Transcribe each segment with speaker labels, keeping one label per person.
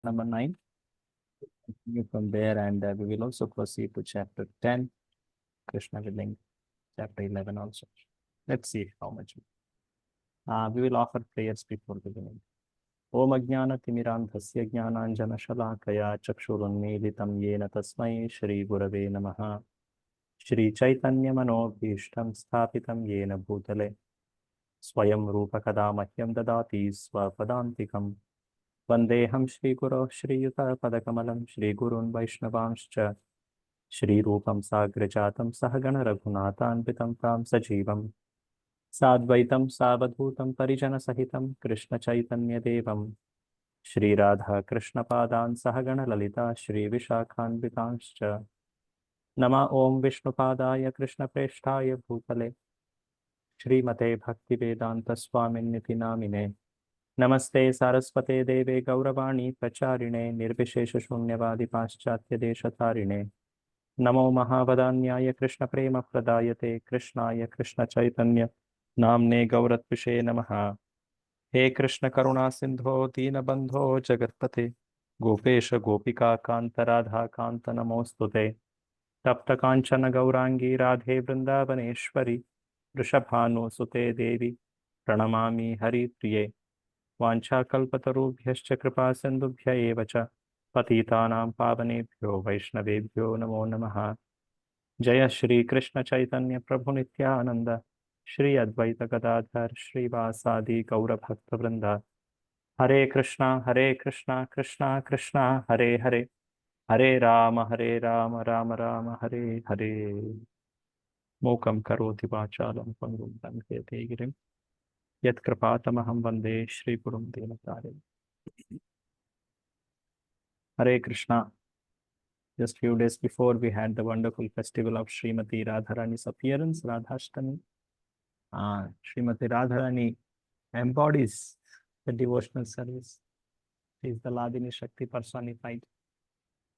Speaker 1: number 9. Continue from there, and we will also proceed to chapter 10. Krishna willing, chapter 11 also. Let's see how much. We will offer prayers before beginning. Om Ajnana Timirandhasya Jnananjana Shalakaya Chakshurunmilitam Yena Tasmai Shri Gurave Namaha. Shri Chaitanya Manobhishtam Sthapitam Yena Bhutale Swayam Rupa Kadamahyam Dadati Swapadantikam Vandeham Shri Guru Shri Yuta Padakamalam Shri Gurun Vaishnavanscha Shri Rupam Sagrajatam Sahagana Raghunathan Tam Sajivam Sadvaitam Savadhutam Parijana Sahitam Krishna Chaitanya Devam Shri Radha Krishna Padan Sahagana Lalita Shri Vishakhan Vitanscha Nama Om Vishnu Padaya Krishna Preshtaya Bhutale Shri Mate Bhakti Vedanta Swamin Niti Namine Namaste Saraswate Deve Gauravani Pracharine Nirvishesha Shunyavadi Paschatya Deshatarine Namo Mahavadanyaya Krishna Prema Pradayate Krishnaya Krishna Chaitanya Namne Gauratvishe Namaha He Krishna Karuna Sindho Dina Bandho Jagatpate Gopesha Gopika Kanta Radha Kanta Namostute Tapta Kanchana Gaurangi Radhe Vrindavaneshwari Vrishabhanu Sute Devi Pranamami Hari Priye Vancha Kalpatarubhyascha Kripa Sindhubhya Evacha Patitanam Pavanebhyo Vaishnavebhyo Namo Namaha Jaya Shri Krishna Chaitanya Prabhu Nityananda Shri Advaita Gadadhar Shri Vasadi Gaura Bhakta Vrinda Hare Krishna Krishna Krishna Hare Hare Hare Rama Rama Rama Hare Hare Mokam Karoti Vachalam Pangum Tankete Girim Yat Kripatamaham Vande Shri Gurum Devatare. Hare Krishna. Just few days before, we had the wonderful festival of Srimati Radharani's appearance, Radhashtami. Srimati Radharani embodies the devotional service. She is the Ladini Shakti personified.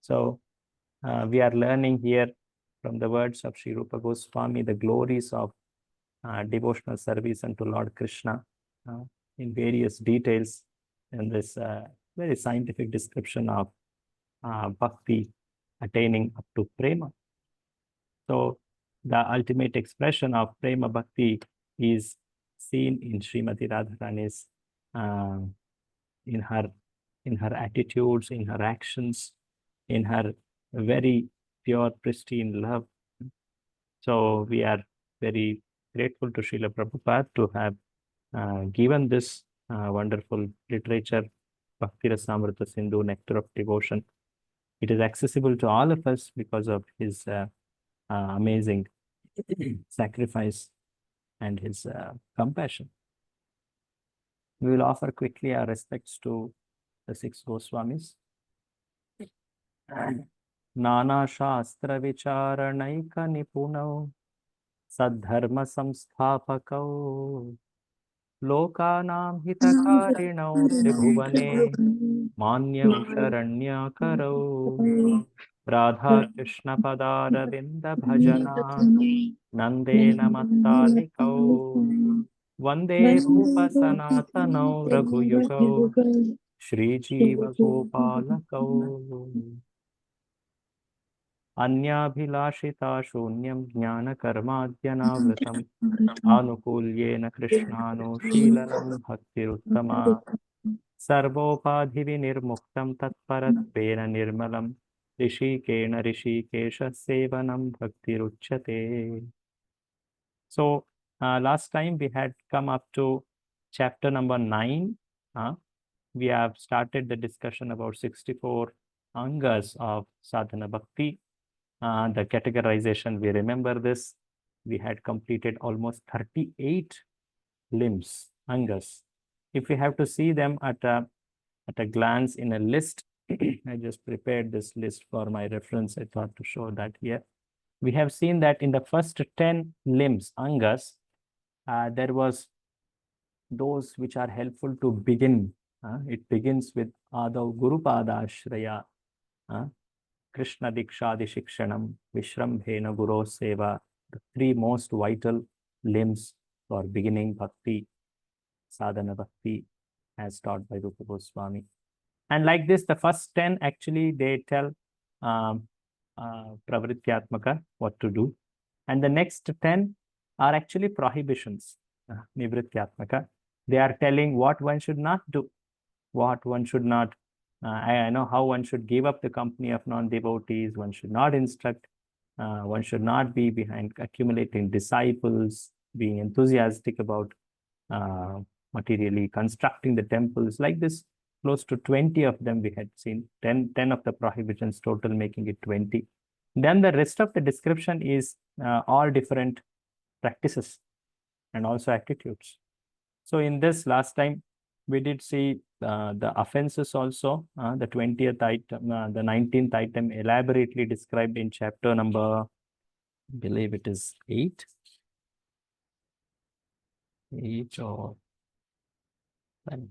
Speaker 1: So, we are learning here from the words of Sri Rupa Goswami the glories of devotional service unto Lord Krishna in various details in this very scientific description of bhakti attaining up to prema. So the ultimate expression of prema bhakti is seen in Srimati Radharani's in her attitudes, in her actions, in her very pure, pristine love. So we are very grateful to Srila Prabhupada to have given this wonderful literature, Bhakti Rasamrita Sindhu, Nectar of Devotion. It is accessible to all of us because of his amazing sacrifice and his compassion. We will offer quickly our respects to the 6 Goswamis. Nana Shastra Vicharanaika Nipunau Sadharma Samsthapakau Lokanam Hitakarinau Tribhuvane Manyau Sharanyakarau Radha Krishna Padara Vinda Bhajana Nandena Mattalikau Vande Rupa Sanatanau Raghuyugau Shri Jiva Gopalakau Anyabhilashita Shunyam Jnana Karmadhyanavritam Anukulyena Krishnano Shilanam Bhaktiruttama Sarvopadhivi Nirmuktam Tatparatvena Nirmalam Rishikena Rishikesha Sevanam Bhaktiruchyate. So last time we had come up to chapter number 9. We have started the discussion about 64 angas of sadhana bhakti. The categorization, we remember this. We had completed almost 38 limbs, angas. If we have to see them at a glance in a list, I just prepared this list for my reference. I thought to show that here. We have seen that in the first 10 limbs, angas, there was those which are helpful to begin. It begins with Adav Guru Pada Ashraya, Krishna Dikshadi Shikshanam, Vishrambhena Guru Seva, the 3 most vital limbs for beginning bhakti, sadhana bhakti, as taught by Rupa Goswami. And like this, the first 10 actually they tell pravrityatmaka, what to do. And the next 10 are actually prohibitions, nivrityatmaka. They are telling what one should not do, what one should not. I know how one should give up the company of non-devotees. One should not instruct. One should not be behind accumulating disciples, being enthusiastic about uh, materially constructing the temples. Like this, close to 20 of them we had seen, 10 of the prohibitions total, making it 20. Then the rest of the description is all different practices and also attitudes. So in this last time, we did see the offenses also, the 20th item, the 19th item elaborately described in chapter number, I believe it is 8. 8 or 10.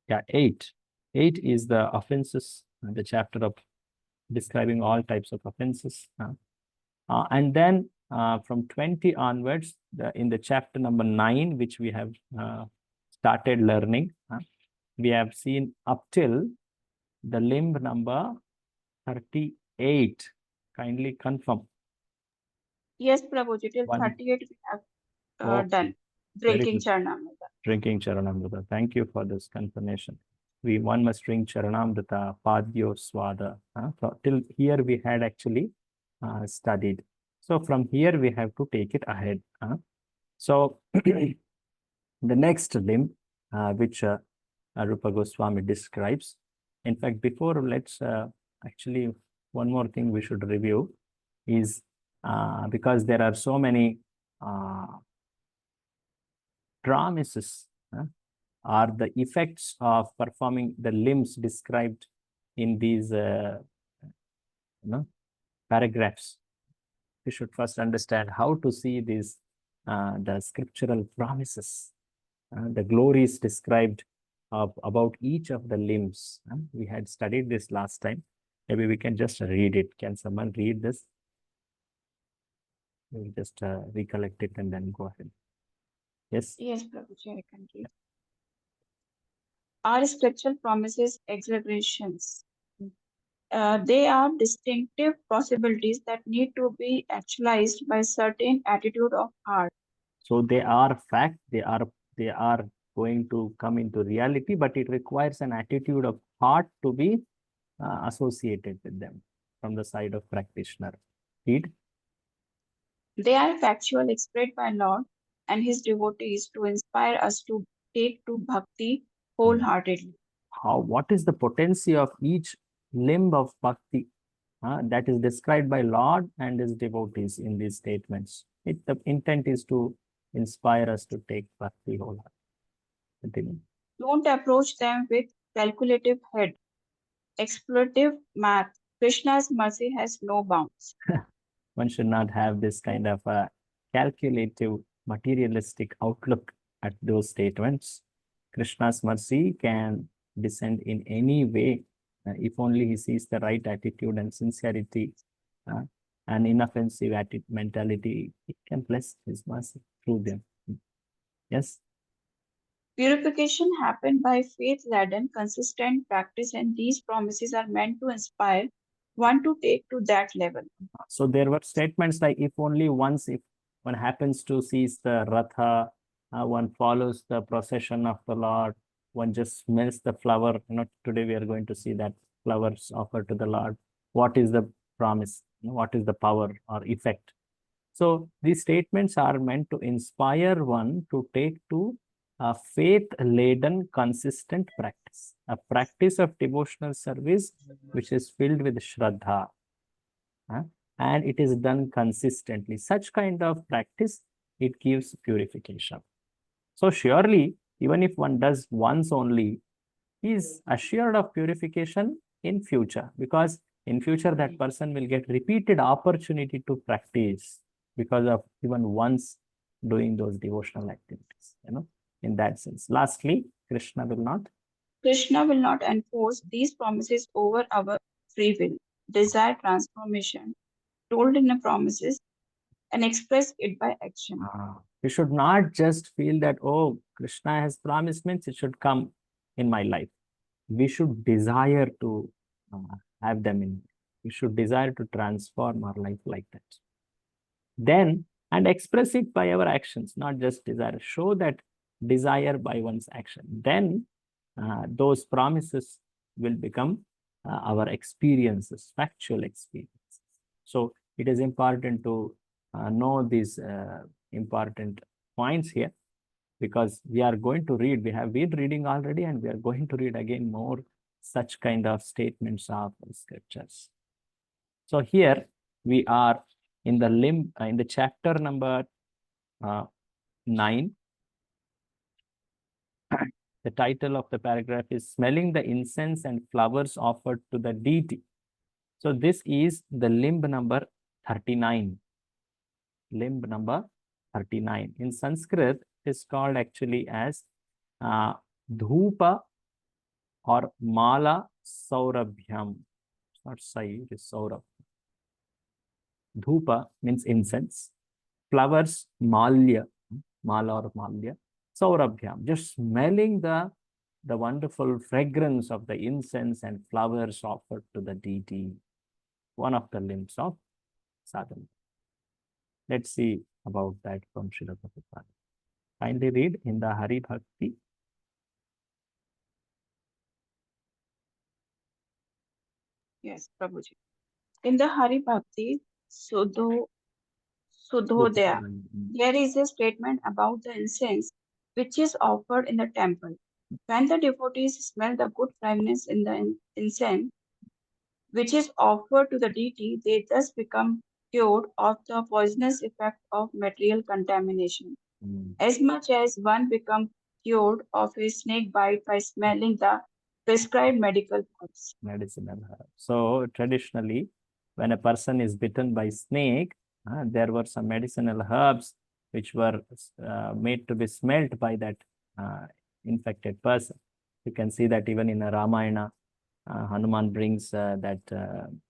Speaker 1: Yeah, 8. 8 is the offenses, the chapter of describing all types of offenses. And then from 20 onwards, in the chapter number 9, which we have started learning, we have seen up till the limb number 38. Kindly confirm.
Speaker 2: Yes, Prabhuji, till
Speaker 1: One.
Speaker 2: 38 we have
Speaker 1: Okay.
Speaker 2: done.
Speaker 1: Very
Speaker 2: Drinking
Speaker 1: good.
Speaker 2: Charanamrita.
Speaker 1: Drinking Charanamrita. Thank you for this confirmation. One must drink Charanamrita, Padyo Swada. So till here we had actually studied. So from here we have to take it ahead. So the next limb, which Rupa Goswami describes. In fact, before let's actually one more thing we should review is because there are so many promises are the effects of performing the limbs described in these paragraphs. We should first understand how to see these the scriptural promises, the glories described about each of the limbs. We had studied this last time. Maybe we can just read it. Can someone read this? We'll just recollect it and then go ahead. Yes.
Speaker 2: Yes, Prabhuji, I can read. Are spiritual promises exaggerations? They are distinctive possibilities that need to be actualized by certain attitude of heart.
Speaker 1: So they are fact. They are going to come into reality, but it requires an attitude of heart to be associated with them from the side of practitioner. Read.
Speaker 2: They are factual expressed by Lord and his devotees to inspire us to take to bhakti wholeheartedly.
Speaker 1: What is the potency of each limb of bhakti that is described by Lord and his devotees in these statements? The intent is to inspire us to take bhakti wholeheartedly. Continue.
Speaker 2: Don't approach them with calculative head, exploitative math. Krishna's mercy has no bounds.
Speaker 1: One should not have this kind of a calculative, materialistic outlook at those statements. Krishna's mercy can descend in any way if only he sees the right attitude and sincerity and inoffensive mentality. He can bless his mercy through them. Yes.
Speaker 2: Purification happened by faith-laden, consistent practice, and these promises are meant to inspire one to take to that level.
Speaker 1: So there were statements like, if only once, if one happens to seize the Ratha, one follows the procession of the Lord, one just smells the flower. Today we are going to see that flowers offered to the Lord. What is the promise? What is the power or effect? So these statements are meant to inspire one to take to a faith-laden, consistent practice, a practice of devotional service which is filled with Shraddha. And it is done consistently. Such kind of practice, it gives purification. So surely, even if one does once only, he is assured of purification in future, because in future that person will get repeated opportunity to practice because of even once doing those devotional activities, in that sense. Lastly, Krishna will not.
Speaker 2: Krishna will not enforce these promises over our free will, desire transformation, told in the promises, and express it by action.
Speaker 1: We should not just feel that, oh, Krishna has promised means it should come in my life. we should desire to have them in. We should desire to transform our life like that. Then, and express it by our actions, not just desire. Show that desire by one's action. Then those promises will become our experiences, factual experiences. So it is important to know these important points here, because we are going to read, we have been reading already, and we are going to read again more such kind of statements of scriptures. So here we are in the in the chapter number 9. The title of the paragraph is Smelling the Incense and Flowers Offered to the Deity. So this is the limb number 39. Limb number 39. In Sanskrit, it is called actually as Dhupa or Mala Saurabhyam. It's not Sai, it is Saurabh. Dhupa means incense. Flowers, Malya, Mala or Malya. Saurabhyam, just smelling the wonderful fragrance of the incense and flowers offered to the deity. One of the limbs of sadhana. Let's see about that from Srila Prabhupada. Kindly read in the Hari Bhakti.
Speaker 2: Yes, Prabhuji. In the Hari Bhakti Sudhodaya, there is a statement about the incense which is offered in the temple. When the devotees smell the good fragrance in the incense which is offered to the deity, they thus become cured of the poisonous effect of material contamination, as much as one becomes cured of a snake bite by smelling the prescribed medical herbs.
Speaker 1: Medicinal herb. So traditionally, when a person is bitten by snake, there were some medicinal herbs which were made to be smelt by that infected person. You can see that even in a Ramayana, Hanuman brings that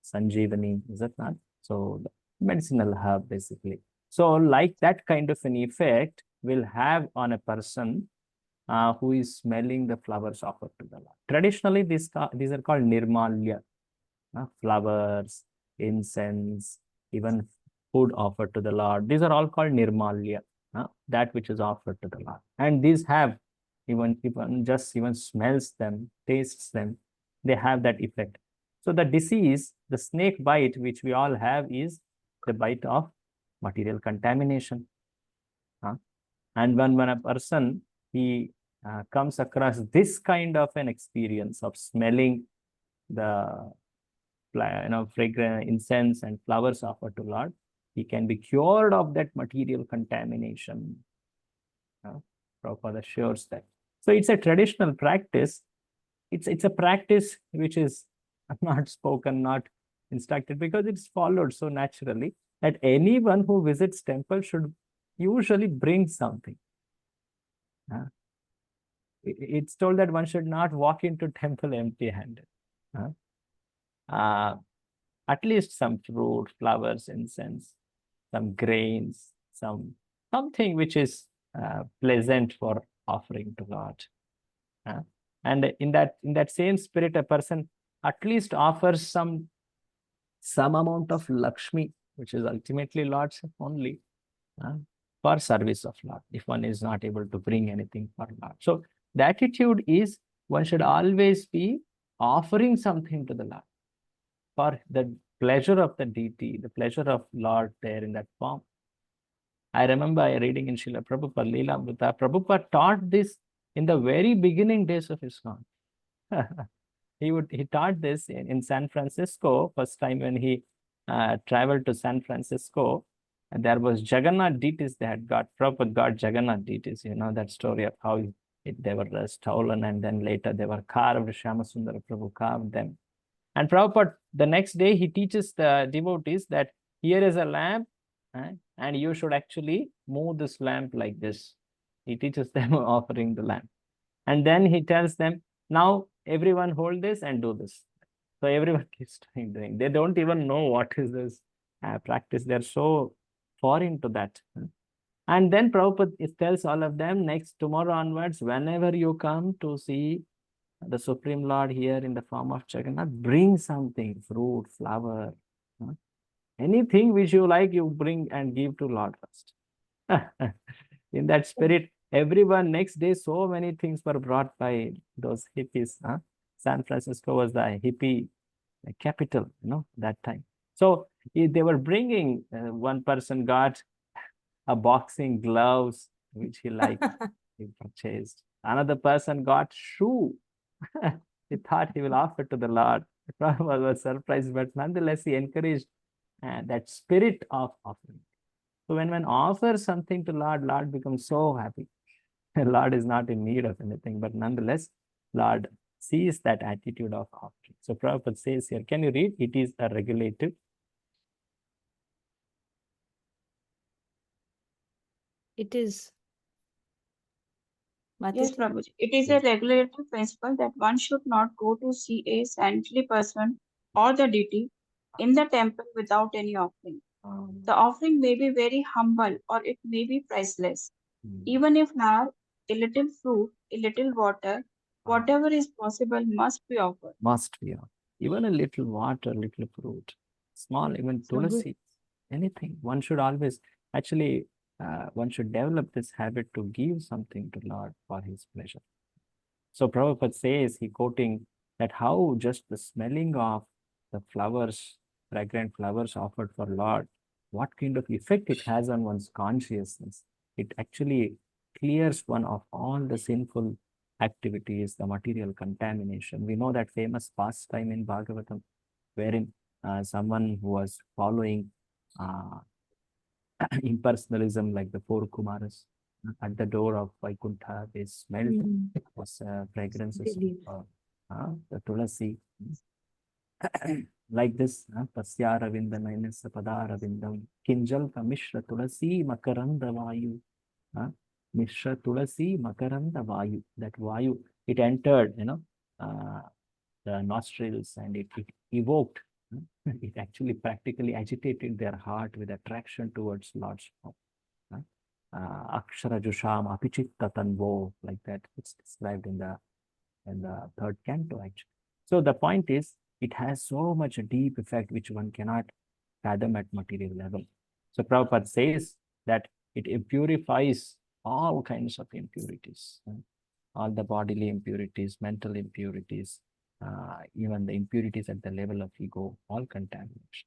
Speaker 1: Sanjeevani, is that not? So medicinal herb basically. So like that kind of an effect will have on a person who is smelling the flowers offered to the Lord. Traditionally, these are called nirmalya, flowers, incense, even food offered to the Lord. These are all called nirmalya, that which is offered to the Lord. And these have, even smells them, tastes them, they have that effect. So the disease, the snake bite, which we all have, is the bite of material contamination. And when a person, he comes across this kind of an experience of smelling the fragrant incense and flowers offered to Lord, he can be cured of that material contamination. Prabhupada assures that. So it's a traditional practice. It's a practice which is not spoken, not instructed, because it's followed so naturally that anyone who visits temple should usually bring something. It's told that one should not walk into temple empty-handed. At least some fruit, flowers, incense, some grains, something which is pleasant for offering to Lord. And in that same spirit, a person at least offers some amount of Lakshmi, which is ultimately Lord's only, for service of Lord, if one is not able to bring anything for Lord. So the attitude is one should always be offering something to the Lord for the pleasure of the deity, the pleasure of Lord there in that form. I remember reading in Srila Prabhupada Leela Amrita, Prabhupada taught this in the very beginning days of ISKCON. He taught this in San Francisco, first time when he traveled to San Francisco. And there was Jagannath deities they had got. Prabhupada got Jagannath deities. You know that story of how they were stolen, and then later they were carved. Shyamasundara Prabhu carved them. And Prabhupada, the next day, he teaches the devotees that here is a lamp, and you should actually move this lamp like this. He teaches them offering the lamp. And then he tells them, now everyone hold this and do this. So everyone keeps doing. They don't even know what is this practice. They're so foreign to that. And then Prabhupada tells all of them, next tomorrow onwards, whenever you come to see the Supreme Lord here in the form of Jagannath brings something, fruit, flower, huh? Anything which you like, you bring and give to Lord first. In that spirit, everyone next day, so many things were brought by those hippies. Huh? San Francisco was the hippie capital, that time. So they were bringing, one person got a boxing gloves, which he liked, he purchased. Another person got shoe. He thought he will offer to the Lord. It was a surprise, but nonetheless, he encouraged that spirit of offering. So when one offers something to Lord, Lord becomes so happy. Lord is not in need of anything, but nonetheless, Lord sees that attitude of offering. So Prabhupada says here, can you read? It is a regulative.
Speaker 3: It is.
Speaker 2: Yes,
Speaker 3: Mataji?
Speaker 2: Prabhuji. It is a regulatory principle that one should not go to see a saintly person or the deity in the temple without any offering. The offering may be very humble or it may be priceless. Even if not a little fruit, a little water, whatever is possible must be offered.
Speaker 1: Must be. Even a little water, little fruit, small, even
Speaker 3: So good.
Speaker 1: tulasi, anything. One should always, actually, one should develop this habit to give something to Lord for his pleasure. So Prabhupada says, he quoting that how just the smelling of the flowers, fragrant flowers offered for Lord, what kind of effect it has on one's consciousness. It actually clears one of all the sinful activities, the material contamination. We know that famous pastime in Bhagavatam, wherein someone who was following uh, impersonalism, like the four Kumaras, at the door of Vaikuntha, they smelled was fragrances
Speaker 3: Believe.
Speaker 1: of the tulasi. Like this, Pasyaravinda Nainasa Padaravindam, Kinjalka Mishra Tulasi Makaranda Vayu. Mishra Tulasi Makaranda Vayu. That Vayu, it entered, uh, the nostrils, and it evoked, it actually practically agitated their heart with attraction towards Lord's form. Akshara Jusham Apichitta Tanvo, like that. It's described in the third canto, actually. So the point is, it has so much a deep effect which one cannot fathom at material level. So Prabhupada says that it purifies all kinds of impurities, all the bodily impurities, mental impurities, even the impurities at the level of ego, all contamination.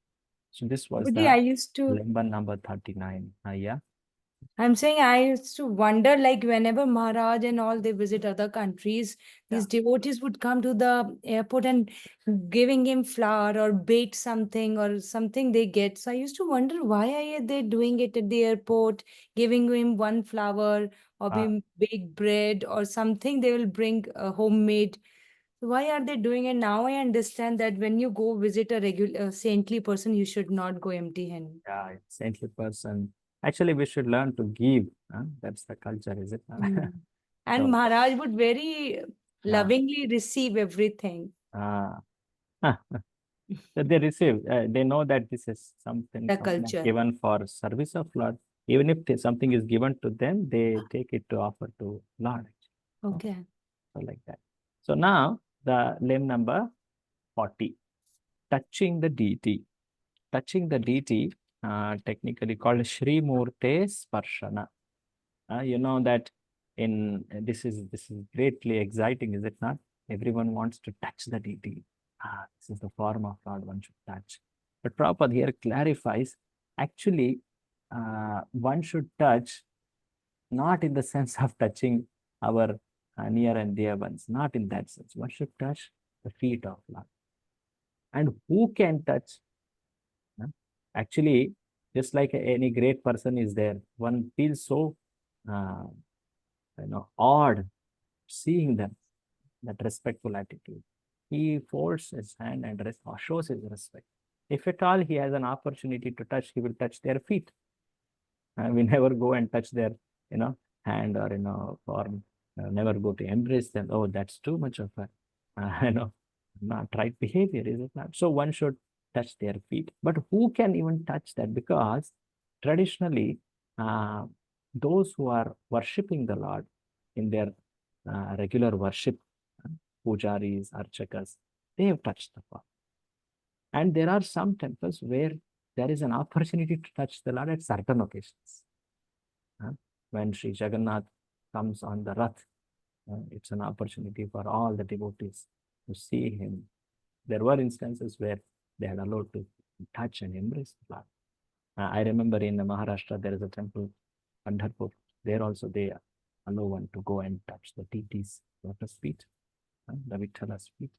Speaker 1: So this was
Speaker 3: Prabhuji,
Speaker 1: the
Speaker 3: I used to
Speaker 1: lemba number 39. Yeah.
Speaker 3: I'm saying I used to wonder, like, whenever Maharaj and all they visit other countries, these devotees would come to the airport and giving him flour or bait something or something they get. So I used to wonder, why are they doing it at the airport, giving him one flour or maybe baked bread or something they will bring homemade. So why are they doing it? Now I understand that when you go visit a regular saintly person, you should not go empty-handed.
Speaker 1: Yeah, saintly person. Actually, we should learn to give. That's the culture, is it?
Speaker 3: Mm. And
Speaker 1: So,
Speaker 3: Maharaj would very
Speaker 1: yeah.
Speaker 3: lovingly receive everything.
Speaker 1: Uh, so they receive, they know that this is something
Speaker 3: The
Speaker 1: someone
Speaker 3: culture.
Speaker 1: given for service of Lord. Even if something is given to them, they take it to offer to Lord.
Speaker 3: Okay.
Speaker 1: So like that. So now the limb number 40, touching the deity. Touching the deity, technically called Shri Murte Sparshana. You know that in this is greatly exciting, is it not? Everyone wants to touch the deity. This is the form of God one should touch. But Prabhupada here clarifies, actually, one should touch not in the sense of touching our near and dear ones, not in that sense. One should touch the feet of Lord. And who can touch? Huh? Actually, just like any great person is there, one feels so uh, odd seeing them, that respectful attitude. He folds his hand and shows his respect. If at all he has an opportunity to touch, he will touch their feet. We never go and touch their, hand or, form. Never go to embrace them. Oh, that's too much of a, not right behavior, is it not? So one should touch their feet. But who can even touch that? Because traditionally, uh, those who are worshipping the Lord in their regular worship, pujaris, archakas, they have touched the form. And there are some temples where there is an opportunity to touch the Lord at certain occasions. When Sri Jagannath comes on the Rath, it's an opportunity for all the devotees to see him. There were instances where they had allowed to touch and embrace the Lord. I remember in Maharashtra, there is a temple, Pandharpur. There also they allow one to go and touch the deity's lotus feet, the Vitthala's feet.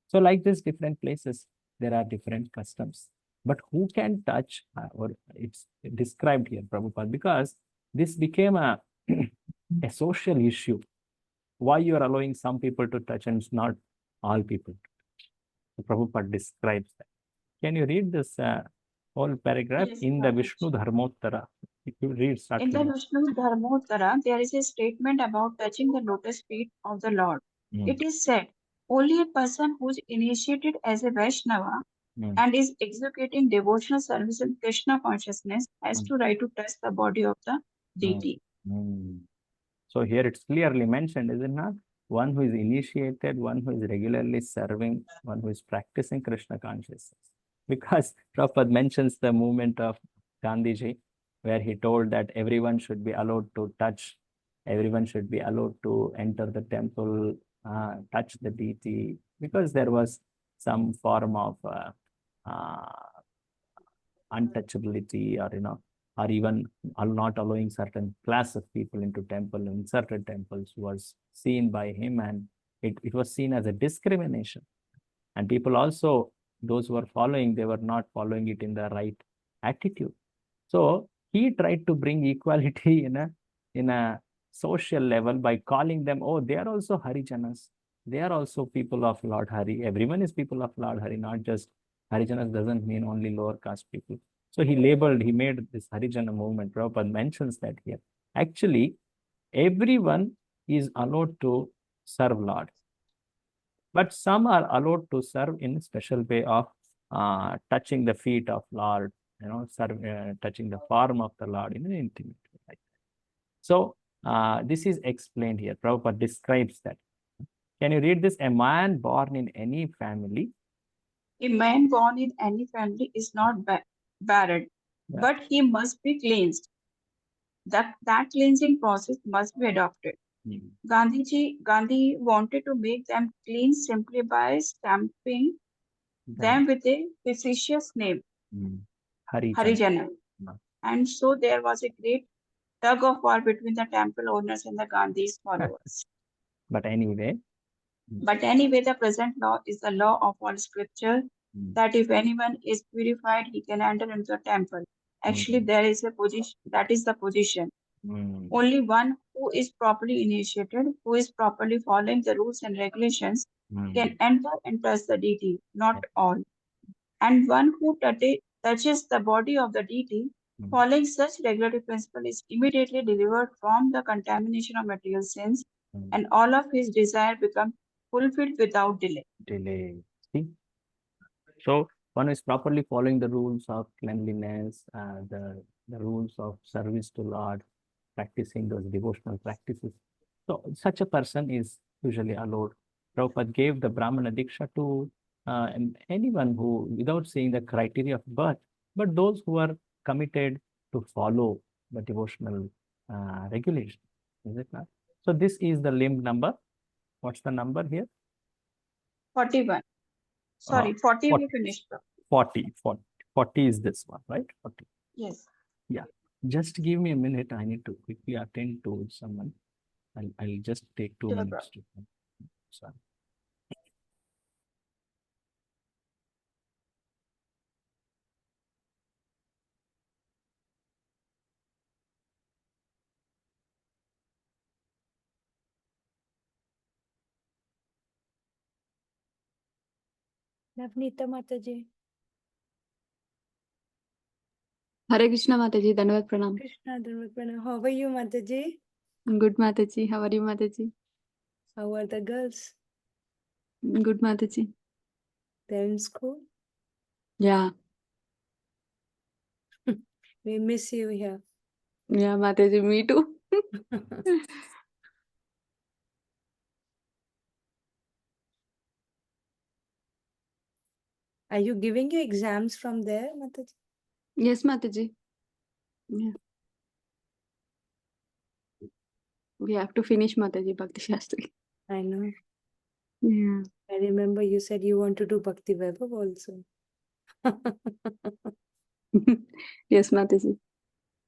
Speaker 1: So like this, different places, there are different customs. But who can touch, or it's described here, Prabhupada, because this became a, a social issue. Why you are allowing some people to touch and not all people? So Prabhupada describes that. Can you read this whole paragraph
Speaker 2: Yes,
Speaker 1: in the
Speaker 2: Maharaj.
Speaker 1: Vishnu Dharmottara? If you read, start
Speaker 2: In the
Speaker 1: reading.
Speaker 2: Vishnu Dharmottara, there is a statement about touching the lotus feet of the Lord. It is said, only a person who is initiated as a Vaishnava and is executing devotional service in Krishna consciousness has to right to touch the body of the deity.
Speaker 1: So here it's clearly mentioned, is it not? One who is initiated, one who is regularly serving, one who is practicing Krishna consciousness. Because Prabhupada mentions the movement of Gandhiji, where he told that everyone should be allowed to touch, everyone should be allowed to enter the temple, touch the deity, because there was some form of untouchability, or or even not allowing certain class of people into temple in certain temples was seen by him, and it was seen as a discrimination. And people also, those who were following, they were not following it in the right attitude. So he tried to bring equality in a social level by calling them, oh, they are also Harijanas. They are also people of Lord Hari. Everyone is people of Lord Hari, not just Harijanas doesn't mean only lower caste people. So he made this Harijana movement. Prabhupada mentions that here. Actually, everyone is allowed to serve Lord. But some are allowed to serve in a special way of touching the feet of Lord, touching the form of the Lord in an intimate way. Like so this is explained here. Prabhupada describes that. Can you read this? A man born in any family.
Speaker 2: A man born in any family is not barred, but he must be cleansed. That cleansing process must be adopted. Gandhi wanted to make them clean simply by stamping them with a fictitious name, Harijana. And so there was a great tug of war between the temple owners and the Gandhi's followers.
Speaker 1: But anyway,
Speaker 2: the present law is the law of all scripture, that if anyone is purified, he can enter into the temple. Actually, there is a position, that is the position. Only one who is properly initiated, who is properly following the rules and regulations, can enter and touch the deity, not all. And one who touches the body of the deity, following such regulatory principle, is immediately delivered from the contamination of material sins, and all of his desire become fulfilled without delay.
Speaker 1: See? So one is properly following the rules of cleanliness, the rules of service to Lord, practicing those devotional practices. So such a person is usually allowed. Prabhupada gave the Brahmana Diksha to anyone who, without seeing the criteria of birth, but those who are committed to follow the devotional regulation. Is it not? So this is the limb number. What's the number here?
Speaker 2: 41. Sorry, 40 we finished.
Speaker 1: 40 is this one, right? 40.
Speaker 2: Yes.
Speaker 1: Yeah. Just give me a minute. I need to quickly attend to someone. I'll just take 2 minutes to. Sorry.
Speaker 3: Navneeta Mataji.
Speaker 4: Hare Krishna Mataji, Dandavat Pranam.
Speaker 3: Krishna Dandavat Pranam. How are you, Mataji?
Speaker 4: Good Mataji, how are you Mataji?
Speaker 3: How are the girls?
Speaker 4: Good Mataji.
Speaker 3: They're in school?
Speaker 4: Yeah.
Speaker 3: We miss you here.
Speaker 4: Yeah, Mataji, me too.
Speaker 3: Are you giving your exams from there, Mataji?
Speaker 4: Yes, Mataji. Yeah. We have to finish Mataji Bhakti Shastri.
Speaker 3: I know.
Speaker 4: Yeah.
Speaker 3: I remember you said you want to do Bhakti Vaibhav also.
Speaker 4: Yes, Mataji.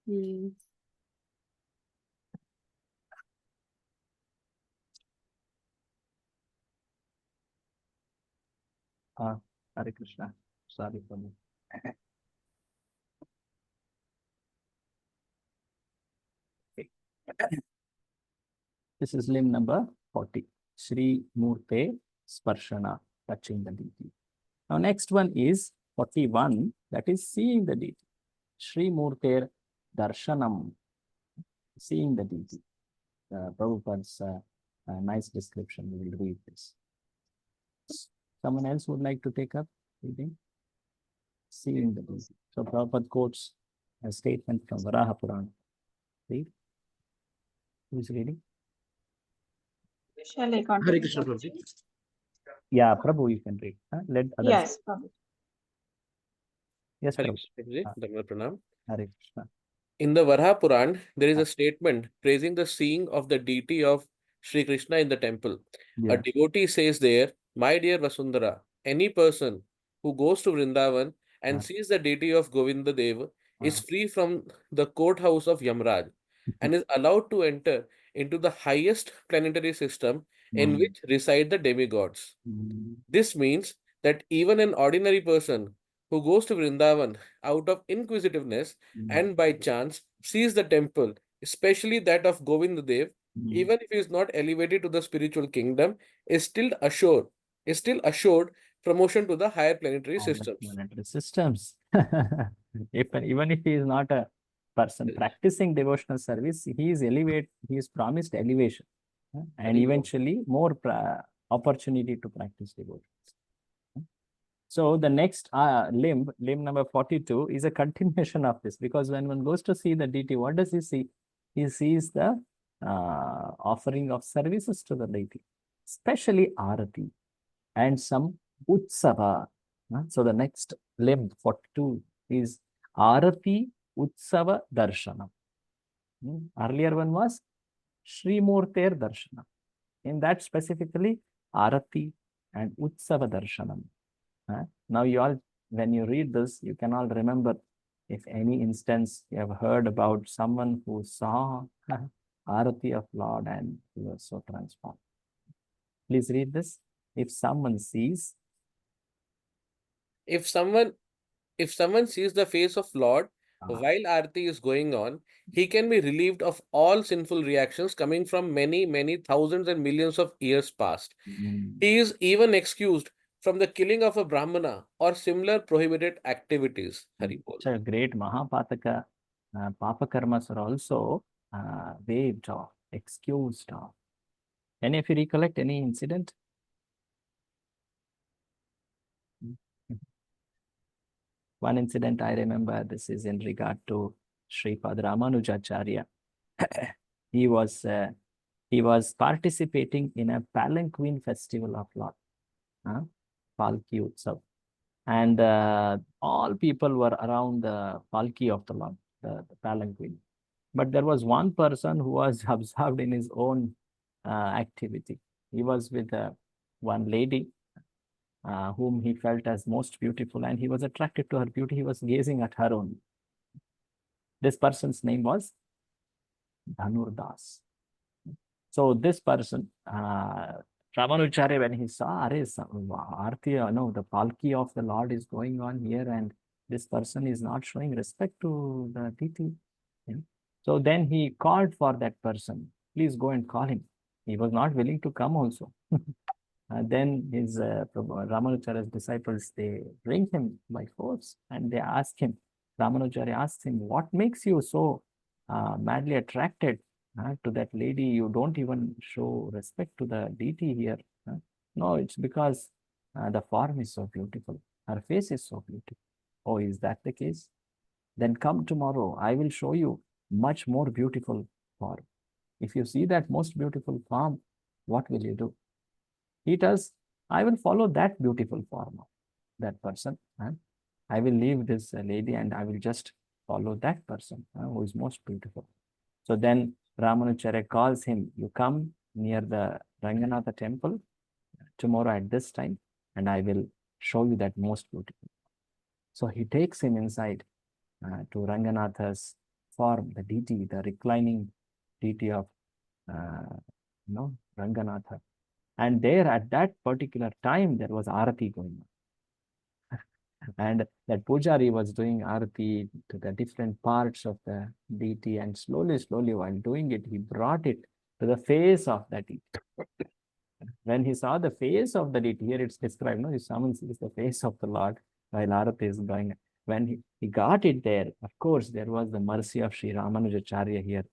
Speaker 3: Hmm.
Speaker 1: Hare Krishna. Sorry for me. Okay. This is limb number 40. Sri Murte Sparshana, touching the deity. Now, next one is 41, that is seeing the deity. Sri Murte Darshanam, seeing the deity. Prabhupada's nice description. We will read this. Someone else would like to take up reading? Seeing the deity. So Prabhupada quotes a statement from Varaha Purana. Read. Who is reading?
Speaker 2: Shall I
Speaker 5: Hare
Speaker 2: continue?
Speaker 5: Krishna, Prabhuji.
Speaker 1: Yeah, Prabhu, you can read. Let others.
Speaker 2: Yes, Prabhu.
Speaker 1: Yes,
Speaker 5: Hare
Speaker 1: Prabhu.
Speaker 5: Krishna, Prabhuji. Dhamma Pranam.
Speaker 1: Hare Krishna.
Speaker 5: In the Varaha Puran, there is a statement praising the seeing of the deity of Sri Krishna in the temple. A
Speaker 1: Yeah.
Speaker 5: devotee says there, "My dear Vasundhara, any person who goes to Vrindavan and
Speaker 1: Ah.
Speaker 5: sees the deity of Govinda Dev is free from the courthouse of Yamraj and is allowed to enter into the highest planetary system in which reside the demigods." This means that even an ordinary person who goes to Vrindavan out of inquisitiveness and by chance sees the temple, especially that of Govinda Dev, even if he is not elevated to the spiritual kingdom, is still assured promotion to the higher planetary systems.
Speaker 1: Planetary systems. Even if he is not a person practicing devotional service, he is promised elevation and eventually more opportunity to practice devotion. So the next limb number 42, is a continuation of this, because when one goes to see the deity, what does he see? He sees the offering of services to the deity, especially arati and some utsava. So the next limb 42 is arati utsava darshanam. Earlier one was Sri Murter darshanam. In that specifically arati and utsava darshanam. Now you all, when you read this, you can all remember if any instance you have heard about someone who saw Arati of Lord and he was so transformed. Please read this. If someone sees.
Speaker 5: If someone sees the face of Lord while Aarti is going on, he can be relieved of all sinful reactions coming from many, many thousands and millions of years past. He is even excused from the killing of a Brahmana or similar prohibited activities. Haribol.
Speaker 1: Such a great Mahapataka Papa karmas are also waived off, excused off. Any of you recollect any incident? One incident I remember, this is in regard to Sripad Ramanujacharya. he was participating in a palanquin festival of Lord, Palki Utsav. And all people were around the Palki of the Lord, the palanquin. But there was one person who was absorbed in his own activity. He was with one lady whom he felt as most beautiful, and he was attracted to her beauty. He was gazing at her only. This person's name was Dhanurdas. So this person, Ramanujarya, when he saw, Arti, no, the Palki of the Lord is going on here, and this person is not showing respect to the deity. So then he called for that person. Please go and call him. He was not willing to come also. Then his Ramanujara's disciples, they bring him by force and they ask him, Ramanujarya asks him, what makes you so madly attracted to that lady? You don't even show respect to the deity here. No, it's because the form is so beautiful. Her face is so beautiful. Oh, is that the case? Then come tomorrow. I will show you much more beautiful form. If you see that most beautiful form, what will you do? He tells, I will follow that beautiful form. that person. I will leave this lady and I will just follow that person who is most beautiful. So then Ramanujacharya calls him, you come near the Ranganatha temple tomorrow at this time, and I will show you that most beautiful. So he takes him inside to Ranganatha's form, the deity, the reclining deity of Ranganatha. And there at that particular time, there was Arati going on. And that Pujari was doing Arati to the different parts of the deity, and slowly, while doing it, he brought it to the face of that deity. When he saw the face of the deity, here it's described, no, he summons the face of the Lord while Arati is going. When he got it there, of course, there was the mercy of Sri Ramanujacharya here.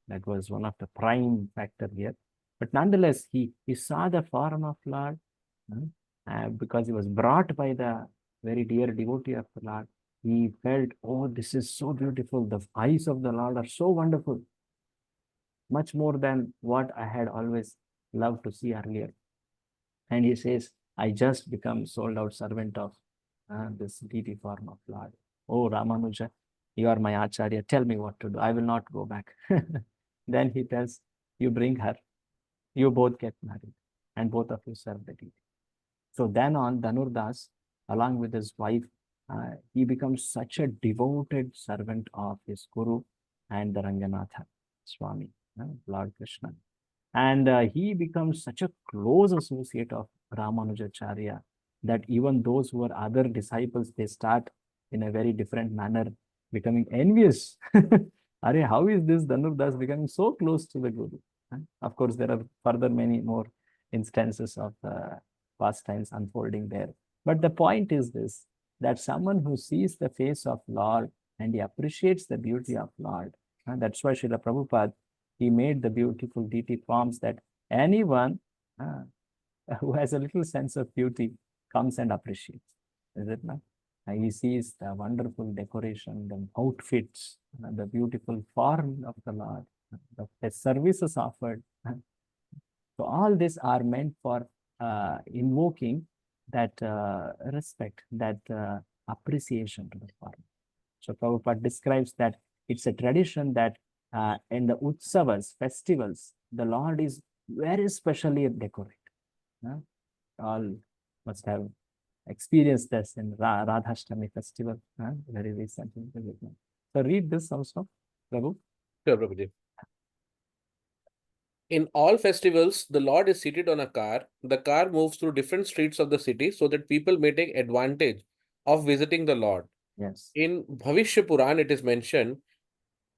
Speaker 1: That was one of the prime factor here. But nonetheless, he saw the form of Lord because he was brought by the very dear devotee of the Lord. He felt, oh, this is so beautiful. The eyes of the Lord are so wonderful. Much more than what I had always loved to see earlier. And he says, I just become sold out servant of this deity form of Lord. Oh, Ramanuja, you are my Acharya. Tell me what to do. I will not go back. Then he tells, you bring her. You both get married. And both of you serve the deity. So then on, Dhanurdas, along with his wife, he becomes such a devoted servant of his Guru and the Ranganatha Swami, Lord Krishna. And he becomes such a close associate of Ramanujacharya that even those who are other disciples, they start in a very different manner becoming envious. Are, how is this Dhanurdas becoming so close to the Guru? Of course, there are further many more instances of pastimes unfolding there. But the point is this, that someone who sees the face of Lord and he appreciates the beauty of Lord, and that's why Srila Prabhupada, he made the beautiful deity forms that anyone who has a little sense of beauty comes and appreciates. Is it not? He sees the wonderful decoration, the outfits, the beautiful form of the Lord, the services offered. So all these are meant for invoking that respect, that appreciation to the form. So Prabhupada describes that it's a tradition that in the Utsavas, festivals, the Lord is very specially decorated. All must have experienced this in Radhashtami festival very recently. So read this also, Prabhu.
Speaker 5: Sure, Prabhuji. In all festivals, the Lord is seated on a car. The car moves through different streets of the city so that people may take advantage of visiting the Lord.
Speaker 1: Yes.
Speaker 5: In Bhavishya Puran, it is mentioned,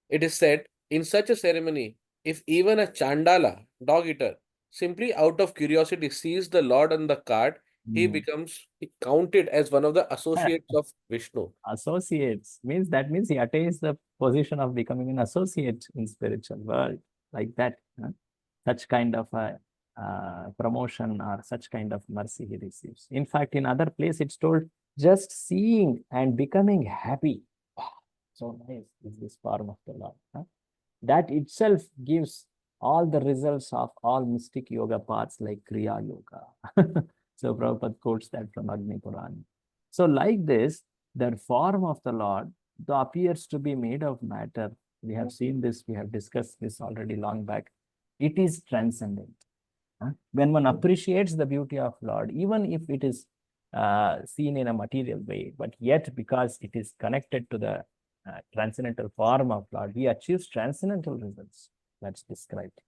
Speaker 5: it is said, in such a ceremony, if even a Chandala, dog eater, simply out of curiosity sees the Lord on the cart, he becomes counted as one of the associates of Vishnu.
Speaker 1: Associates means, that means he attains the position of becoming an associate in spiritual world, like that. Such kind of a promotion or such kind of mercy he receives. In fact, in other place it's told, just seeing and becoming happy. Wow, so nice is this form of the Lord. That itself gives all the results of all mystic yoga paths like Kriya Yoga. So Prabhupada quotes that from Agni Puran. So like this, the form of the Lord, though appears to be made of matter, we have seen this, we have discussed this already long back, it is transcendent. When one appreciates the beauty of Lord, even if it is seen in a material way, but yet because it is connected to the transcendental form of Lord, he achieves transcendental results. That's described.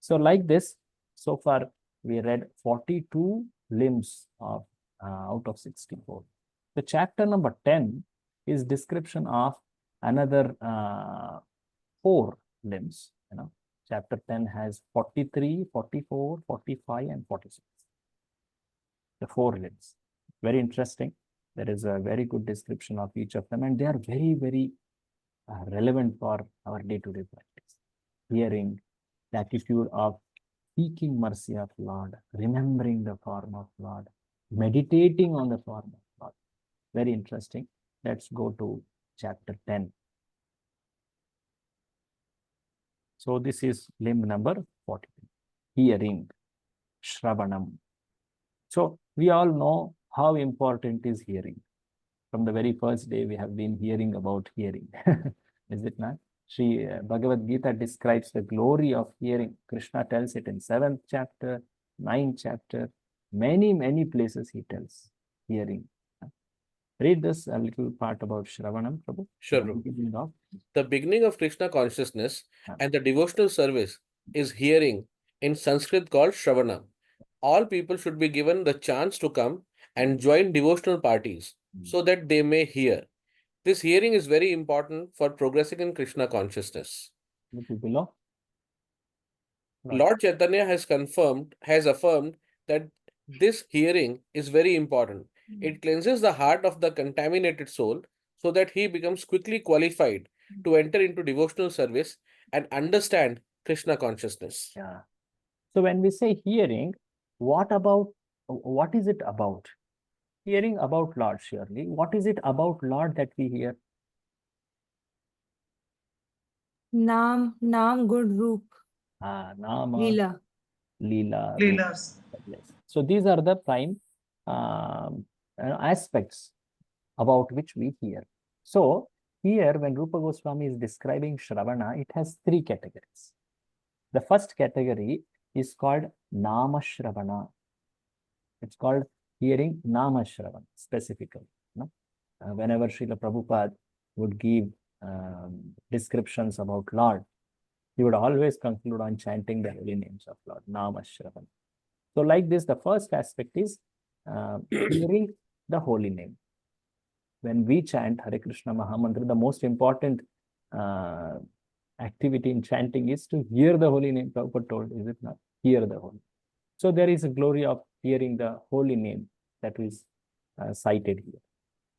Speaker 1: So like this, so far we read 42 limbs of out of 64. The chapter number 10 is description of another 4 limbs. Chapter 10 has 43, 44, 45, and 46. The 4 limbs. Very interesting. There is a very good description of each of them, and they are very, very relevant for our day-to-day practice. Hearing, the attitude of seeking mercy of Lord, remembering the form of Lord, meditating on the form of Lord. Very interesting. Let's go to chapter 10. So this is limb number 40. Hearing, Shravanam. So we all know how important is hearing. From the very first day, we have been hearing about hearing. Is it not? Sri Bhagavad Gita describes the glory of hearing. Krishna tells it in 7th chapter, 9th chapter. Many places he tells hearing. Read this a little part about Shravanam, Prabhu.
Speaker 5: Sure,
Speaker 1: The
Speaker 5: Prabhu.
Speaker 1: beginning of.
Speaker 5: The beginning of Krishna consciousness and the devotional service is hearing, in Sanskrit called Shravana. All people should be given the chance to come and join devotional parties so that they may hear. This hearing is very important for progressing in Krishna consciousness.
Speaker 1: Little below. Right.
Speaker 5: Lord Chaitanya has affirmed that this hearing is very important. It cleanses the heart of the contaminated soul so that he becomes quickly qualified to enter into devotional service and understand Krishna consciousness.
Speaker 1: Yeah. So when we say hearing, what is it about? Hearing about Lord, surely. What is it about Lord that we hear?
Speaker 3: Naam, good roop,
Speaker 1: Nama,
Speaker 3: Leela.
Speaker 1: Leela,
Speaker 6: Leelas.
Speaker 1: Yes. So these are the prime aspects about which we hear. So here, when Rupa Goswami is describing Shravana, it has 3 categories. The first category is called Nama Shravana. It's called hearing Nama Shravana specifically. No? Whenever Srila Prabhupada would give descriptions about Lord, he would always conclude on chanting the holy names of Lord, Nama Shravana. So like this, the first aspect is hearing the holy name. When we chant Hare Krishna Mahamantra, the most important activity in chanting is to hear the holy name. Prabhupada told, is it not? Hear the holy. So there is a glory of hearing the holy name that is cited here.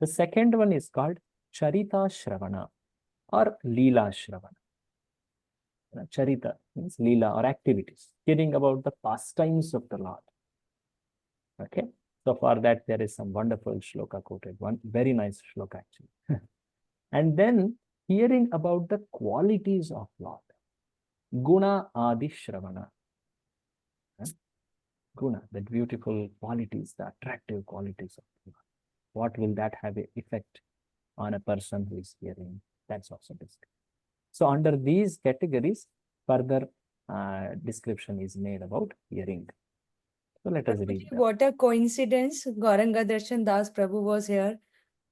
Speaker 1: The second one is called Charita Shravana or Leela Shravana. Charita means Leela or activities, hearing about the pastimes of the Lord. Okay. So for that, there is some wonderful shloka quoted, one very nice shloka actually. And then hearing about the qualities of Lord. Guna Adi Shravana. Guna, the beautiful qualities, the attractive qualities of Lord. What will that have an effect on a person who is hearing? That's also discussed. So under these categories, further description is made about hearing. So let us read that.
Speaker 3: What a coincidence. Gauranga Darshan Das Prabhu was here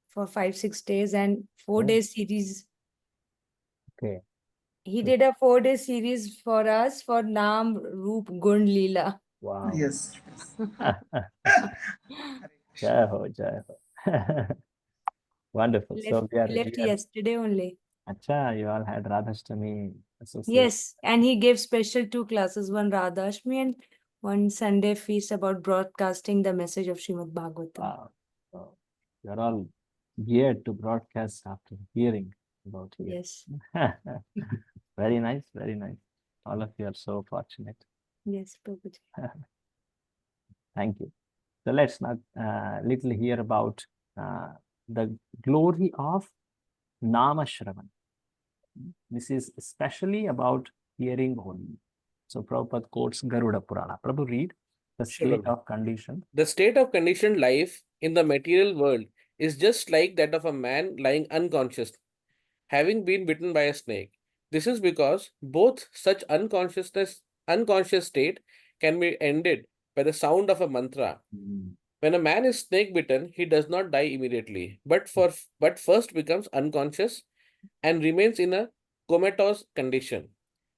Speaker 3: for 5-6 days and 4-day series.
Speaker 1: Okay.
Speaker 3: He did a 4-day series for us for Naam, Roop, Gun, Leela.
Speaker 1: Wow.
Speaker 6: Yes.
Speaker 1: Jai ho, jai ho. Wonderful. So we
Speaker 3: Left yesterday only.
Speaker 1: Acha, you all had Radhashtami association.
Speaker 3: Yes, and he gave special 2 classes, one Radha Ashtami and one Sunday feast about broadcasting the message of Srimad Bhagavatam.
Speaker 1: Wow. So you're all geared to broadcast after hearing about here.
Speaker 3: Yes,
Speaker 1: Very nice, very nice. All of you are so fortunate.
Speaker 3: yes, Prabhuji.
Speaker 1: Thank you. So let's now little hear about the glory of Nama Shravan. This is especially about hearing only. So Prabhupada quotes Garuda Purana. Prabhu, read the state of condition.
Speaker 5: The state of conditioned life in the material world is just like that of a man lying unconscious, having been bitten by a snake. This is because both such unconscious state can be ended by the sound of a mantra. When a man is snake bitten, he does not die immediately, but first becomes unconscious and remains in a comatose condition.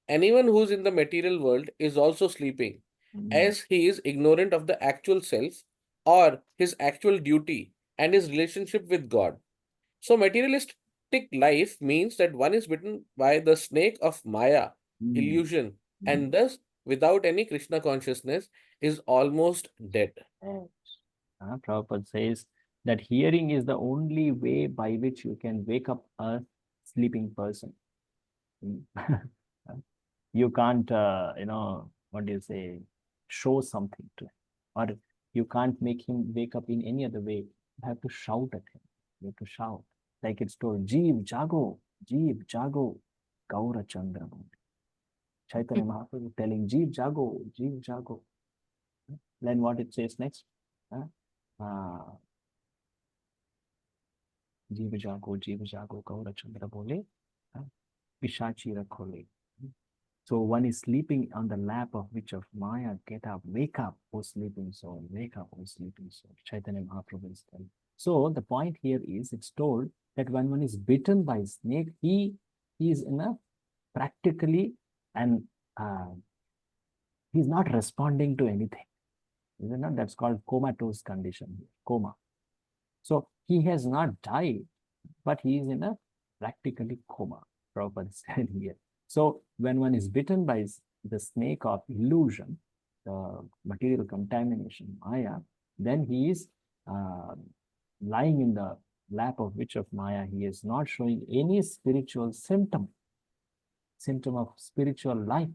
Speaker 5: Anyone who's in the material world is also sleeping, as he is ignorant of the actual self or his actual duty and his relationship with God. So, materialistic life means that one is bitten by the snake of Maya, illusion, and thus, without any Krishna consciousness, is almost dead.
Speaker 1: Prabhupada says that hearing is the only way by which you can wake up a sleeping person. You can't, what do you say, show something to him, or you can't make him wake up in any other way. You have to shout at him. You have to shout. Like it's told, Jeev Jago, Gaura Chandra. Chaitanya Mahaprabhu telling Jeev Jago. Then what it says next? जीव जागो गौर चंद्र बोले, पिशाची रखोले. So one is sleeping on the lap of witch of Maya. Get up, wake up, O sleeping soul. Wake up, O sleeping soul. Chaitanya Mahaprabhu is telling. So the point here is, it's told that when one is bitten by a snake, he is in a practically, and he's not responding to anything. Isn't it? That's called comatose condition, coma. So he has not died, but he is in a practically coma. Prabhupada said here. So when one is bitten by the snake of illusion, the material contamination, Maya, then he is lying in the lap of witch of Maya. He is not showing any spiritual symptom of spiritual life.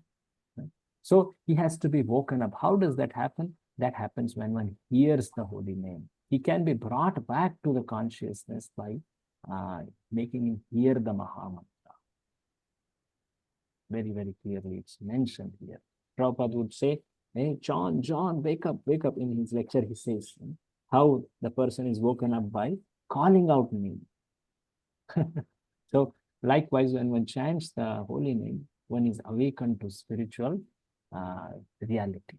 Speaker 1: So he has to be woken up. How does that happen? That happens when one hears the holy name. He can be brought back to the consciousness by making him hear the Mahamantra. Very, very clearly it's mentioned here. Prabhupada would say, hey, John, wake up, wake up. In his lecture, he says how the person is woken up by calling out name. So likewise, when one chants the holy name, one is awakened to spiritual reality.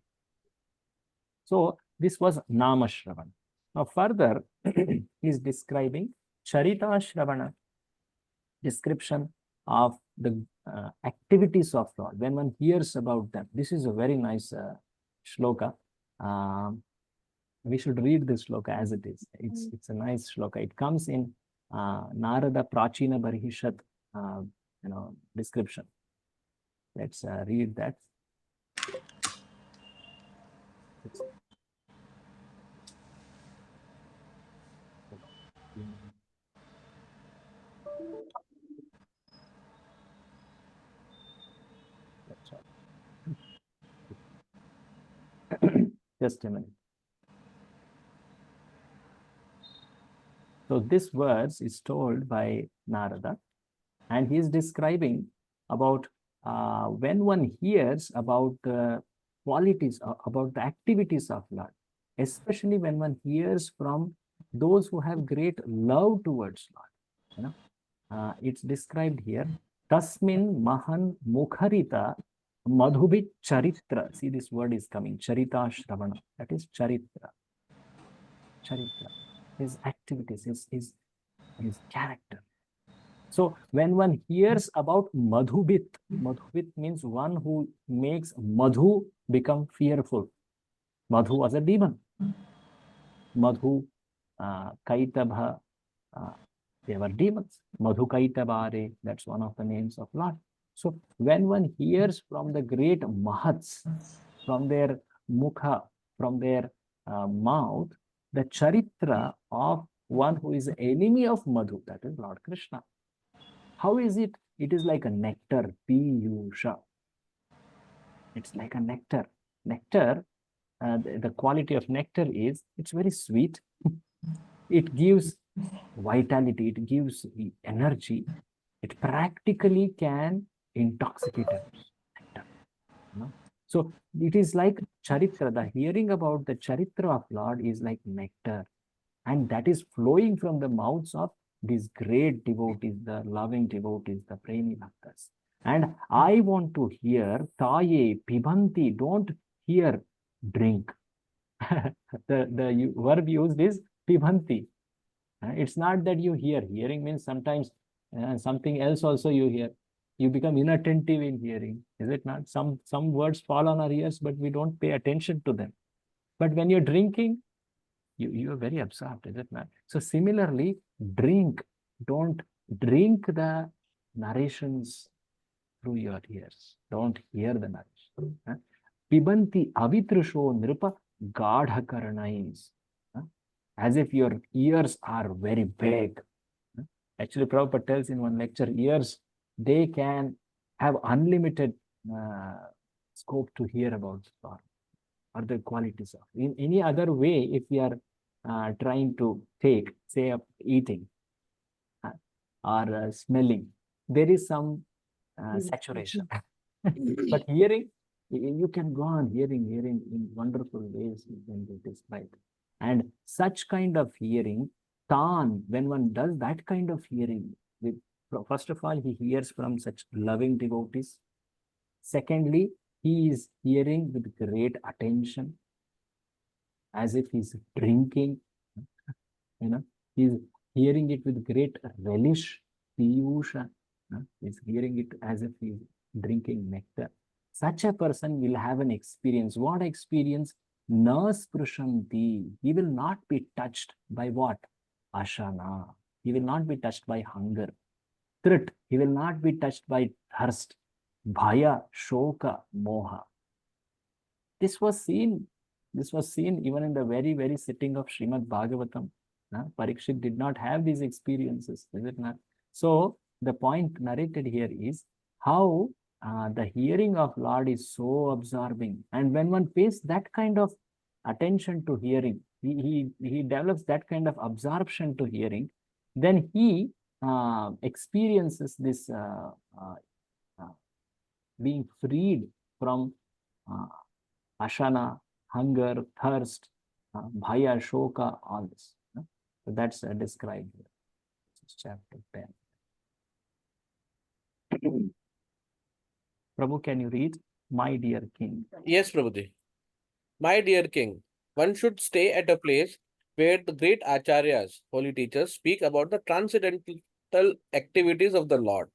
Speaker 1: So this was Nama Shravana. Now further, he is describing Charita Shravana, description of the activities of Lord. When one hears about them, this is a very nice shloka. We should read this shloka as it is. It's a nice shloka. It comes in Narada Prachina Barhishat description. Let's read that. Just a minute. So this verse is told by Narada, and he is describing about when one hears about the qualities, about the activities of Lord, especially when one hears from those who have great love towards Lord. It's described here. Tasmin Mahan Mukharita Madhubit Charitra. See, this word is coming. Charita Shravana. That is Charitra. Charitra. His activities, his character. So when one hears about Madhubit, Madhubit means one who makes Madhu become fearful. Madhu was a demon. Madhu, Kaitabha, they were demons. Madhu Kaitabare, that's one of the names of Lord. So when one hears from the great Mahats, from their mukha, from their mouth, the charitra of one who is the enemy of Madhu, that is Lord Krishna. How is it? It is like a nectar, piyusha. It's like a nectar. Nectar, the quality of nectar is, it's very sweet. It gives vitality, it gives energy. It practically can intoxicate us. So it is like charitra. The hearing about the charitra of Lord is like nectar, and that is flowing from the mouths of these great devotees, the loving devotees, the premi bhaktas. And I want to hear taye pibanti. Don't hear drink. the verb used is pibanti. It's not that you hear. Hearing means sometimes something else also you hear. You become inattentive in hearing, is it not? Some words fall on our ears, but we don't pay attention to them. But when you're drinking, you are very absorbed, is it not? So similarly, drink. Don't drink the narrations through your ears. Don't hear the narration. Pibanti avitrusho nripa gadhakaranais. As if your ears are very big. Actually, Prabhupada tells in one lecture, ears, they can have unlimited scope to hear about God or the qualities of. In any other way, if we are trying to take, say, eating or smelling, there is some saturation. But hearing, you can go on hearing in wonderful ways when it is right. And such kind of hearing, Tan, when one does that kind of hearing, with first of all, he hears from such loving devotees. Secondly, he is hearing with great attention, as if he's drinking, he's hearing it with great relish, piyusha. He's hearing it as if he's drinking nectar. Such a person will have an experience. What experience? Na sprushanti. He will not be touched by what? Ashana. He will not be touched by hunger. Trit. He will not be touched by thirst. Bhaya, shoka, moha. This was seen. This was seen even in the very, very sitting of Srimad Bhagavatam. Parikshit did not have these experiences, is it not? So the point narrated here is how the hearing of Lord is so absorbing. And when one pays that kind of attention to hearing, he develops that kind of absorption to hearing, then he experiences this being freed from ashana, hunger, thirst, bhaya, shoka, all this. So that's described here. This is chapter 10. Prabhu, can you read? My dear king.
Speaker 5: Yes, Prabhuji. My dear king, one should stay at a place where the great acharyas, holy teachers, speak about the transcendental activities of the Lord,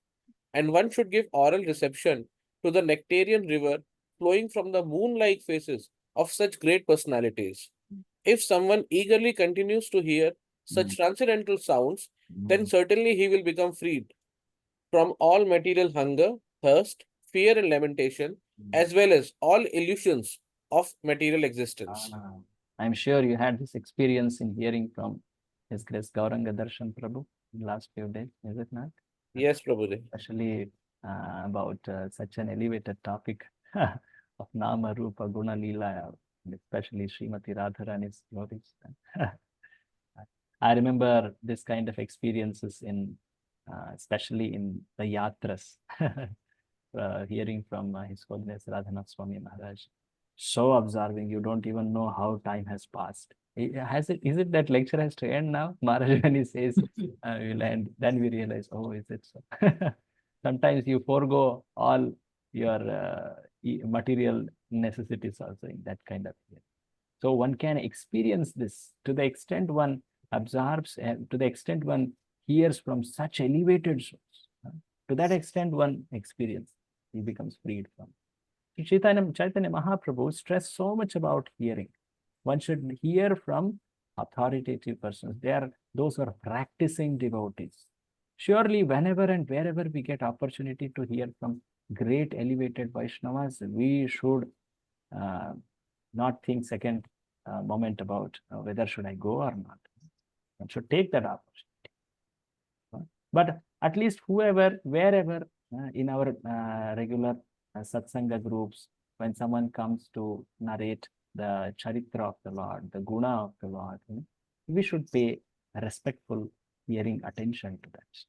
Speaker 5: and one should give oral reception to the nectarian river flowing from the moon-like faces of such great personalities. If someone eagerly continues to hear such transcendental sounds, then certainly he will become freed from all material hunger, thirst, fear, and lamentation, as well as all illusions of material existence.
Speaker 1: I'm sure you had this experience in hearing from His Grace Gauranga Darshan Prabhu in the last few days, is it not?
Speaker 5: Yes, Prabhuji.
Speaker 1: Especially about such an elevated topic of Nama, Rupa, Guna, Leela, especially Srimati Radharani's devotees. I remember this kind of experiences in, especially in the yatras, hearing from His Holiness Radhanath Swami Maharaj. So observing, you don't even know how time has passed. Is it that lecture has to end now? Maharaj, when he says we'll end, then we realize, oh, is it so? Sometimes you forego all your material necessities also in that kind of way. So one can experience this to the extent one absorbs and to the extent one hears from such elevated source. To that extent one experience, he becomes freed from. Chaitanya Mahaprabhu stressed so much about hearing. One should hear from authoritative persons. They are those who are practicing devotees. Surely, whenever and wherever we get opportunity to hear from great elevated Vaishnavas, we should not think second moment about whether should I go or not. One should take that opportunity. But at least whoever, wherever in our regular satsanga groups, when someone comes to narrate the charitra of the Lord, the guna of the Lord, we should pay respectful hearing attention to that.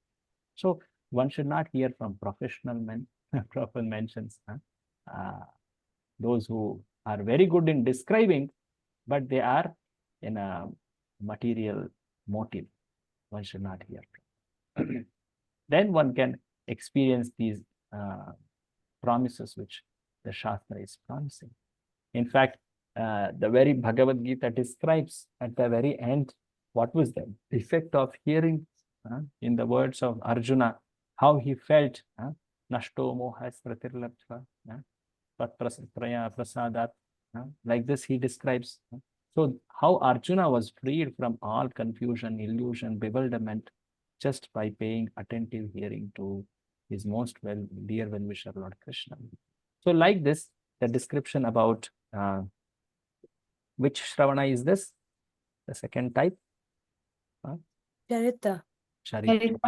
Speaker 1: So one should not hear from professional men, proper mentions, those who are very good in describing, but they are in a material motive. One should not hear from. Then one can experience these promises which the Shastra is promising. In fact, the very Bhagavad Gita describes at the very end what was the effect of hearing in the words of Arjuna, how he felt. Nashto moha spratirlabdhva prasadat. Like this he describes. So how Arjuna was freed from all confusion, illusion, bewilderment, just by paying attentive hearing to his most dear well-wisher Lord Krishna. So like this, the description about which Shravana is this? The second type?
Speaker 3: Charita.
Speaker 1: Charita.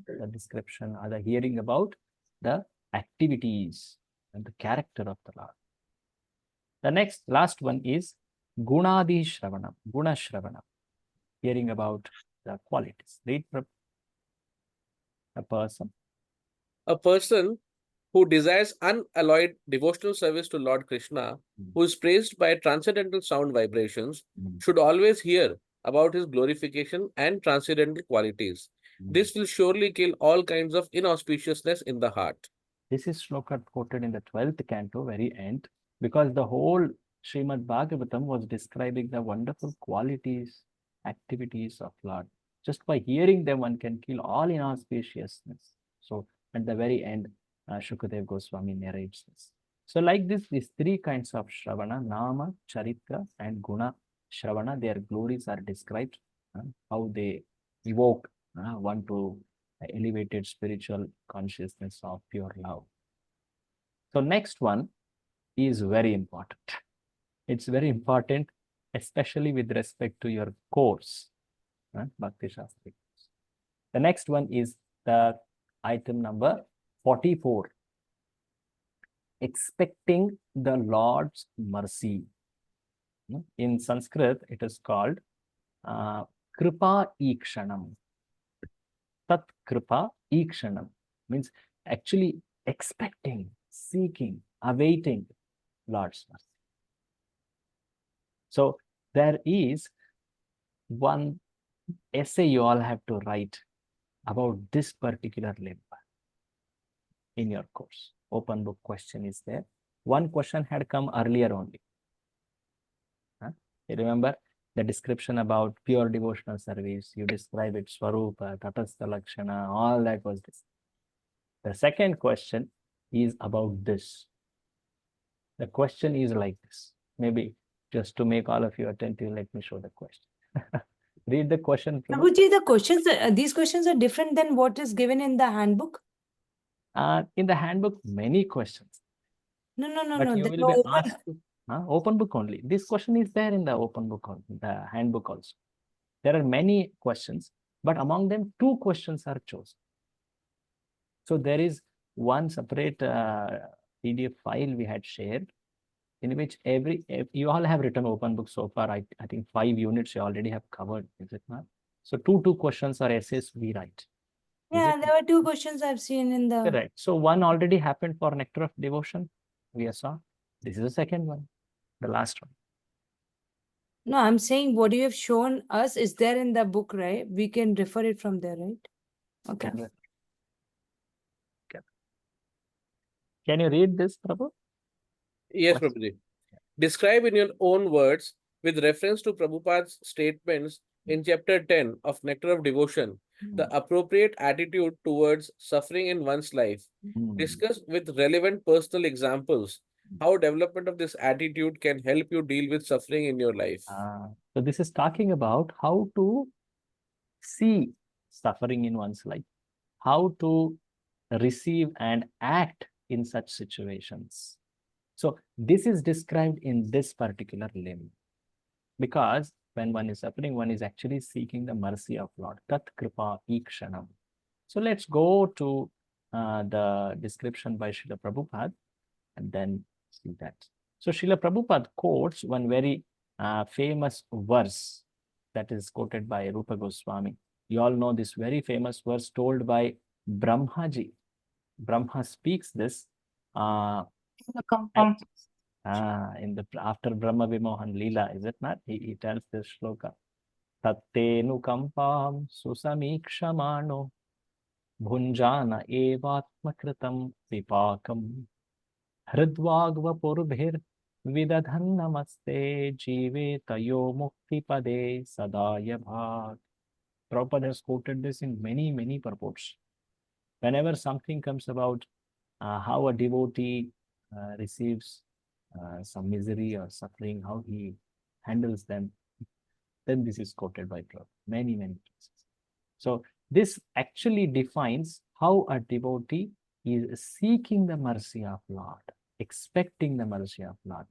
Speaker 1: The description or the hearing about the activities and the character of the Lord. The last one is Gunadi Shravana, Guna Shravana, hearing about the qualities. Read a person.
Speaker 5: A person who desires unalloyed devotional service to Lord Krishna, who is praised by transcendental sound vibrations, should always hear about his glorification and transcendental qualities. This will surely kill all kinds of inauspiciousness in the heart.
Speaker 1: This is shloka quoted in the 12th canto, very end, because the whole Srimad Bhagavatam was describing the wonderful qualities, activities of Lord. Just by hearing them, one can kill all inauspiciousness. So at the very end, Shukadev Goswami narrates this. So like this, these three kinds of Shravana, Nama, Charitra, and Guna Shravana, their glories are described, how they evoke one to elevated spiritual consciousness of pure love. So next one is very important. It's very important, especially with respect to your course, Bhakti Shastri. The next one is the item number 44. Expecting the Lord's mercy. In Sanskrit, it is called Kripa Ikshanam. Tat Kripa Ikshanam means actually expecting, seeking, awaiting Lord's mercy. So there is one essay you all have to write about this particular limb in your course. Open book question is there. One question had come earlier only. You remember the description about pure devotional service. You describe it, Swarupa, Tatastha Lakshana, all that was this. The second question is about this. The question is like this. Maybe just to make all of you attentive, let me show the question. Read the question.
Speaker 3: Prabhuji, the questions, these questions are different than what is given in the handbook?
Speaker 1: In the handbook, many questions.
Speaker 3: No.
Speaker 1: But you
Speaker 3: there's
Speaker 1: will be
Speaker 3: no
Speaker 1: asked to, open book only. This question is there in the open book, the handbook also. There are many questions, but among them, 2 questions are chosen. So there is one separate PDF file we had shared, in which you all have written open book so far. I think 5 units you already have covered, is it not? So two questions or essays we write.
Speaker 3: Yeah, there were 2 questions I've seen in the...
Speaker 1: Correct. So one already happened for Nectar of Devotion, we saw. This is the second one, the last one.
Speaker 3: No, I'm saying what you have shown us is there in the book, right? We can refer it from there, right? Okay.
Speaker 1: Can you read this, Prabhu?
Speaker 5: Yes, Prabhuji. Describe in your own words, with reference to Prabhupada's statements in chapter 10 of Nectar of Devotion, the appropriate attitude towards suffering in one's life. Discuss with relevant personal examples how development of this attitude can help you deal with suffering in your life.
Speaker 1: So this is talking about how to see suffering in one's life, how to receive and act in such situations. So this is described in this particular limb, because when one is suffering, one is actually seeking the mercy of Lord. Tat Kripa Ikshanam. So let's go to the description by Srila Prabhupada and then see that. So Srila Prabhupada quotes one very famous verse that is quoted by Rupa Goswami. You all know this very famous verse told by Brahmaji. Brahma speaks this after Brahma Vimohan Leela, is it not? He tells this shloka. Tattenu kampam susamikshamaano bhunjana evatmakritam vipakam hridvagvapurbhir vidadhan namaste jive tayo mukti pade sadaya bhag. Prabhupada has quoted this in many purports. Whenever something comes about how a devotee receives some misery or suffering, how he handles them, then this is quoted by Prabhupada. Many cases. So this actually defines how a devotee is seeking the mercy of Lord, expecting the mercy of Lord.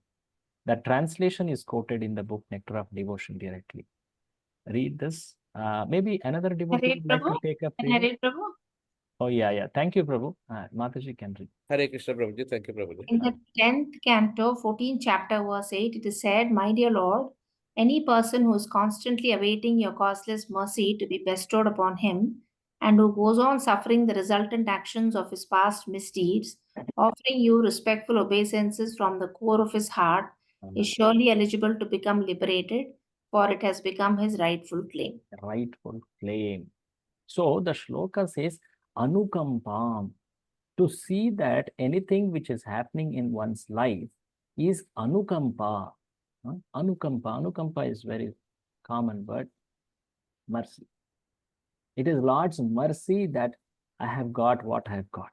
Speaker 1: The translation is quoted in the book Nectar of Devotion directly. Read this. Maybe another devotee would like to take up.
Speaker 2: Can I read, Prabhu?
Speaker 1: Oh, yeah. Thank you, Prabhu. Mataji can read.
Speaker 5: Hare Krishna, Prabhuji. Thank you, Prabhuji.
Speaker 6: In the 10th canto, 14th chapter, verse 8, it is said, My dear Lord, any person who is constantly awaiting your causeless mercy to be bestowed upon him and who goes on suffering the resultant actions of his past misdeeds, offering you respectful obeisances from the core of his heart, is surely eligible to become liberated, for it has become his rightful claim.
Speaker 1: Rightful claim. So the shloka says, Anukampam, to see that anything which is happening in one's life is anukampa. Anukampa. Anukampa is very common word. Mercy. It is Lord's mercy that I have got what I have got.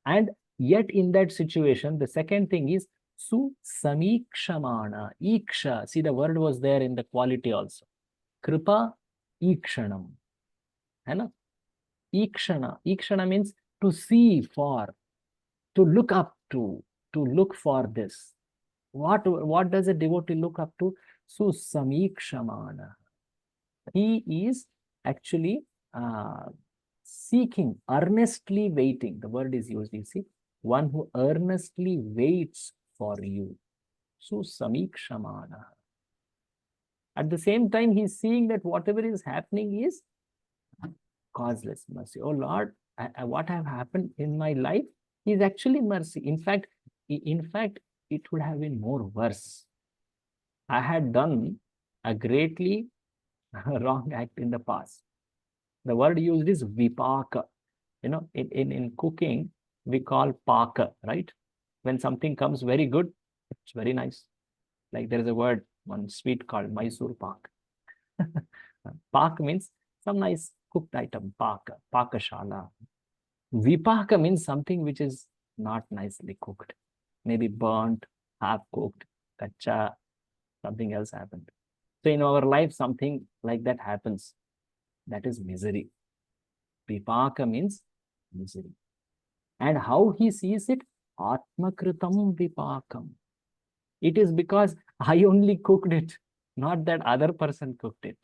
Speaker 1: And yet in that situation, the second thing is su samikshamana. Iksha. See, the word was there in the quality also. Kripa ikshanam. Hai Ikshana. Ikshana means to see for, to look up to look for this. What does a devotee look up to? So samikshamana. He is actually seeking, earnestly waiting. The word is used, you see, one who earnestly waits for you. So samikshamana. At the same time, he is seeing that whatever is happening is causeless mercy. Oh Lord, what have happened in my life is actually mercy. In fact, it would have been more worse. I had done a greatly wrong act in the past. The word used is vipaka. You know, in cooking, we call paka, right? When something comes very good, it's very nice. Like there is a word, one sweet called Mysore pak. Pak means some nice cooked item, paka, pakashala. Vipaka means something which is not nicely cooked, maybe burnt, half cooked, kacha, something else happened. So in our life, something like that happens. That is misery. Vipaka means misery. And how he sees it? Atmakritam vipakam. It is because I only cooked it, not that other person cooked it.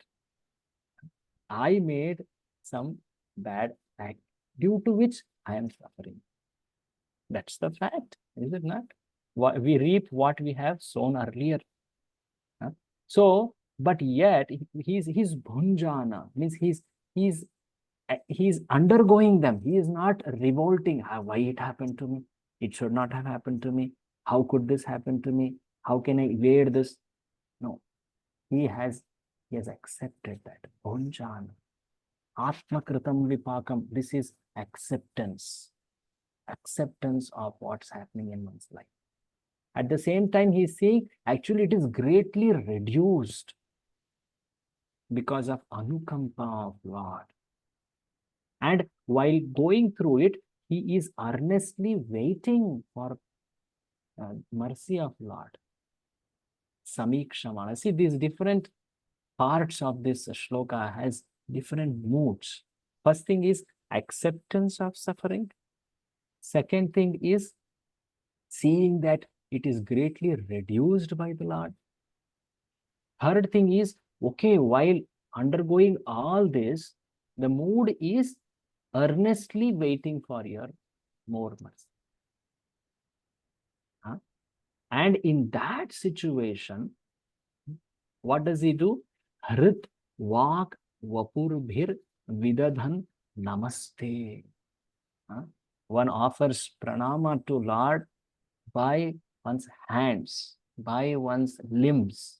Speaker 1: I made some bad act due to which I am suffering. That's the fact, is it not? We reap what we have sown earlier. So, but yet he's bhunjana, means he's undergoing them. He is not revolting. Why it happened to me? It should not have happened to me. How could this happen to me? How can I evade this? No, he has accepted that. Bhunjana. Atmakritam vipakam. This is acceptance. Acceptance of what's happening in one's life. At the same time, he is saying, actually, it is greatly reduced because of anukampa of Lord. And while going through it, he is earnestly waiting for mercy of Lord. Samikshamana. See, these different parts of this shloka has different moods. First thing is acceptance of suffering. Second thing is seeing that it is greatly reduced by the Lord. Third thing is, okay, while undergoing all this, the mood is earnestly waiting for your more mercy. And in that situation, what does he do? Hrit vak vapurbhir vidadhan namaste. One offers pranama to Lord by one's hands, by one's limbs,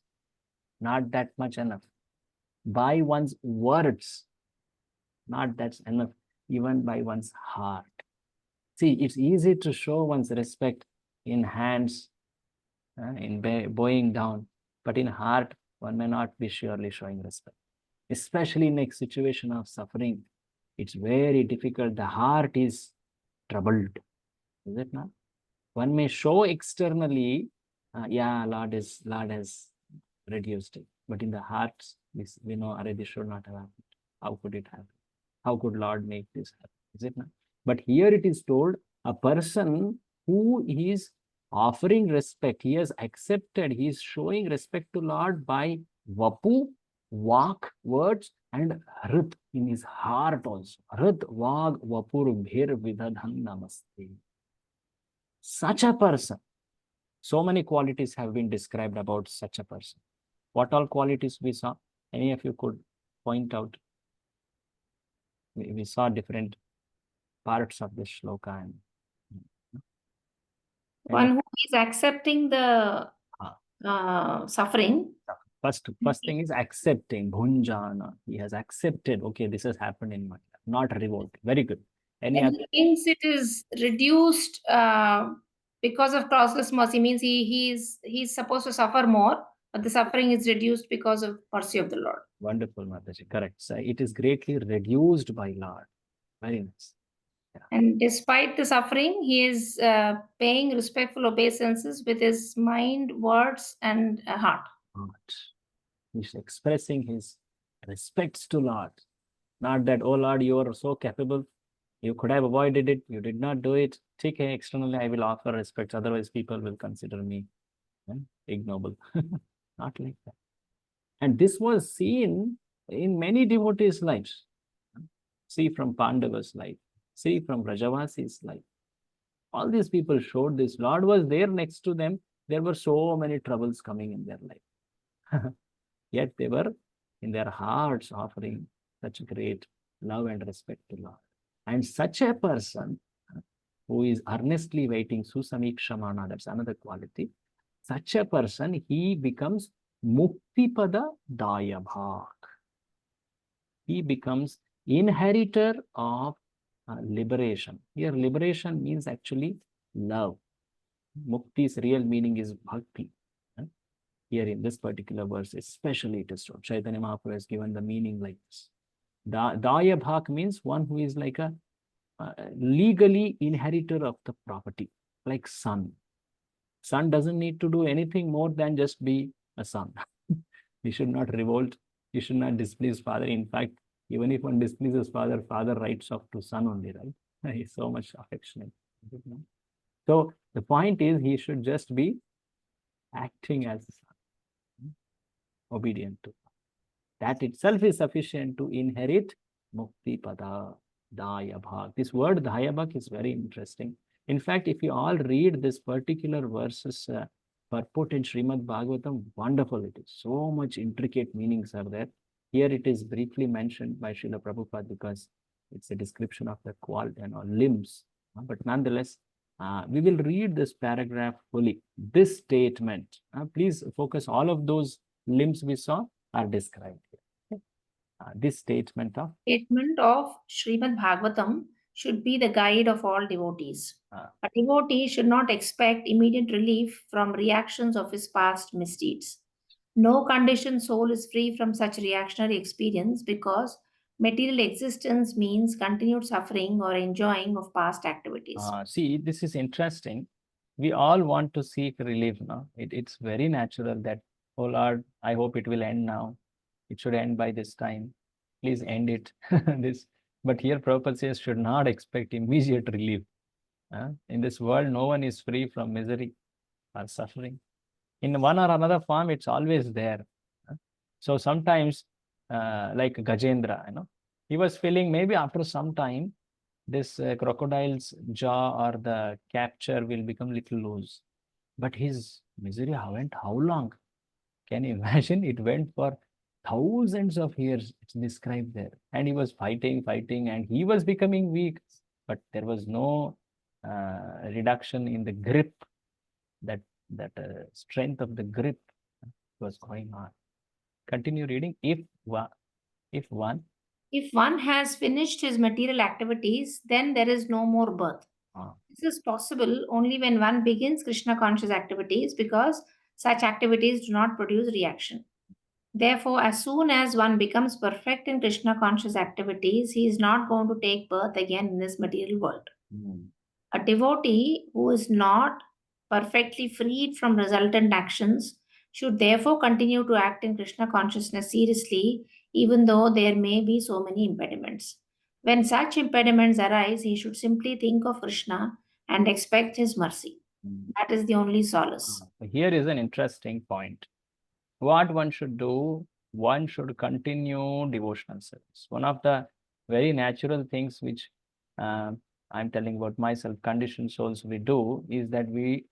Speaker 1: not that much enough. By one's words, not that's enough, even by one's heart. See, it's easy to show one's respect in hands, in bowing down, but in heart, one may not be surely showing respect. Especially in a situation of suffering, it's very difficult. The heart is troubled, is it not? One may show externally, yeah, Lord has reduced it. But in the hearts, we know, this should not have happened. How could it happen? How could Lord make this happen? Is it not? But here it is told, a person who is offering respect, he has accepted, he is showing respect to Lord by vapu, vak, words, and hrit, in his heart also. Hrit, vag, vapur, bhir, vidadhan, namaste. Such a person. So many qualities have been described about such a person. What all qualities we saw? Any of you could point out? we saw different parts of this shloka. And
Speaker 6: One who is accepting the suffering.
Speaker 1: first thing is accepting. Bhunjana. He has accepted. Okay, this has happened in my life. Not revolt. Very good. Any
Speaker 6: And
Speaker 1: other?
Speaker 6: he thinks it is reduced because of crossless mercy. Means he's supposed to suffer more, but the suffering is reduced because of mercy of the Lord.
Speaker 1: Wonderful, Mataji. Correct. So it is greatly reduced by Lord. Very nice.
Speaker 6: And despite the suffering, he is paying respectful obeisances with his mind, words, and heart.
Speaker 1: He's expressing his respects to Lord. Not that, oh Lord, you are so capable. You could have avoided it. You did not do it. Take externally, I will offer respects. Otherwise, people will consider me ignoble. Not like that. And this was seen in many devotees' lives. See from Pandava's life. See from Rajavasi's life. All these people showed this. Lord was there next to them. There were so many troubles coming in their life. Yet they were in their hearts offering such great love and respect to Lord. And such a person who is earnestly waiting, Susamikshamana, that's another quality. Such a person, he becomes Muktipada Dayabhak. He becomes inheritor of liberation. Here, liberation means actually love. Mukti's real meaning is bhakti. Here in this particular verse, especially it is true. Chaitanya Mahaprabhu has given the meaning like this. Dayabhak means one who is like a legally inheritor of the property, like son. Son doesn't need to do anything more than just be a son. He should not revolt. He should not displease father. In fact, even if one displeases father, father writes off to son only, right? He's so much affectionate. So the point is, he should just be acting as a son, obedient to. That itself is sufficient to inherit Mukti Pada Dayabhak. This word Dayabhak is very interesting. In fact, if you all read this particular verses purport in Srimad Bhagavatam, wonderful it is. So much intricate meanings are there. Here it is briefly mentioned by Srila Prabhupada because it's a description of the limbs. But nonetheless, we will read this paragraph fully. This statement, please focus, all of those limbs we saw are described here. This statement of
Speaker 6: Srimad Bhagavatam should be the guide of all devotees. A devotee should not expect immediate relief from reactions of his past misdeeds. No conditioned soul is free from such reactionary experience because material existence means continued suffering or enjoying of past activities.
Speaker 1: See, this is interesting. We all want to seek relief now. It's very natural that, oh Lord, I hope it will end now. It should end by this time. Please end it. But here Prabhupada says, should not expect immediate relief. In this world, no one is free from misery or suffering. In one or another form, it's always there. So sometimes, like Gajendra, he was feeling maybe after some time, this crocodile's jaw or the capture will become little loose. But his misery went how long? Can you imagine? It went for thousands of years. It's described there. And he was fighting, and he was becoming weak. But there was no reduction in the grip, that strength of the grip was going on. Continue reading. If one
Speaker 6: has finished his material activities, then there is no more birth. This is possible only when one begins Krishna conscious activities because such activities do not produce reaction. Therefore, as soon as one becomes perfect in Krishna conscious activities, he is not going to take birth again in this material world. A devotee who is not perfectly freed from resultant actions should therefore continue to act in Krishna consciousness seriously, even though there may be so many impediments. When such impediments arise, he should simply think of Krishna and expect his mercy. That is the only solace.
Speaker 1: Here is an interesting point. What one should do, one should continue devotional service. One of the very natural things which I'm telling about myself, conditioned souls, we do is that we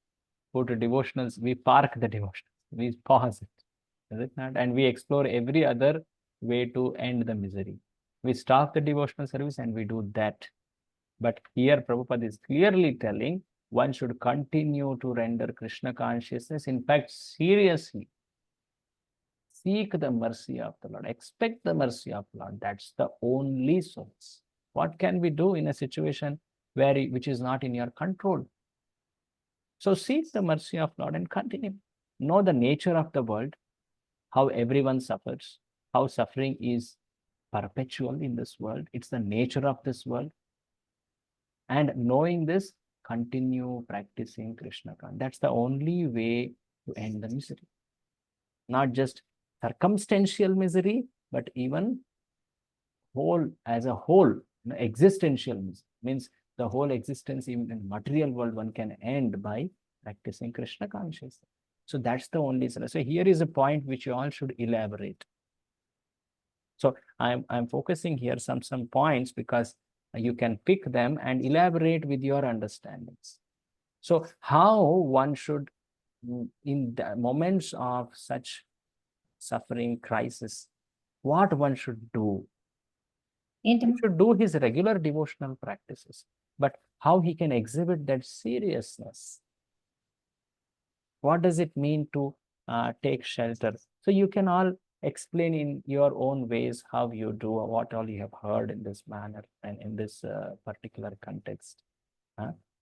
Speaker 1: put devotionals, we park the devotionals, we pause it, is it not? And we explore every other way to end the misery. We stop the devotional service and we do that. But here Prabhupada is clearly telling one should continue to render Krishna consciousness. In fact, seriously, seek the mercy of the Lord, expect the mercy of the Lord. That's the only source. What can we do in a situation which is not in your control? So seek the mercy of Lord and continue. Know the nature of the world, how everyone suffers, how suffering is perpetual in this world. It's the nature of this world. And knowing this, continue practicing Krishna consciousness. That's the only way to end the misery. Not just circumstantial misery, but even whole as a whole, existential misery. Means the whole existence even in material world one can end by practicing Krishna consciousness. So that's the only solution. So here is a point which you all should elaborate. So I'm focusing here some points because you can pick them and elaborate with your understandings. So how one should, in the moments of such suffering, crisis, what one should do? He should do his regular devotional practices, but how he can exhibit that seriousness? What does it mean to take shelter? So you can all explain in your own ways how you do, what all you have heard in this manner and in this particular context.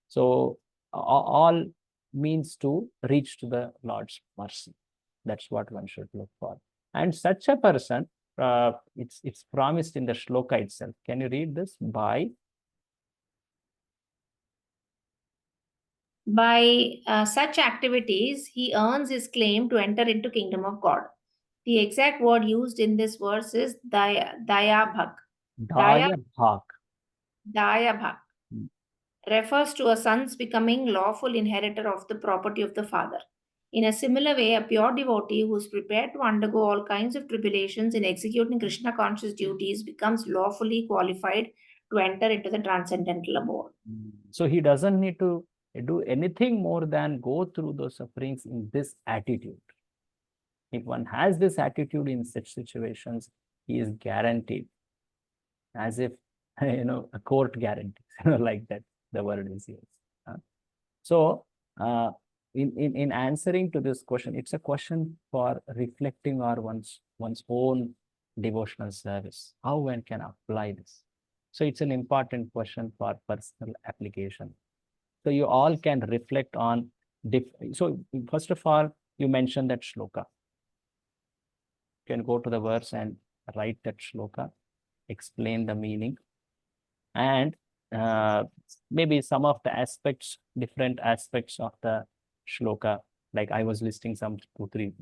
Speaker 1: So all means to reach to the Lord's mercy. That's what one should look for. And such a person, it's promised in the shloka itself. Can you read this?
Speaker 6: By such activities, he earns his claim to enter into kingdom of God. The exact word used in this verse is dayabhak.
Speaker 1: Dayabhak.
Speaker 6: Dayabhak refers to a son's becoming lawful inheritor of the property of the father. In a similar way, a pure devotee who is prepared to undergo all kinds of tribulations in executing Krishna conscious duties becomes lawfully qualified to enter into the transcendental abode.
Speaker 1: So he doesn't need to do anything more than go through those sufferings in this attitude. If one has this attitude in such situations, he is guaranteed, as if a court guarantees, like that the word is used. So in answering to this question, it's a question for reflecting on one's own devotional service, how one can apply this. So it's an important question for personal application. So you all can reflect on, so first of all, you mentioned that shloka. You can go to the verse and write that shloka, explain the meaning, and maybe some of the aspects, different aspects of the shloka, like I was listing some 2, 3,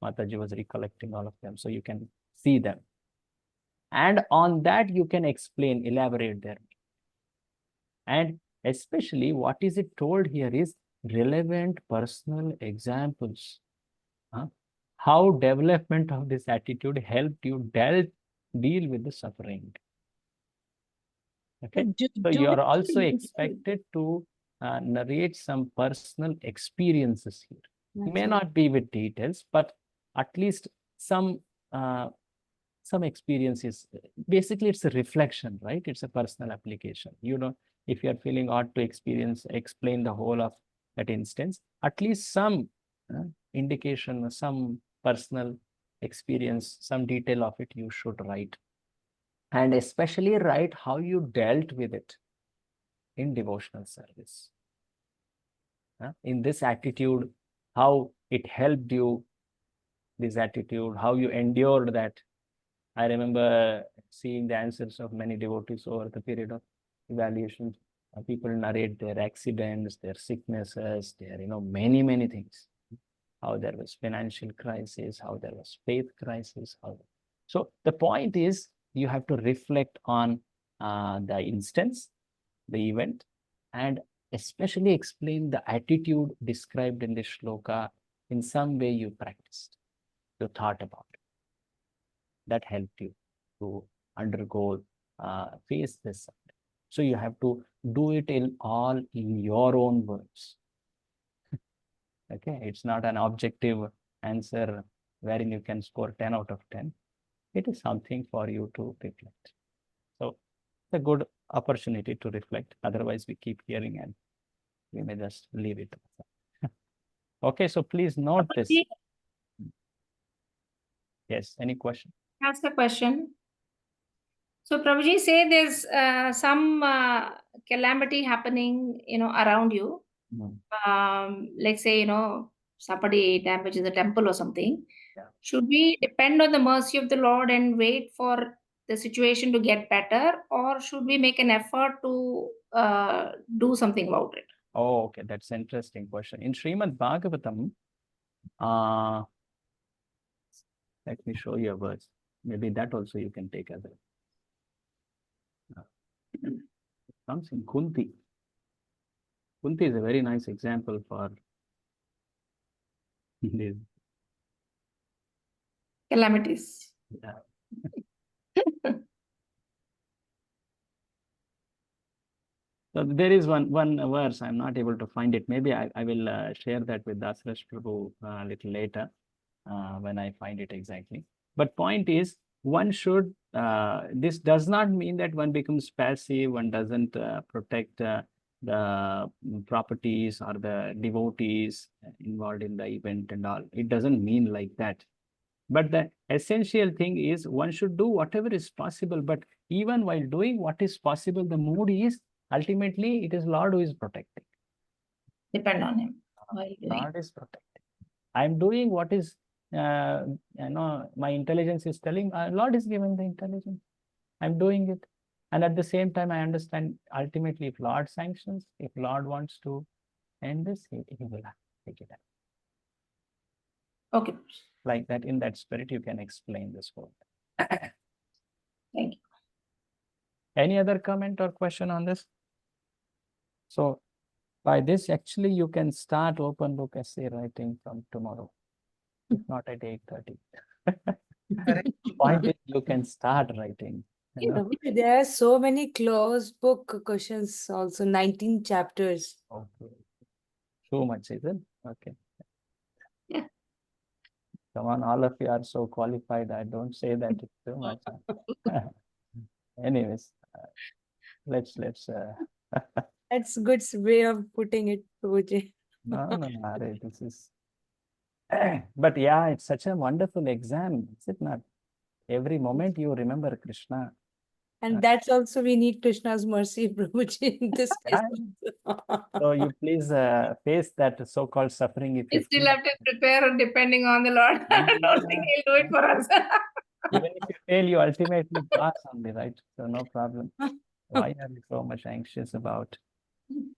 Speaker 1: Mataji was recollecting all of them, so you can see them. And on that, you can explain, elaborate there. And especially what is it told here is relevant personal examples. How development of this attitude helped you deal with the suffering. Okay, so you are also expected to narrate some personal experiences here. May not be with details, but at least some experiences. Basically, it's a reflection, right? It's a personal application. If you are feeling odd to explain the whole of that instance, at least some indication, some personal experience, some detail of it you should write. And especially write how you dealt with it in devotional service. In this attitude, how it helped you, this attitude, how you endured that. I remember seeing the answers of many devotees over the period of evaluation. People narrate their accidents, their sicknesses, their, many things. How there was financial crisis, how there was faith crisis. So the point is, you have to reflect on the instance, the event, and especially explain the attitude described in the shloka in some way you practiced, you thought about it. That helped you to undergo, face this. So you have to do it in your own words. Okay, it's not an objective answer wherein you can score 10 out of 10. it is something for you to reflect. So it's a good opportunity to reflect. Otherwise, we keep hearing and we may just leave it. Okay, so please note this.
Speaker 6: Prabhuji,
Speaker 1: Yes, any question?
Speaker 6: ask a question. So Prabhuji, say there's some calamity happening, around you. Like say, somebody damages the temple or something.
Speaker 1: Yeah.
Speaker 6: Should we depend on the mercy of the Lord and wait for the situation to get better, or should we make an effort to do something about it?
Speaker 1: Oh, okay, that's an interesting question. In Srimad Bhagavatam, let me show you a verse. Maybe that also you can take as a. It comes in Kunti. Kunti is a very nice example for this.
Speaker 6: Calamities.
Speaker 1: Yeah. So there is one verse, I'm not able to find it. Maybe I will share that with Dasrash Prabhu a little later when I find it exactly. But point is, one should, this does not mean that one becomes passive, one doesn't protect the properties or the devotees involved in the event and all. It doesn't mean like that. But the essential thing is one should do whatever is possible. But even while doing what is possible, the mood is ultimately it is Lord who is protecting.
Speaker 6: Depend on him while doing.
Speaker 1: Lord is protecting. I'm doing what is, my intelligence is telling, Lord is giving the intelligence. I'm doing it. And at the same time, I understand ultimately if Lord sanctions, if Lord wants to end this, he will take it out.
Speaker 6: Okay.
Speaker 1: Like that, in that spirit, you can explain this whole thing.
Speaker 6: Thank you.
Speaker 1: Any other comment or question on this? So by this, actually, you can start open book essay writing from tomorrow, if not at 8:30. Point is, you can start writing. You know?
Speaker 3: There are so many closed book questions also, 19 chapters.
Speaker 1: Okay. Too much, is it? Okay.
Speaker 6: Yeah.
Speaker 1: Come on, all of you are so qualified. I don't say that it's too much. Anyways, let's.
Speaker 3: That's good way of putting it, Prabhuji.
Speaker 1: No, Are, this is. But yeah, it's such a wonderful exam, is it not? Every moment you remember Krishna.
Speaker 3: And that's also we need Krishna's mercy, Prabhuji, in this case.
Speaker 1: So you please face that so-called suffering if
Speaker 6: We
Speaker 1: you
Speaker 6: still
Speaker 1: feel.
Speaker 6: have to prepare depending on the Lord. I don't think he'll do it for us.
Speaker 1: Even if you fail, you ultimately pass only, right? So no problem. Why are you so much anxious about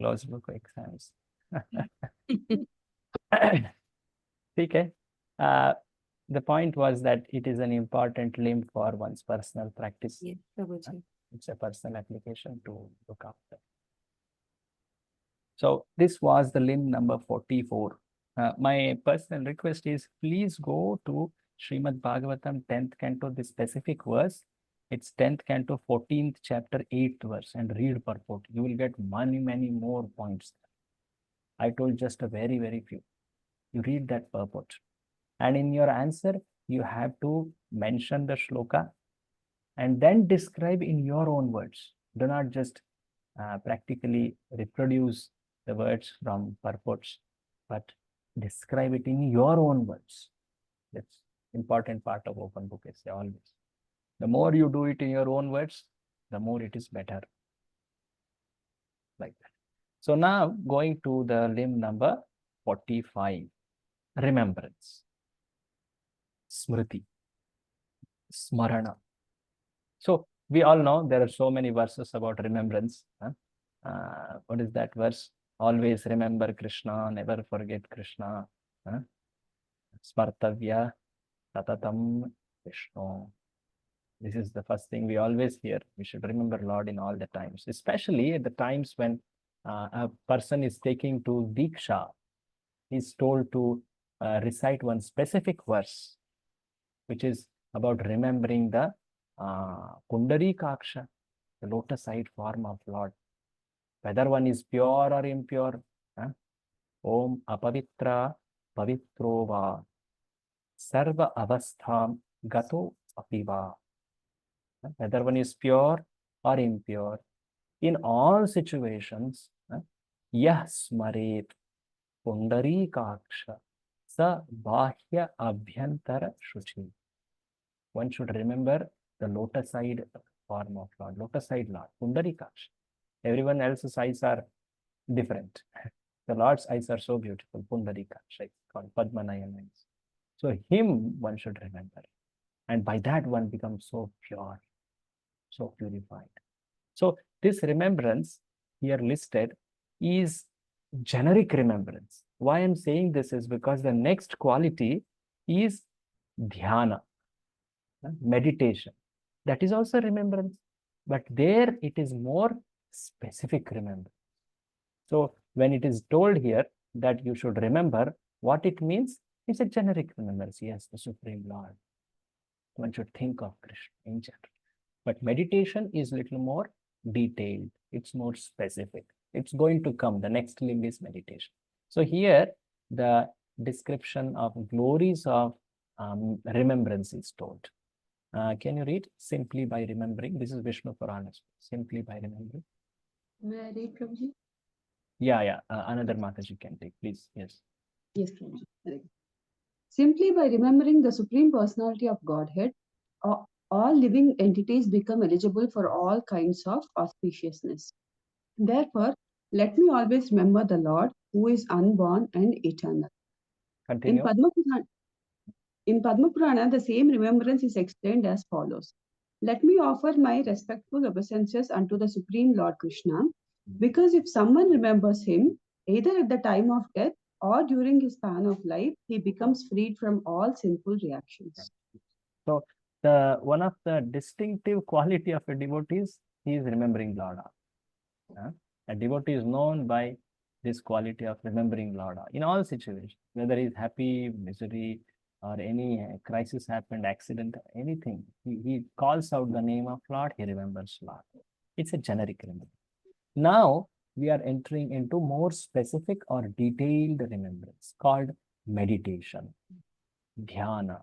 Speaker 1: closed book exams? Okay. The point was that it is an important limb for one's personal practice.
Speaker 3: Yes, Prabhuji.
Speaker 1: It's a personal application to look after. So this was the limb number 44. My personal request is please go to Srimad Bhagavatam 10th canto, the specific verse. It's 10th canto, 14th chapter, 8th verse, and read purport. You will get many more points. I told just a very few. You read that purport. And in your answer, you have to mention the shloka and then describe in your own words. Do not just practically reproduce the words from purports, but describe it in your own words. That's important part of open book essay always. The more you do it in your own words, the more it is better. Like that. So now going to the limb number 45, remembrance, smriti, smarana. So we all know there are so many verses about remembrance. What is that verse? Always remember Krishna, never forget Krishna. Smartavya tatatam Vishnu. This is the first thing we always hear. We should remember Lord in all the times, especially at the times when a person is taking to Diksha. He's told to recite one specific verse, which is about remembering the Pundarikaksha, the lotus-eyed form of Lord. Whether one is pure or impure, Om apavitra pavitro va sarva avastham gato apiva. Whether one is pure or impure, in all situations, yah smaret pundarikaksha sa bahya abhyantara shuchi. One should remember the lotus-eyed form of Lord, lotus-eyed Lord, pundarikaksha. Everyone else's eyes are different. The Lord's eyes are so beautiful, pundarikaksha, it's called Padmanayana eyes. So him one should remember. And by that one becomes so pure, so purified. So this remembrance here listed is generic remembrance. Why I'm saying this is because the next quality is dhyana, meditation. That is also remembrance, but there it is more specific remembrance. So when it is told here that you should remember what it means, it's a generic remembrance. Yes, the Supreme Lord. One should think of Krishna in general. But meditation is little more detailed. It's more specific. It's going to come. The next limb is meditation. So here, the description of glories of remembrance is told. Can you read? Simply by remembering. This is Vishnu Purana. Simply by remembering.
Speaker 4: May I read, Prabhuji?
Speaker 1: Yeah. Another Mataji can take, please. Yes.
Speaker 4: Yes, Prabhuji. Very good. Simply by remembering the Supreme Personality of Godhead, all living entities become eligible for all kinds of auspiciousness. Therefore, let me always remember the Lord who is unborn and eternal.
Speaker 1: Continue.
Speaker 4: In Padma Purana, the same remembrance is explained as follows. Let me offer my respectful obeisances unto the Supreme Lord Krishna, because if someone remembers him, either at the time of death or during his span of life, he becomes freed from all sinful reactions.
Speaker 1: So one of the distinctive quality of a devotee is he is remembering Lord. A devotee is known by this quality of remembering Lord in all situations, whether he is happy, misery, or any crisis happened, accident, anything. He calls out the name of Lord, he remembers Lord. It's a generic remembrance. Now we are entering into more specific or detailed remembrance called meditation, dhyana.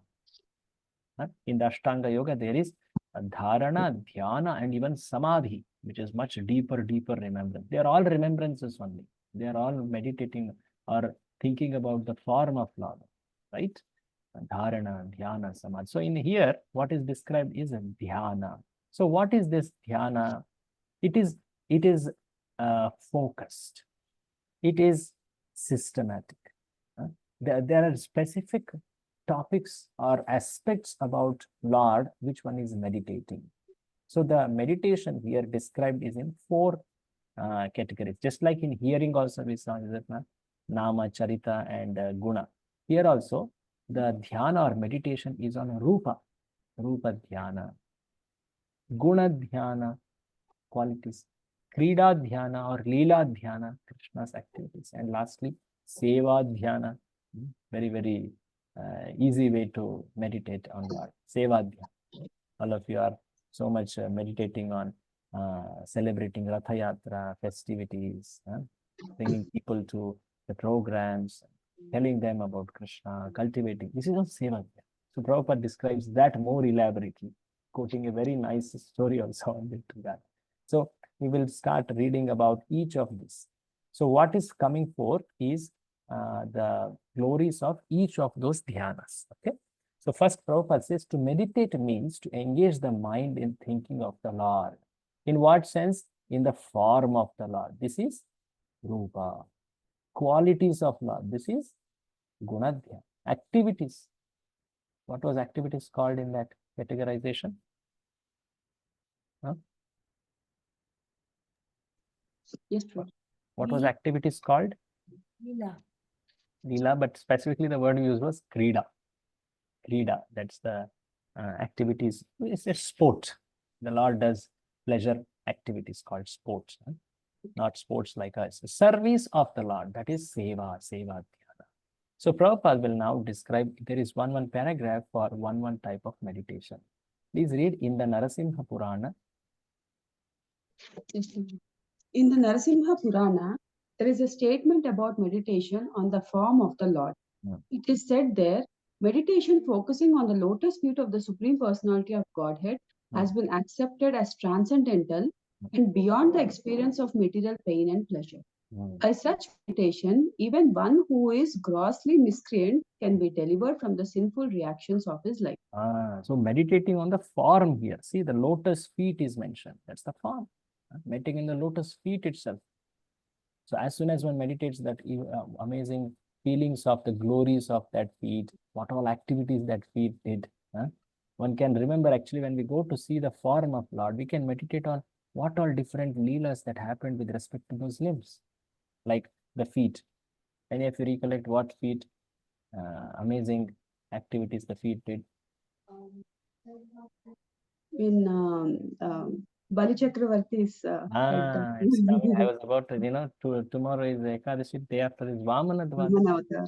Speaker 1: In the Ashtanga Yoga, there is dharana, dhyana, and even samadhi, which is much deeper remembrance. They are all remembrances only. They are all meditating or thinking about the form of Lord, right? Dharana, dhyana, samadhi. So in here, what is described is dhyana. So what is this dhyana? It is focused. It is systematic. There are specific topics or aspects about Lord, which one is meditating. So the meditation here described is in four categories. Just like in hearing also we saw, is it Nama, Charita, and Guna. Here also, the dhyana or meditation is on Rupa, Rupa dhyana, Guna dhyana, qualities, Krida dhyana or Leela dhyana, Krishna's activities, and lastly, Seva dhyana, very easy way to meditate on Lord. Seva dhyana. All of you are so much meditating on celebrating Ratha Yatra, festivities, bringing people to the programs, telling them about Krishna, cultivating. This is all Seva dhyana. So Prabhupada describes that more elaborately, quoting a very nice story also on to that. So we will start reading about each of these. So what is coming forth is the glories of each of those dhyanas. Okay. So first Prabhupada says to meditate means to engage the mind in thinking of the Lord. In what sense? In the form of the Lord. This is Rupa. Qualities of Lord. This is Gunadhyana. Activities. What was activities called in that categorization? Huh?
Speaker 4: Yes, Prabhuji.
Speaker 1: What was activities called?
Speaker 3: Leela.
Speaker 1: Leela, but specifically the word used was Krida. Krida, that's the activities. It's a sport. The Lord does pleasure activities called sports, not sports like us. Service of the Lord, that is Seva, Seva Dhyana. So Prabhupada will now describe, there is one paragraph for one type of meditation. Please read in the Narasimha Purana.
Speaker 4: Yes, Prabhuji. In the Narasimha Purana, there is a statement about meditation on the form of the Lord.
Speaker 1: Hmm.
Speaker 4: It is said there, Meditation focusing on the lotus feet of the Supreme Personality of Godhead has been accepted as transcendental and beyond the experience of material pain and pleasure. By such meditation, even one who is grossly miscreant can be delivered from the sinful reactions of his life.
Speaker 1: So meditating on the form here. See, the lotus feet is mentioned. That's the form. Meditating in the lotus feet itself. So as soon as one meditates that amazing feelings of the glories of that feet, what all activities that feet did, one can remember actually when we go to see the form of Lord, we can meditate on what all different leelas that happened with respect to those limbs, like the feet. And if you recollect what feet, amazing activities the feet did.
Speaker 4: In Bali Chakravarti's head,
Speaker 1: It's coming. I was about to, tomorrow is Ekadashi, day after is Vamana Dwada.
Speaker 4: Brahman avatar.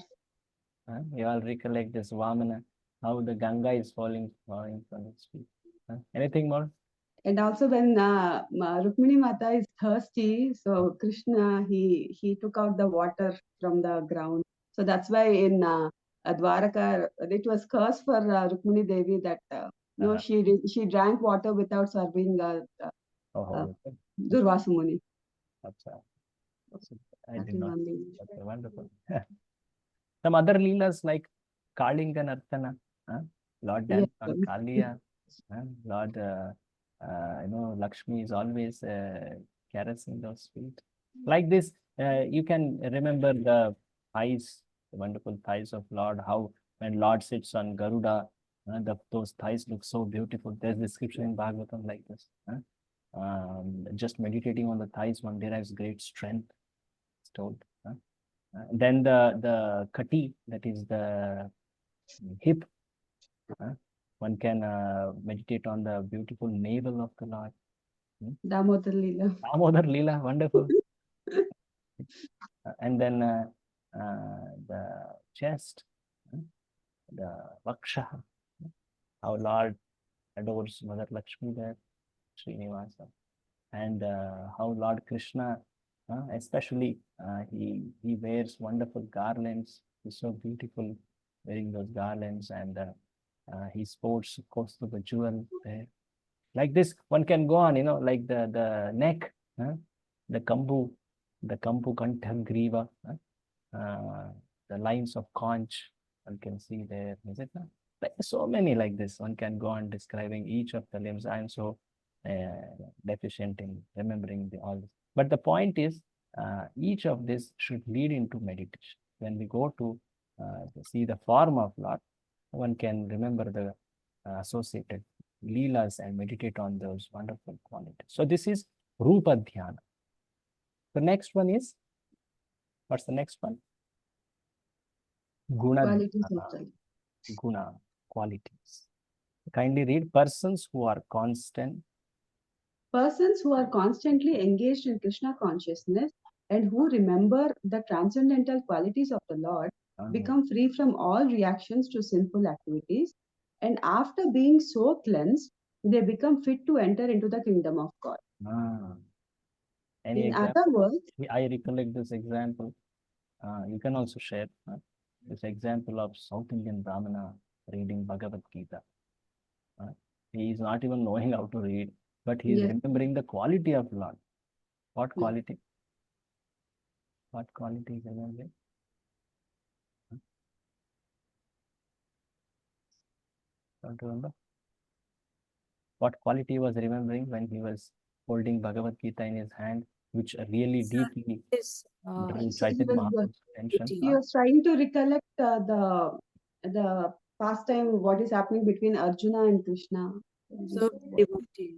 Speaker 1: You all recollect this Vamana, how the Ganga is falling from his feet. Anything more?
Speaker 4: And also when Rukmini Mata is thirsty, so Krishna, he took out the water from the ground. So that's why in Dwaraka, it was cursed for Rukmini Devi that no, she drank water without serving Durvasa Muni.
Speaker 1: I did
Speaker 4: That is
Speaker 1: not.
Speaker 4: one thing.
Speaker 1: Okay, wonderful. Some other leelas like Kalinga Nartana, Lord dance
Speaker 4: Yes,
Speaker 1: on
Speaker 4: sir.
Speaker 1: Kalia, Lord, Lakshmi is always caressing those feet. Like this, you can remember the thighs, the wonderful thighs of Lord, how when Lord sits on Garuda, those thighs look so beautiful. There's description in Bhagavatam like this. Just meditating on the thighs, one derives great strength, it's told. Then the kati, that is the hip, one can meditate on the beautiful navel of the Lord.
Speaker 4: Damodar Leela.
Speaker 1: Damodar Leela, wonderful. And then the chest, the vaksha, how Lord adores Mother Lakshmi there, Srinivasa. And how Lord Krishna, especially, he wears wonderful garlands. He's so beautiful wearing those garlands, and he sports the jewel there. Like this, one can go on, like the neck, the kambu kantha griva, the lines of conch, one can see there, is it not? Like so many like this, one can go on describing each of the limbs. I am so deficient in remembering all this. But the point is, each of this should lead into meditation. When we go to see the form of Lord, one can remember the associated leelas and meditate on those wonderful qualities. So this is Rupa Dhyana. The next one is, what's the next one? Guna
Speaker 4: Qualities of
Speaker 1: Dhyana.
Speaker 4: life.
Speaker 1: Guna, qualities. Kindly read, persons who are constant.
Speaker 4: Persons who are constantly engaged in Krishna consciousness and who remember the transcendental qualities of the Lord become free from all reactions to sinful activities. And after being so cleansed, they become fit to enter into the kingdom of God.
Speaker 1: Any
Speaker 4: In
Speaker 1: example?
Speaker 4: other words,
Speaker 1: I recollect this example. You can also share this example of South Indian Brahmana reading Bhagavad Gita. He is not even knowing how to read, but he is
Speaker 4: yes,
Speaker 1: remembering the quality of Lord. What
Speaker 4: Yeah.
Speaker 1: quality? What quality is remembering? Don't remember? What quality he was remembering when he was holding Bhagavad Gita in his hand, which really deeply
Speaker 3: Yes,
Speaker 1: drew
Speaker 4: so
Speaker 1: Chaitanya Mahaprabhu's attention.
Speaker 4: he was trying to recollect the pastime, what is happening between Arjuna and Krishna.
Speaker 3: so devotee.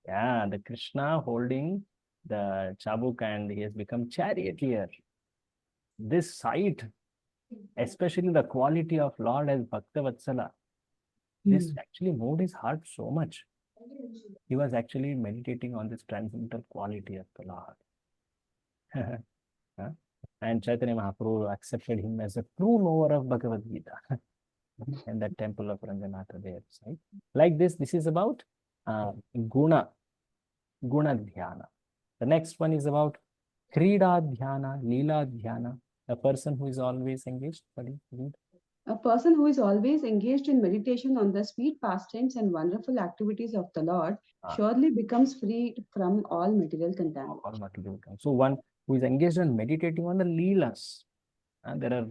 Speaker 1: Yeah, the Krishna holding the chabuk and he has become charioteer. This sight, especially the quality of Lord as Bhakta Vatsala, this actually moved his heart so much. He was actually meditating on this transcendental quality of the Lord. And Chaitanya Mahaprabhu accepted him as a true knower of Bhagavad Gita in the temple of Ranganatha there. Right? Like this is about Guna Dhyana. The next one is about Krida Dhyana, Leela Dhyana, a person who is always engaged. Read.
Speaker 4: A person who is always engaged in meditation on the sweet pastimes and wonderful activities of the Lord surely becomes freed from all material contamination.
Speaker 1: So one who is engaged in meditating on the Leelas. There are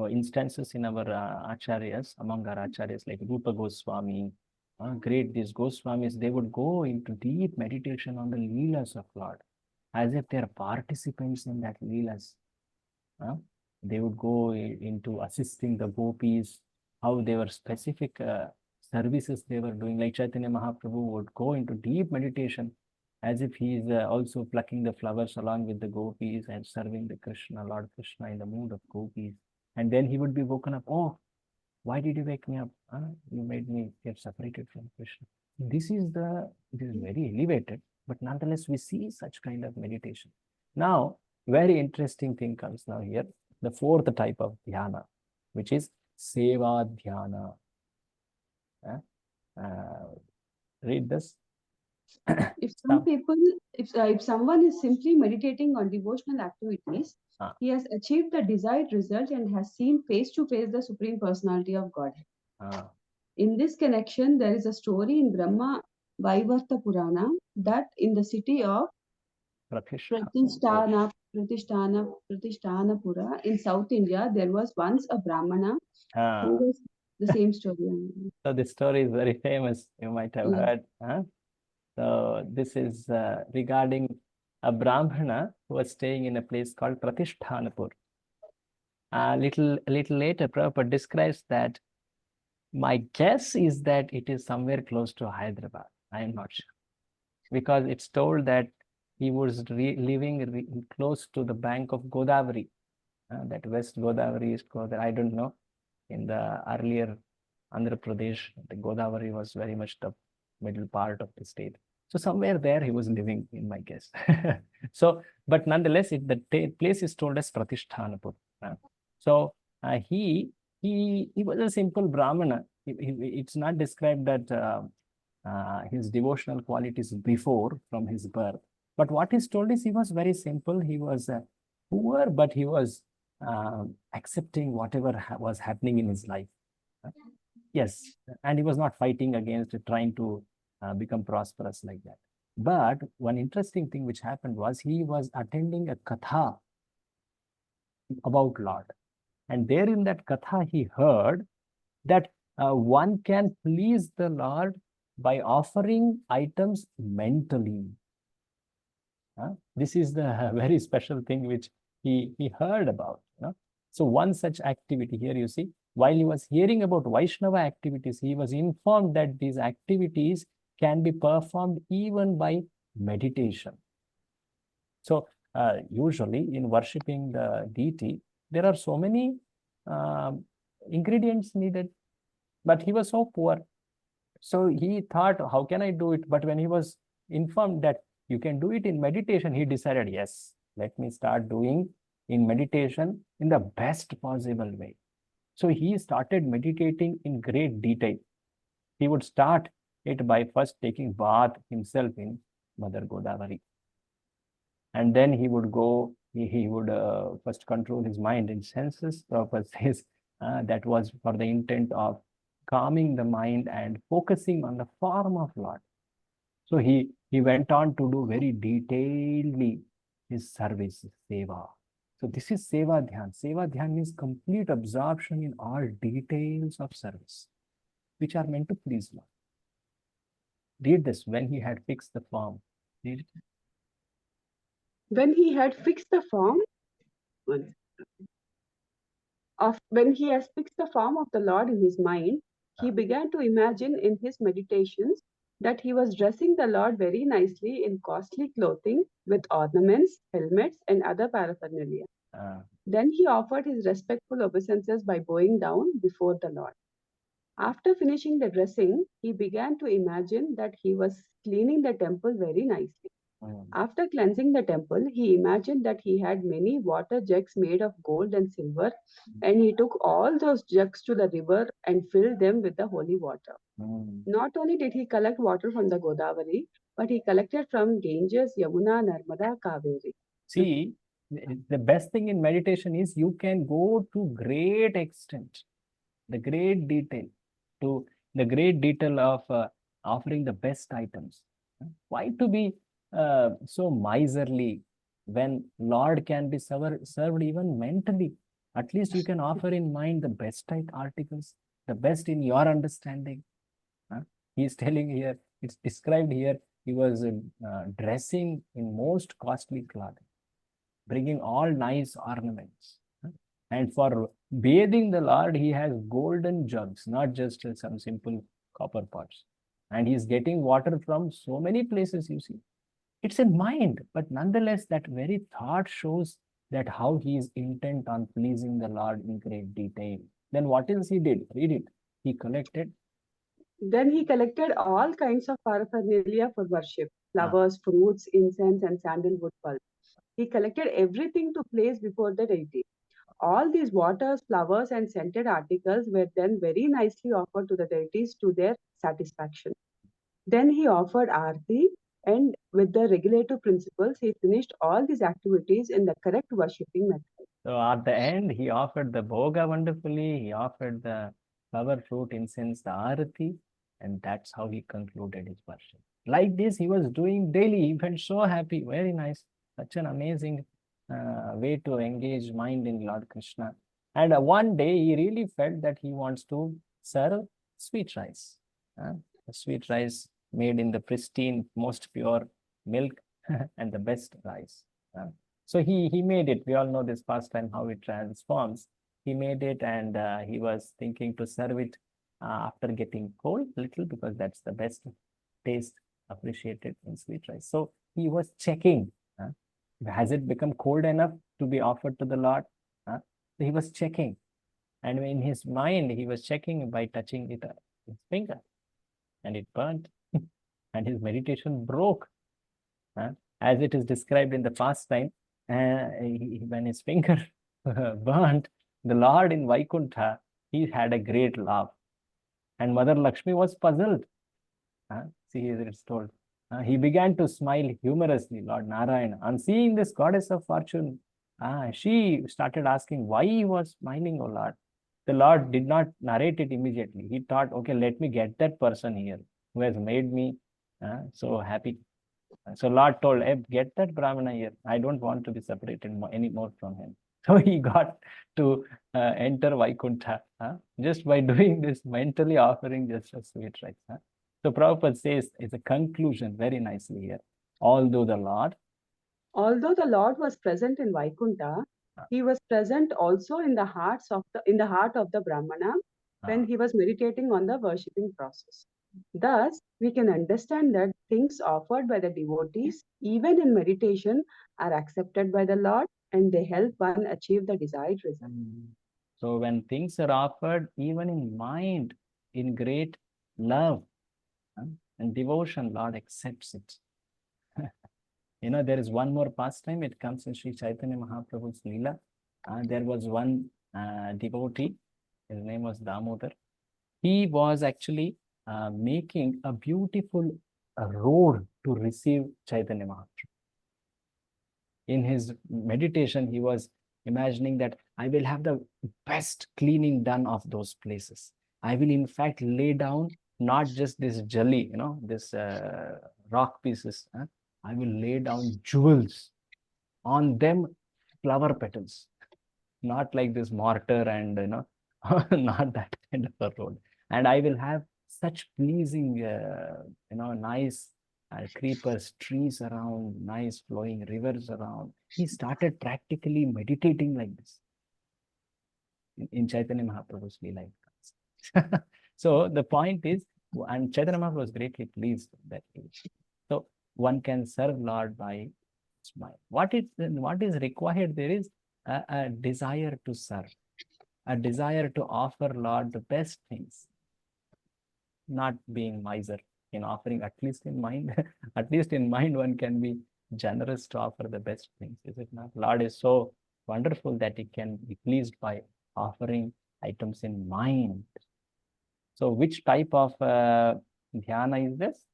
Speaker 1: instances in our acharyas, among our acharyas like Rupa Goswami, great these Goswamis, they would go into deep meditation on the Leelas of Lord, as if they are participants in that Leelas. They would go into assisting the gopis, how they were specific services they were doing. Like Chaitanya Mahaprabhu would go into deep meditation as if he is also plucking the flowers along with the gopis and serving the Krishna, Lord Krishna in the mood of gopis. And then he would be woken up, oh, why did you wake me up? You made me get separated from Krishna. This is very elevated, but nonetheless, we see such kind of meditation. Now, very interesting thing comes now here, the fourth type of dhyana, which is seva dhyana. Read this.
Speaker 4: If someone is simply meditating on devotional activities, he has achieved the desired result and has seen face to face the Supreme Personality of Godhead. In this connection, there is a story in Brahma Vaivarta Purana that in the city of Pratishthanapura in South India, there was once a Brahmana who was the same story.
Speaker 1: So this story is very famous. You might have heard. So this is regarding a Brahmana who was staying in a place called Pratishthanapur. A little later, Prabhupada describes that my guess is that it is somewhere close to Hyderabad. I am not sure. Because it's told that he was living close to the bank of Godavari. That West Godavari is called, I don't know. In the earlier Andhra Pradesh, the Godavari was very much the middle part of the state. So somewhere there he was living, in my guess. So, but nonetheless, the place is told as Pratishthanapur. So he was a simple Brahmana. It's not described that his devotional qualities before from his birth. But what is told is he was very simple. He was poor, but he was accepting whatever was happening in his life. Yes, and he was not fighting against trying to become prosperous like that. But one interesting thing which happened was he was attending a katha about Lord. And there in that katha, he heard that one can please the Lord by offering items mentally. This is the very special thing which he heard about. So one such activity here, you see, while he was hearing about Vaishnava activities, he was informed that these activities can be performed even by meditation. So usually in worshipping the deity, there are so many ingredients needed, but he was so poor. So he thought, how can I do it? But when he was informed that you can do it in meditation, he decided, yes, let me start doing in meditation in the best possible way. So he started meditating in great detail. He would start it by first taking bath himself in Mother Godavari. And then he would go, he would first control his mind and senses. Prabhupada says that was for the intent of calming the mind and focusing on the form of Lord. So he went on to do very detailedly his service, seva. So this is seva dhyan. Seva dhyan means complete absorption in all details of service, which are meant to please Lord. Read this, when he had fixed the form. Read it.
Speaker 4: When he had fixed the form when he has fixed the form of the Lord in his mind, he began to imagine in his meditations that he was dressing the Lord very nicely in costly clothing with ornaments, helmets, and other paraphernalia. Then he offered his respectful obeisances by bowing down before the Lord. After finishing the dressing, he began to imagine that he was cleaning the temple very nicely. After cleansing the temple, he imagined that he had many water jugs made of gold and silver, and he took all those jugs to the river and filled them with the holy water. Not only did he collect water from the Godavari, but he collected from Ganges, Yamuna, Narmada, Kaveri.
Speaker 1: See, the best thing in meditation is you can go to great extent. the great detail, to the great detail of offering the best items. Why to be so miserly when Lord can be served even mentally? At least you can offer in mind the best type articles, the best in your understanding. He is telling here, it's described here, he was dressing in most costly clothing, bringing all nice ornaments. And for bathing the Lord, he has golden jugs, not just some simple copper pots. And he's getting water from so many places, you see. It's in mind, but nonetheless, that very thought shows that how he is intent on pleasing the Lord in great detail. Then what else he did? Read it. He collected.
Speaker 4: Then he collected all kinds of paraphernalia for worship: flowers, fruits, incense, and sandalwood pulp. He collected everything to place before the deity. All these waters, flowers, and scented articles were then very nicely offered to the deities to their satisfaction. Then he offered arti, and with the regulative principles, he finished all these activities in the correct worshipping method.
Speaker 1: So at the end, he offered the bhoga wonderfully. He offered the flower, fruit, incense, the arati, and that's how he concluded his worship. Like this, he was doing daily. He felt so happy. Very nice. Such an amazing way to engage mind in Lord Krishna. And one day, he really felt that he wants to serve sweet rice. Sweet rice made in the pristine, most pure milk and the best rice. So he made it. We all know this pastime, how it transforms. He made it, and he was thinking to serve it after getting cold little, because that's the best taste appreciated in sweet rice. So he was checking, has it become cold enough to be offered to the Lord? So he was checking, and in his mind, he was checking by touching it with his finger, and it burnt, and his meditation broke. As it is described in the pastime, when his finger burnt, the Lord in Vaikuntha, he had a great laugh. And Mother Lakshmi was puzzled. See, it's told. He began to smile humorously, Lord Narayana. On seeing this goddess of fortune, she started asking why he was smiling, oh Lord. The Lord did not narrate it immediately. He thought, okay, let me get that person here who has made me so happy. So Lord told, hey, get that Brahmana here. I don't want to be separated anymore from him. So he got to enter Vaikuntha just by doing this, mentally offering just a sweet rice. So Prabhupada says, it's a conclusion very nicely here. Although the Lord
Speaker 4: was present in Vaikuntha, he was present also in the heart of the Brahmana when he was meditating on the worshipping process. Thus, we can understand that things offered by the devotees, even in meditation, are accepted by the Lord, and they help one achieve the desired result.
Speaker 1: So when things are offered, even in mind, in great love and devotion, Lord accepts it. There is one more pastime. It comes in Sri Chaitanya Mahaprabhu's Leela. There was one devotee. His name was Damodar. He was actually making a beautiful road to receive Chaitanya Mahaprabhu. In his meditation, he was imagining that I will have the best cleaning done of those places. I will, in fact, lay down not just this jelly, this rock pieces. I will lay down jewels, on them flower petals, not like this mortar and not that kind of a road. And I will have such pleasing nice creepers, trees around, nice flowing rivers around. He started practically meditating like this in Chaitanya Mahaprabhu's Leela. So the point is, and Chaitanya Mahaprabhu was greatly pleased that so one can serve Lord by smile. What is required there is a desire to serve, a desire to offer Lord the best things, not being miser in offering, at least in mind. At least in mind, one can be generous to offer the best things, is it not? Lord is so wonderful that he can be pleased by offering items in mind. So which type of dhyana is this?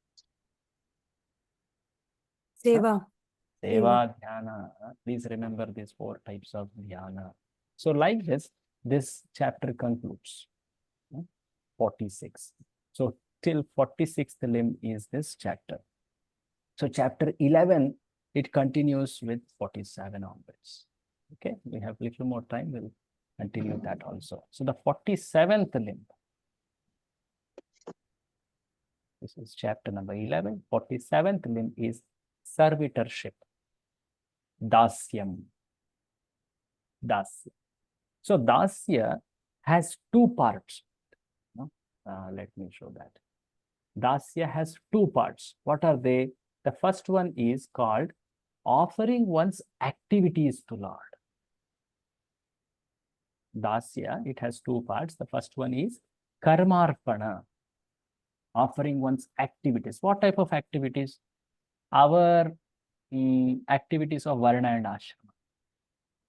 Speaker 3: Seva.
Speaker 1: Seva, dhyana. Please remember these 4 types of dhyana. So like this chapter concludes. 46. So till 46th limb is this chapter. So chapter 11, it continues with 47 onwards. Okay, we have little more time. We'll continue that also. So the 47th limb. This is chapter number 11. 47th limb is servitorship. Dasyam. Dasya. So Dasya has two parts. Let me show that. Dasya has two parts. What are they? The first one is called offering one's activities to Lord. Dasya, it has two parts. The first one is karmarpana, offering one's activities. What type of activities? Our activities of varna and ashrama.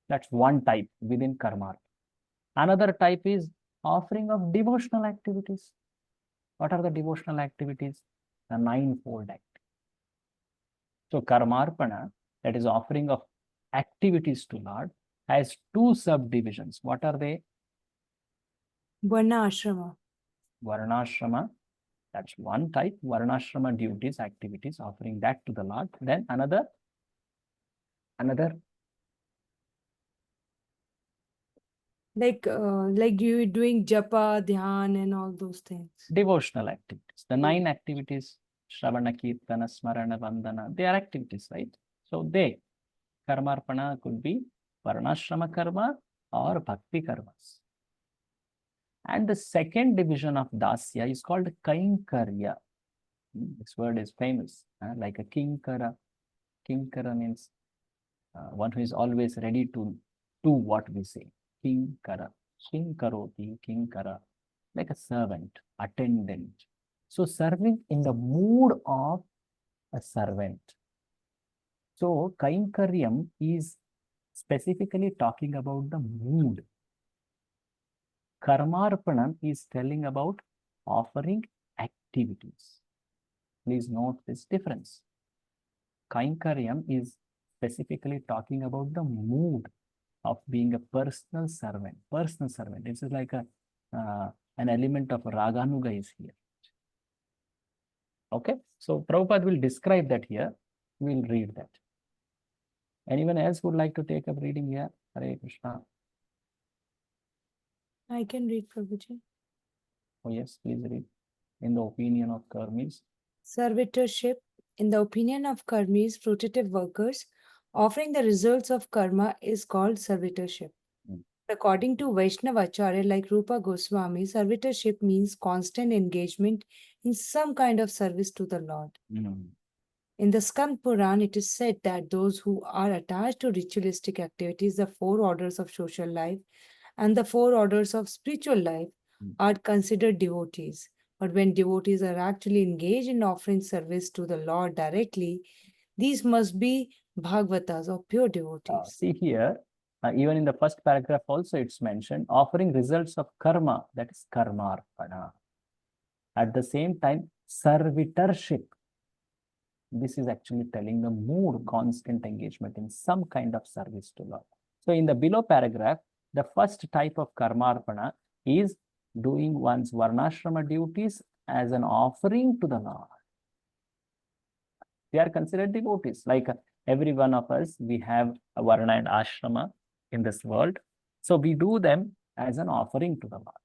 Speaker 1: That's one type within karma. Another type is offering of devotional activities. What are the devotional activities? The ninefold activities. So karmarpana, that is offering of activities to Lord, has two subdivisions. What are they?
Speaker 3: Varnashrama.
Speaker 1: Varnashrama, that's one type. Varnashrama duties, activities, offering that to the Lord. Then another
Speaker 3: Like you doing japa, dhyan, and all those things.
Speaker 1: devotional activities. The 9 activities, Shravana, Kirtana, Smarana, Vandana, they are activities, right? So they, karmarpana could be varnashrama karma or bhakti karmas. And the second division of dasya is called kainkarya. This word is famous, like a kinkara. Kinkara means one who is always ready to do what we say. Kinkara. Kinkaroti, kinkara. Like a servant, attendant. So serving in the mood of a servant. So kainkaryam is specifically talking about the mood. Karmarpanam is telling about offering activities. Please note this difference. Kainkaryam is specifically talking about the mood of being a personal servant. Personal servant. This is like an element of raganuga is here. Okay, so Prabhupada will describe that here. We'll read that. Anyone else would like to take up reading here? Hare Krishna.
Speaker 3: I can read, Prabhuji.
Speaker 1: Oh yes, please read. In the opinion of Karmis.
Speaker 3: Servitorship, in the opinion of karmis, fruitive workers, offering the results of karma is called servitorship. According to Vaishnavacharya like Rupa Goswami, servitorship means constant engagement in some kind of service to the Lord. In the Skand Puran, it is said that those who are attached to ritualistic activities, the 4 orders of social life and the 4 orders of spiritual life, are considered devotees. But when devotees are actually engaged in offering service to the Lord directly, these must be Bhagavatas or pure devotees.
Speaker 1: See here, even in the first paragraph also it's mentioned, offering results of karma, that is karmarpana. At the same time, servitorship. This is actually telling the mood, constant engagement in some kind of service to Lord. So in the below paragraph, the first type of karmarpana is doing one's varnashrama duties as an offering to the Lord. They are considered devotees. Like every one of us, we have a varna and ashrama in this world. So we do them as an offering to the Lord.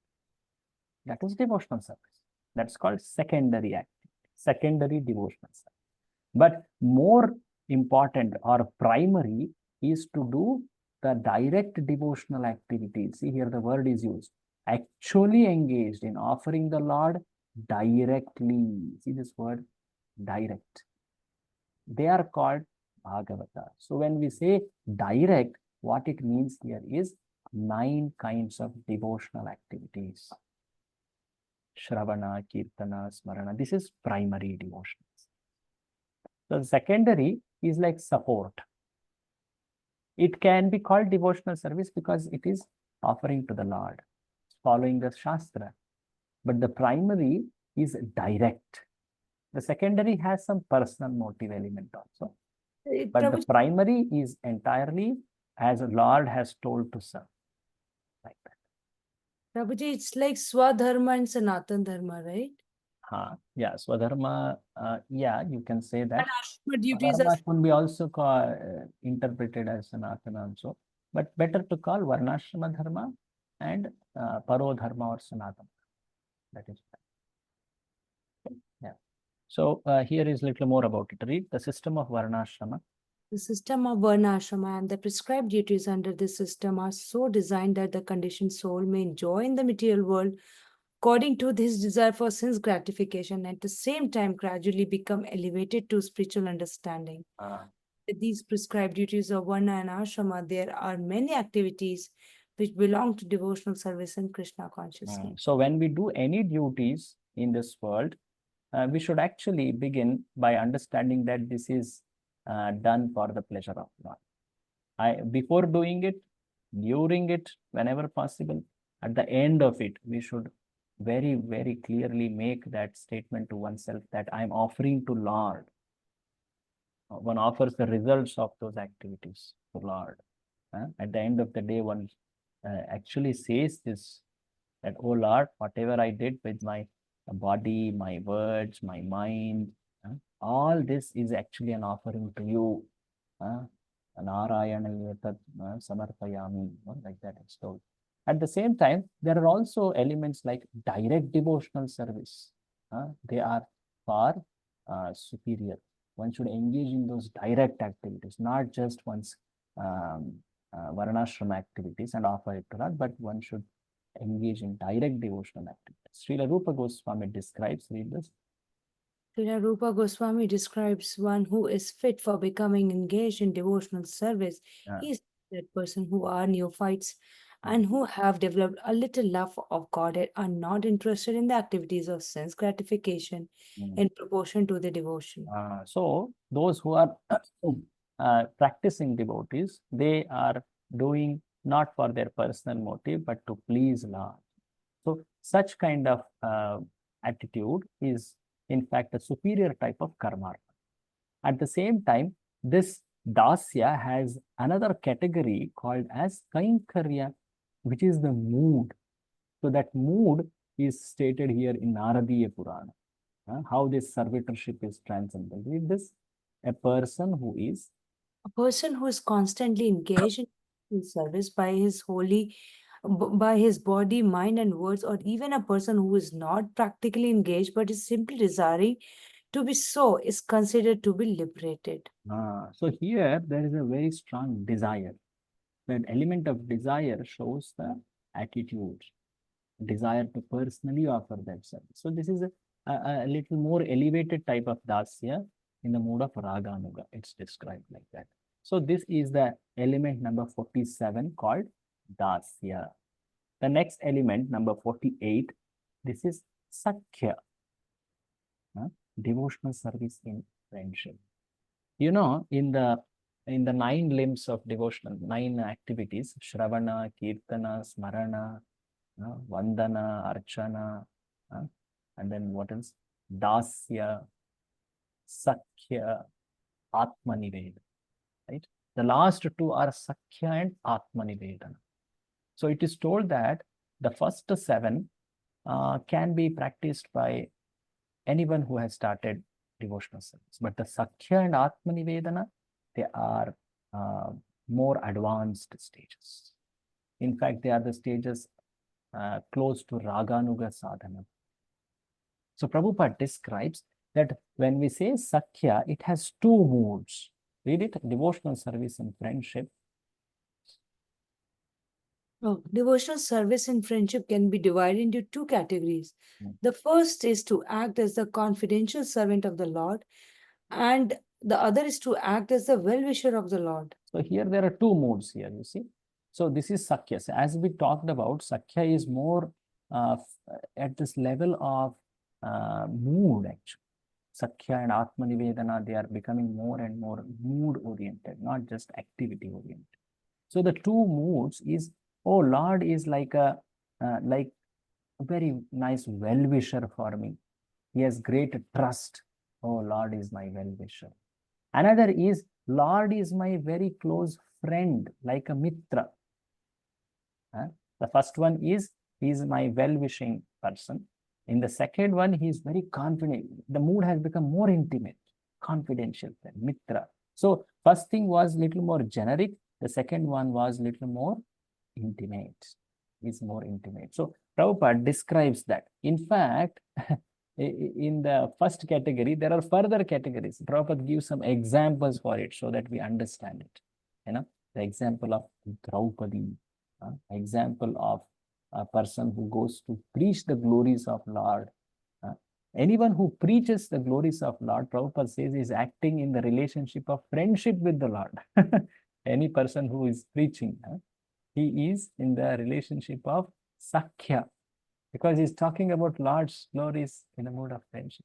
Speaker 1: That is devotional service. That's called secondary activity, secondary devotional service. But more important or primary is to do the direct devotional activity. See here the word is used. Actually engaged in offering the Lord directly. See this word, direct. They are called Bhagavata. So when we say direct, what it means here is 9 kinds of devotional activities. Shravana, Kirtana, Smarana. This is primary devotions. So the secondary is like support. It can be called devotional service because it is offering to the Lord, following the Shastra. But the primary is direct. The secondary has some personal motive element also. But the primary is entirely as the Lord has told to serve. Like that.
Speaker 3: Prabhuji, it's like Swadharma and Sanatan Dharma, right?
Speaker 1: Yeah, Swadharma, yeah, you can say that.
Speaker 3: And Ashrama duties are
Speaker 1: Swadharma could be also interpreted as Sanatana also, but better to call Varnashrama Dharma and Paro Dharma or Sanatana. That is right. Yeah. So here is little more about it. Read the system of Varnashrama.
Speaker 3: the system of Varnashrama and the prescribed duties under this system are so designed that the conditioned soul may enjoy in the material world according to his desire for sense gratification, and at the same time gradually become elevated to spiritual understanding. With these prescribed duties of Varna and Ashrama, there are many activities which belong to devotional service and Krishna consciousness.
Speaker 1: So when we do any duties in this world, we should actually begin by understanding that this is done for the pleasure of God. Before doing it, during it, whenever possible, at the end of it, we should very, very clearly make that statement to oneself that I'm offering to Lord. One offers the results of those activities to Lord. At the end of the day, one actually says this, that, oh Lord, whatever I did with my body, my words, my mind, all this is actually an offering to you. Narayana samarpayami, like that it's told. At the same time, there are also elements like direct devotional service. They are far superior. One should engage in those direct activities, not just one's Varnashrama activities and offer it to God, but one should engage in direct devotional activities. Srila Rupa Goswami describes, read this.
Speaker 3: Srila Rupa Goswami describes one who is fit for becoming engaged in devotional service. He is that person who are neophytes and who have developed a little love of God and are not interested in the activities of sense gratification in proportion to the devotion.
Speaker 1: So those who are practicing devotees, they are doing not for their personal motive, but to please Lord. So such kind of attitude is in fact a superior type of karma. At the same time, this dasya has another category called as kainkarya, which is the mood. So that mood is stated here in Naradiya Purana. How this servitorship is transcendental. Read this. A person who is
Speaker 3: constantly engaged in service by his by his body, mind, and words, or even a person who is not practically engaged but is simply desiring to be so, is considered to be liberated.
Speaker 1: So here there is a very strong desire. That element of desire shows the attitude, desire to personally offer that service. So this is a little more elevated type of dasya in the mode of raganuga. It's described like that. So this is the element number 47 called dasya. The next element, number 48, this is sakhya, devotional service in friendship. You know, in the 9 limbs of devotional, 9 activities, Shravana, Kirtana, Smarana, Vandana, Archana, and then what else? Dasya, Sakhya, Atmanivedana, right? The last two are Sakhya and Atmanivedana. So it is told that the first 7 can be practiced by anyone who has started devotional service. But the Sakhya and Atmanivedana, they are more advanced stages. In fact, they are the stages close to Raganuga sadhana. So Prabhupada describes that when we say Sakhya, it has 2 moods. Read it, devotional service and friendship.
Speaker 3: Devotional service and friendship can be divided into 2 categories. The first is to act as the confidential servant of the Lord, and the other is to act as the well-wisher of the Lord.
Speaker 1: So here there are 2 modes here, you see. So this is Sakhya. So as we talked about, Sakhya is more at this level of mood actually. Sakhya and Atmanivedana, they are becoming more and more mood oriented, not just activity oriented. So the 2 moods is, oh Lord is like a very nice well-wisher for me. He has great trust. Oh Lord is my well-wisher. Another is, Lord is my very close friend, like a mitra. The first one is He's my well-wishing person. In the second one, he's very confident. The mood has become more intimate, confidential, mitra. So first thing was little more generic. The second one was little more intimate. Is more intimate. So Prabhupada describes that. In fact, in the first category, there are further categories. Prabhupada gives some examples for it so that we understand it. The example of Draupadi, example of a person who goes to preach the glories of Lord. Anyone who preaches the glories of Lord, Prabhupada says, is acting in the relationship of friendship with the Lord. Any person who is preaching, he is in the relationship of Sakhya, because he's talking about Lord's glories in a mood of friendship.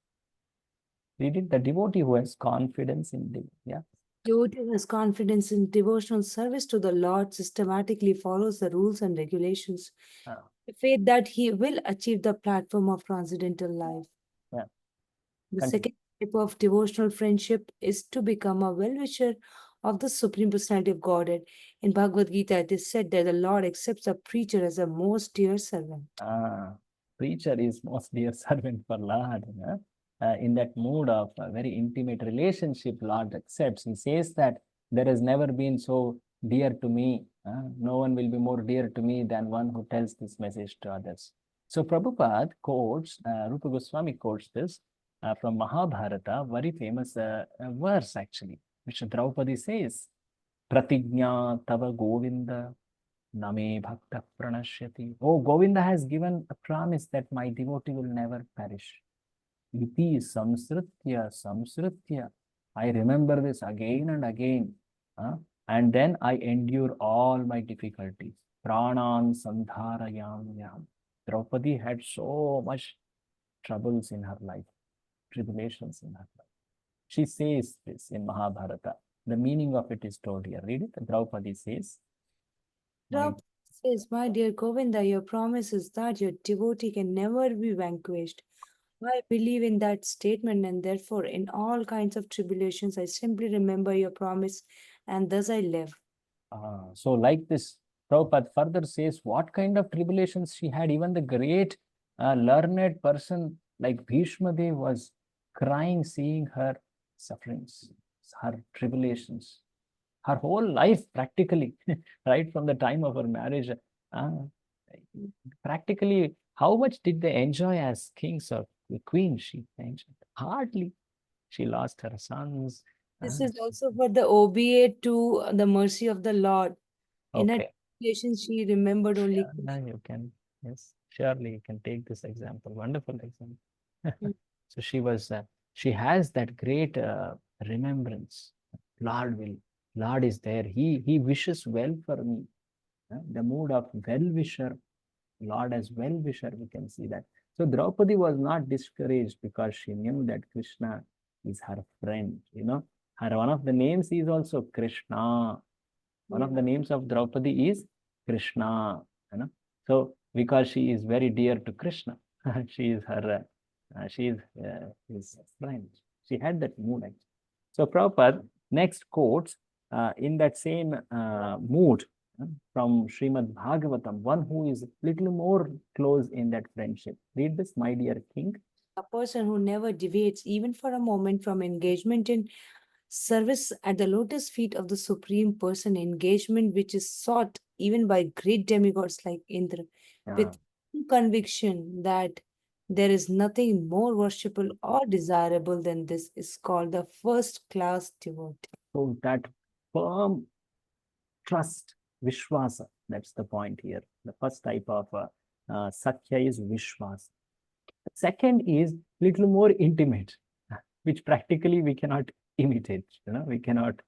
Speaker 1: Read it, the devotee who has confidence in Him. Yeah.
Speaker 3: Devotee who has confidence in devotional service to the Lord systematically follows the rules and regulations. The faith that he will achieve the platform of transcendental life.
Speaker 1: Yeah.
Speaker 3: The
Speaker 1: Continue.
Speaker 3: second type of devotional friendship is to become a well-wisher of the Supreme Personality of Godhead. In Bhagavad Gita, it is said that the Lord accepts a preacher as a most dear servant.
Speaker 1: Preacher is most dear servant for Lord. In that mood of a very intimate relationship, Lord accepts. He says that there has never been so dear to me. No one will be more dear to me than one who tells this message to others. So Prabhupada quotes, Rupa Goswami quotes this from Mahabharata, very famous verse actually, which Draupadi says, Pratignya tava Govinda Name Bhakta Pranashyati. Oh, Govinda has given a promise that my devotee will never perish. Iti samsritya, samsritya. I remember this again and again. And then I endure all my difficulties. Pranan sandharayam yam. Draupadi had so much troubles in her life, tribulations in her life. She says this in Mahabharata. The meaning of it is told here. Read it. Draupadi says,
Speaker 3: Prabhupada says, my dear Govinda, your promise is that your devotee can never be vanquished. I believe in that statement, and therefore, in all kinds of tribulations, I simply remember your promise, and thus I live.
Speaker 1: So like this, Prabhupada further says what kind of tribulations she had. Even the great learned person like Bhishma Dev was crying seeing her sufferings, her tribulations, her whole life practically, right from the time of her marriage. Practically, how much did they enjoy as kings or queens? She enjoyed hardly. She lost her sons.
Speaker 3: This is also for the obedient to the mercy of the Lord. In her
Speaker 1: Okay.
Speaker 3: tribulation, she remembered only.
Speaker 1: Yeah, you can, yes, surely you can take this example. Wonderful example. So she has that great remembrance. Lord is there. He wishes well for me. The mood of well-wisher, Lord as well-wisher, we can see that. So Draupadi was not discouraged because she knew that Krishna is her friend. Her one of the names is also Krishna. One of the names of Draupadi is Krishna. So because she is very dear to Krishna, she is his friend. She had that mood actually. So Prabhupada next quotes in that same mood from Srimad Bhagavatam, one who is little more close in that friendship. Read this, my dear king.
Speaker 3: A person who never deviates even for a moment from engagement in service at the lotus feet of the Supreme Person, engagement which is sought even by great demigods like Indra, with conviction that there is nothing more worshipful or desirable than this, is called the first class devotee.
Speaker 1: So that firm trust, Vishwasa, that's the point here. The first type of Sakya is Vishwasa. The second is little more intimate, which practically we cannot imitate. We cannot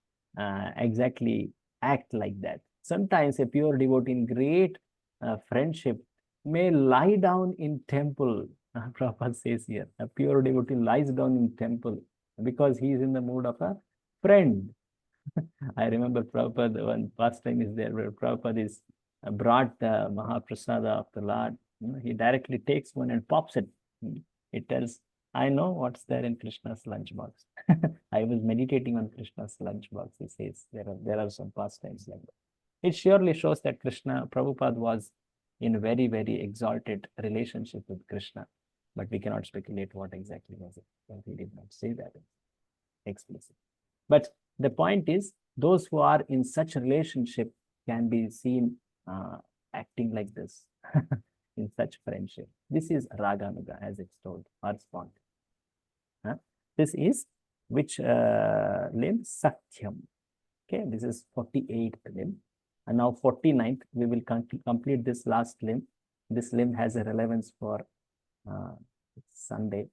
Speaker 1: exactly act like that. Sometimes a pure devotee in great friendship may lie down in temple. Prabhupada says here, a pure devotee lies down in temple because he is in the mood of a friend. I remember Prabhupada, one pastime is there where Prabhupada is brought the Mahaprasada of the Lord. He directly takes one and pops it. It tells, I know what's there in Krishna's lunchbox. I was meditating on Krishna's lunchbox. He says there are some pastimes like that. It surely shows that Krishna, Prabhupada was in very, very exalted relationship with Krishna. But we cannot speculate what exactly was it. But he did not say that explicitly. But the point is, those who are in such relationship can be seen acting like this in such friendship. This is Raganuga, as it's told, or spontaneous. This is which limb? Satyam. Okay, this is 48th limb. And now 49th, we will complete this last limb. This limb has a relevance for Sunday.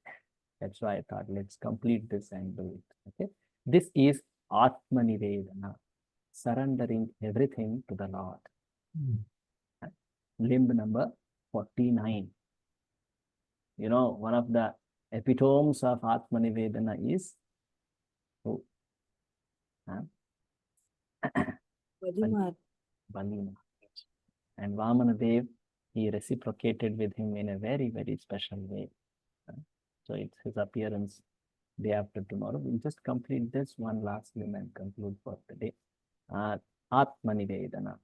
Speaker 1: That's why I thought let's complete this and do it. Okay, this is Atmanivedana, surrendering everything to the Lord. Limb number 49. You know, one of the epitomes of Atmanivedana is who?
Speaker 3: Valimaharaj.
Speaker 1: Bali Maharaj. And Vamanadev, he reciprocated with him in a very, very special way. So it's his appearance day after tomorrow. We'll just complete this one last limb and conclude for the day. Atmanivedana.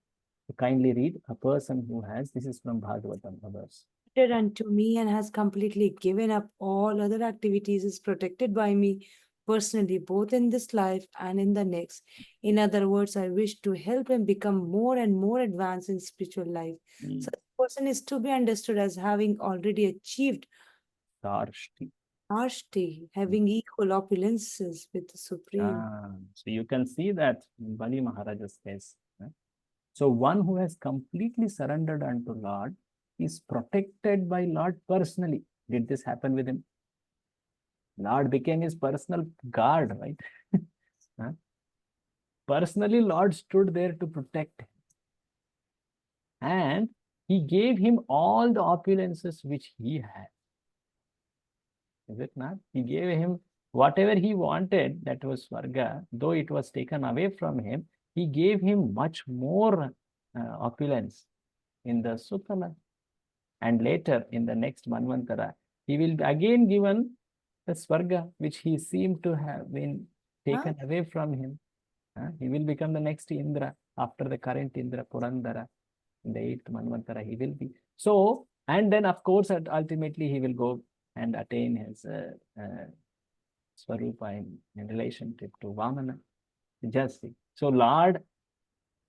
Speaker 1: So kindly read, a person who has, this is from Bhagavatam, a verse.
Speaker 3: Unto me and has completely given up all other activities is protected by me personally, both in this life and in the next. In other words, I wish to help him become more and more advanced in spiritual life. Such a person is to be understood as having already achieved
Speaker 1: Sarshti.
Speaker 3: Ashti, having equal opulences with the Supreme.
Speaker 1: So you can see that in Bali Maharaj's case. So one who has completely surrendered unto Lord is protected by Lord personally. Did this happen with him? Lord became his personal guard, right? Personally, Lord stood there to protect him. And he gave him all the opulences which he had. Is it not? He gave him whatever he wanted, that was Swarga, though it was taken away from him, he gave him much more opulence in the Sutala. And later, in the next Manvantara, he will be again given the Swarga, which he seemed to have been taken away from him. He will become the next Indra after the current Indra, Purandara. In the 8th Manvantara, he will be. So, and then of course, ultimately he will go and attain his Swarupa in relationship to Vamana. Just see. So, Lord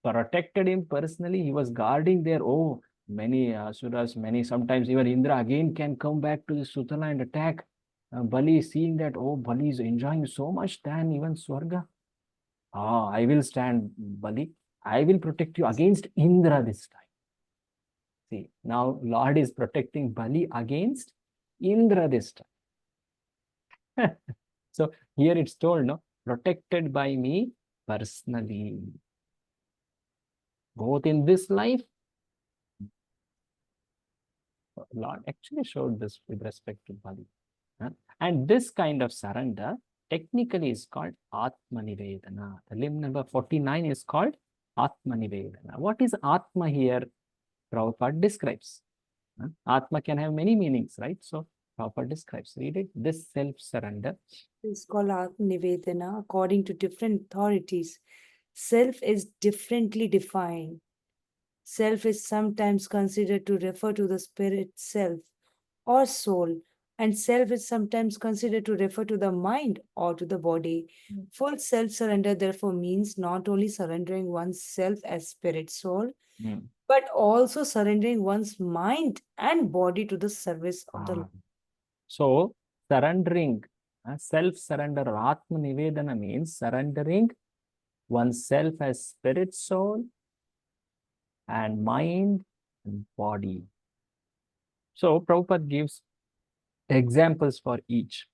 Speaker 1: protected him personally. He was guarding there. Oh, many Asuras, many, sometimes even Indra again can come back to the Sutala and attack. Bali, seeing that, oh, Bali is enjoying so much than even Swarga. I will stand, Bali. I will protect you against Indra this time. See, now Lord is protecting Bali against Indra this time. So here it's told, no, protected by me personally. Both in this life, Lord actually showed this with respect to Bali. And this kind of surrender technically is called Atmanivedana. The limb number 49 is called Atmanivedana. What is Atma here? Prabhupada describes. Atma can have many meanings, right? So Prabhupada describes. Read it. This self-surrender
Speaker 3: is called Atmanivedana according to different authorities. Self is differently defined. Self is sometimes considered to refer to the spirit self or soul, and self is sometimes considered to refer to the mind or to the body. Full self-surrender therefore means not only surrendering one's self as spirit soul, but also surrendering one's mind and body to the service of the Lord.
Speaker 1: So, surrendering, self-surrender, Atma-nivedana means surrendering oneself as spirit, soul, and mind and body. So, Prabhupada gives examples for each.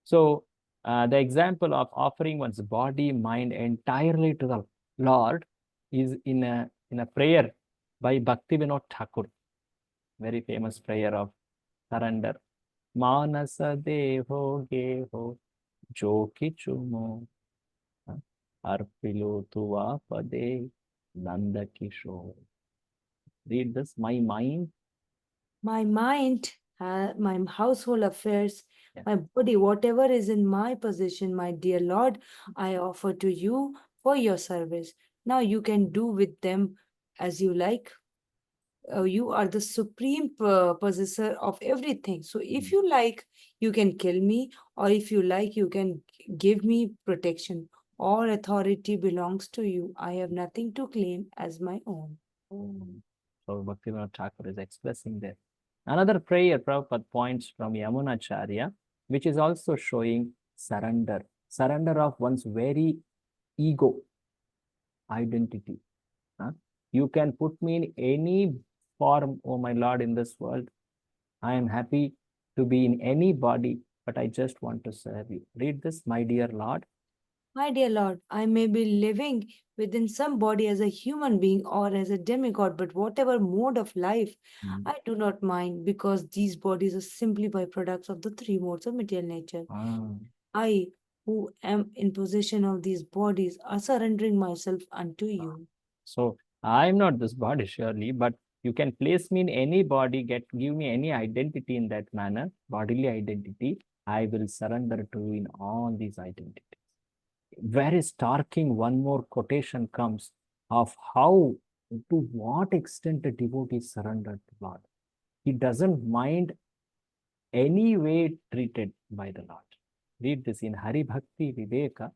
Speaker 1: So, the example of offering one's body, mind entirely to the Lord is in a prayer by Bhaktivinoda Thakur, very famous prayer of surrender. Manasa deho geho jo kichumo arpilo tuva pade nanda kishore. Read this. My mind,
Speaker 3: my household affairs, my body, whatever is in my possession, my dear Lord, I offer to you for your service. Now you can do with them as you like. you are the supreme possessor of everything. So if you like, you can kill me, or if you like, you can give me protection. All authority belongs to you. I have nothing to claim as my own.
Speaker 1: So Bhaktivinoda Thakur is expressing there. Another prayer Prabhupada points from Yamunacharya, which is also showing surrender. Surrender of one's very ego, identity. You can put me in any form, oh my Lord, in this world. I am happy to be in any body, but I just want to serve you. Read this, my dear Lord.
Speaker 3: My dear Lord, I may be living within some body as a human being or as a demigod, but whatever mode of life, I do not mind, because these bodies are simply byproducts of the three modes of material nature. I, who am in possession of these bodies, are surrendering myself unto you.
Speaker 1: So I'm not this body, surely, but you can place me in any body, give me any identity in that manner, bodily identity. I will surrender to you in all these identities. Very starking, one more quotation comes of how, to what extent a devotee is surrendered to Lord. He doesn't mind any way treated by the Lord. Read this in Hari Bhakti Viveka.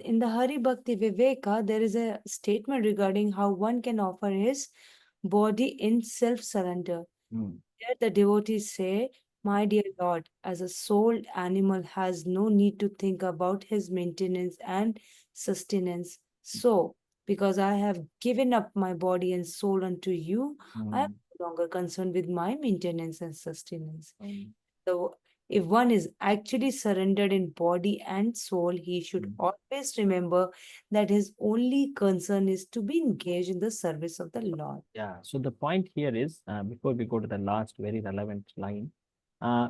Speaker 3: In the Hari Bhakti Viveka, there is a statement regarding how one can offer his body in self surrender. Here the devotees say, my dear Lord, as a souled animal has no need to think about his maintenance and sustenance. So, because I have given up my body and soul unto you, I am no longer concerned with my maintenance and sustenance. So, if one is actually surrendered in body and soul, he should always remember that his only concern is to be engaged in the service of the Lord.
Speaker 1: Yeah, so the point here is, before we go to the last very relevant line, uh,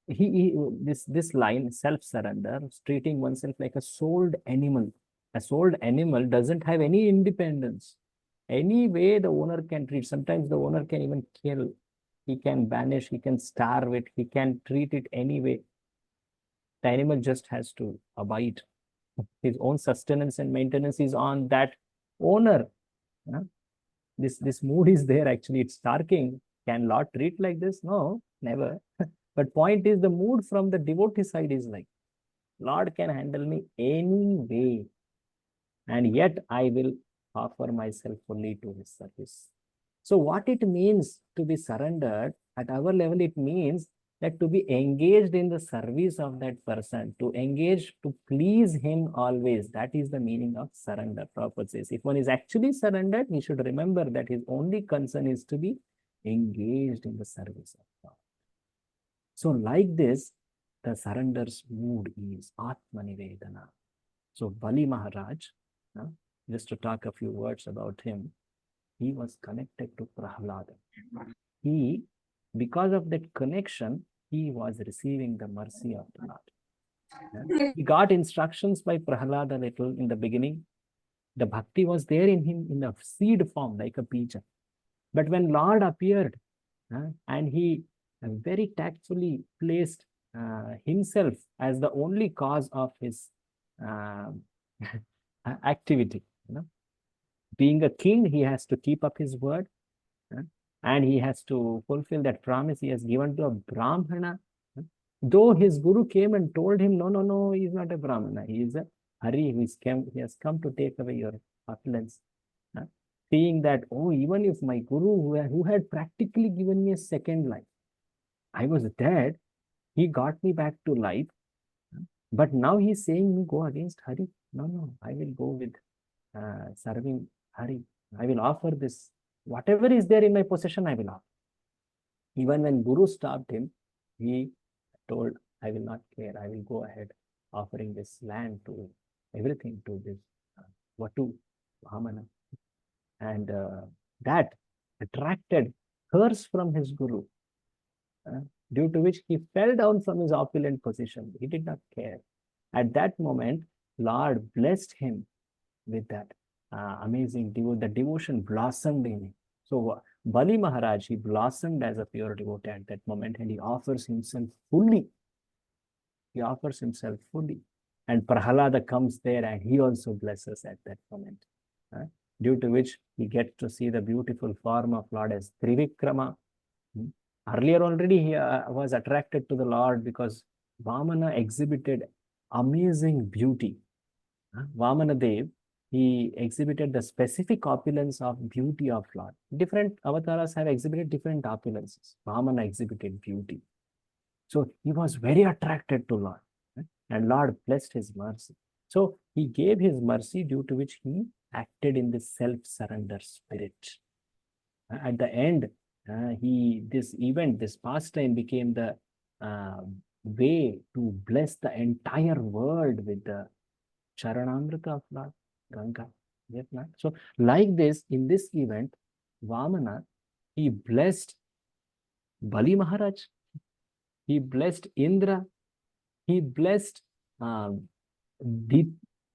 Speaker 1: this line, self-surrender, treating oneself like a souled animal. A souled animal doesn't have any independence. Any way the owner can treat, sometimes the owner can even kill, he can banish, he can starve it, he can treat it any way. The animal just has to abide. His own sustenance and maintenance is on that owner. This mood is there, actually. It's starking. Can Lord treat like this? No, never. But point is, the mood from the devotee side is like, Lord can handle me any way, and yet I will offer myself fully to his service. So what it means to be surrendered at our level, it means that to be engaged in the service of that person, to engage to please him always. That is the meaning of surrender. Prabhupada says, if one is actually surrendered, he should remember that his only concern is to be engaged in the service of God. So like this, the surrender's mood is Atmanivedana. So Bali Maharaj, just to talk a few words about him, he was connected to Prahlada. Because of that connection, he was receiving the mercy of the Lord. He got instructions by Prahlada little in the beginning. The bhakti was there in him in a seed form, like a bija. But when Lord appeared, and he very tactfully placed himself as the only cause of his activity. Being a king, he has to keep up his word, and he has to fulfill that promise he has given to a Brahmana. Though his guru came and told him, no, he is not a Brahmana, he is a Hari, he has come to take away your opulence. Seeing that, oh, even if my guru, who had practically given me a second life, I was dead, he got me back to life, but now he's saying me go against Hari. No, I will go with serving Hari. I will offer this. Whatever is there in my possession, I will offer. Even when Guru stopped him, he told, I will not care. I will go ahead offering this land to everything to this Vatu Brahmana. And that attracted curse from his Guru, due to which he fell down from his opulent position. He did not care. At that moment, Lord blessed him with that amazing devotion. The devotion blossomed in him. So Bali Maharaj, he blossomed as a pure devotee at that moment, and he offers himself fully. He offers himself fully. And Prahalada comes there and he also blesses at that moment. due to which we get to see the beautiful form of Lord as Trivikrama. Earlier already he was attracted to the Lord because Vamana exhibited amazing beauty. Vamana Dev, he exhibited the specific opulence of beauty of Lord. Different avatars have exhibited different opulences. Vamana exhibited beauty. So he was very attracted to Lord. And Lord blessed his mercy. So he gave his mercy due to which he acted in the self-surrender spirit. At the end, this pastime became the way to bless the entire world with the Charanamrita of Lord Ganga. So, like this, in this event, Vamana, he blessed Bali Maharaj, he blessed Indra, he blessed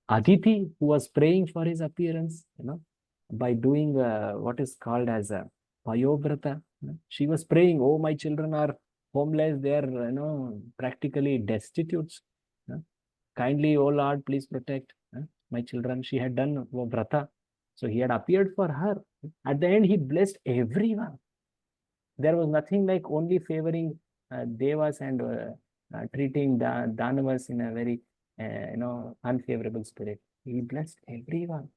Speaker 1: Aditi, who was praying for his appearance, by doing what is called as a Payovrata. She was praying, oh, my children are homeless, they are, practically destitute. Kindly, oh Lord, please protect my children. She had done vrata. So he had appeared for her. At the end, he blessed everyone. There was nothing like only favoring devas and treating the danavas in a very, unfavorable spirit. He blessed everyone.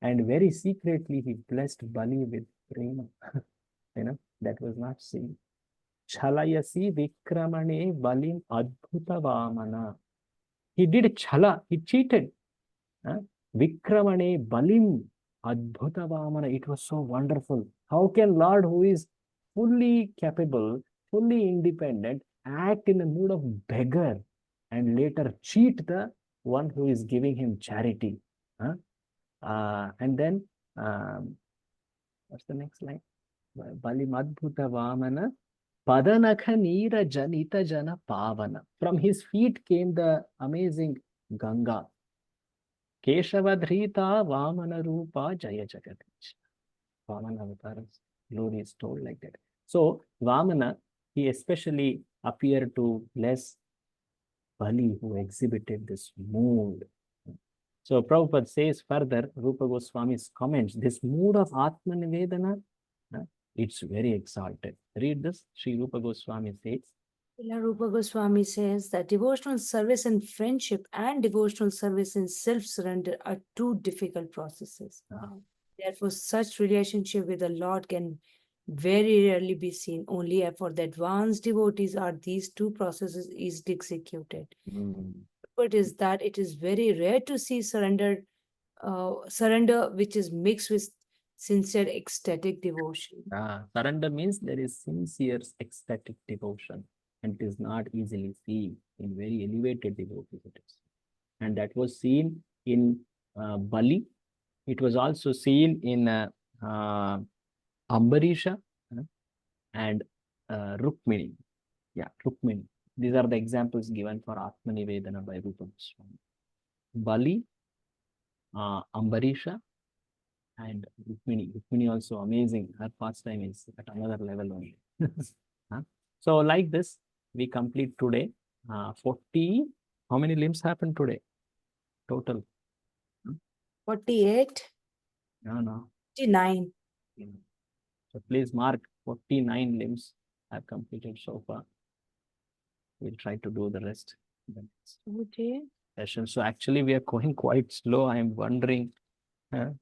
Speaker 1: And very secretly, he blessed Bali with prema. That was not seen. Chalayasi vikramane balim adbhuta vamana. He did chala, he cheated. Vikramane balim adbhuta vamana. It was so wonderful. How can Lord, who is fully capable, fully independent, act in the mood of beggar and later cheat the one who is giving him charity? And then, what's the next line? Balim adbhuta vamana. Padanakha Neera Janita Jana Pavana. From his feet came the amazing Ganga. Keshavadhrita Vamana Rupa Jaya Jagadich. Vamana Avatar's glory is told like that. So, Vamana, he especially appeared to bless Bali, who exhibited this mood. So, Prabhupada says further, Rupa Goswami's comments, this mood of Atma Nivedana, it's very exalted. Read this. Sri Rupa Goswami says.
Speaker 3: Rupa Goswami says that devotional service in friendship and devotional service in self-surrender are two difficult processes. Therefore, such relationship with the Lord can very rarely be seen. Only for the advanced devotees are these two processes easily executed. But is that it is very rare to see surrender which is mixed with sincere ecstatic devotion.
Speaker 1: Surrender means there is sincere ecstatic devotion, and it is not easily seen in very elevated devotees. And that was seen in Bali. It was also seen in Ambarisha and Rukmini. Yeah, Rukmini. These are the examples given for Atmanivedana by Rupa Goswami. Bali, Ambarisha, and Rukmini. Rukmini also amazing. Her pastime is at another level only. So like this, we complete today 40. How many limbs happened today? Total.
Speaker 3: 48.
Speaker 1: No.
Speaker 3: 49.
Speaker 1: So please mark 49 limbs have completed so far. We'll try to do the rest in the next session. So actually we are going quite slow. I am wondering,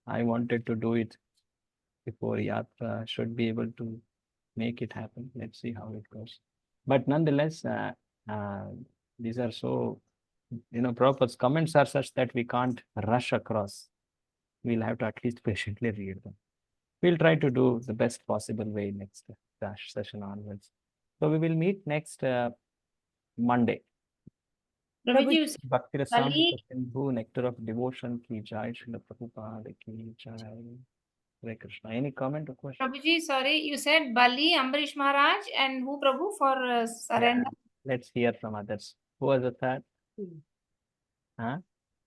Speaker 1: I wanted to do it before Yatra. Should be able to make it happen. Let's see how it goes. But nonetheless, these are so, Prabhupada's comments are such that we can't rush across. We'll have to at least patiently read them. We'll try to do the best possible way next session onwards. So we will meet next Monday.
Speaker 6: Prabhuji, you said
Speaker 1: Bhakti
Speaker 6: Bali,
Speaker 1: Sindhu, Nectar of Devotion ki jai, Srila Prabhupada ki jai. Hare Krishna. Any comment or question?
Speaker 6: Prabhuji, sorry, you said Bali, Ambarish Maharaj, and who, Prabhu, for surrender?
Speaker 1: Let's hear from others. Who was the third?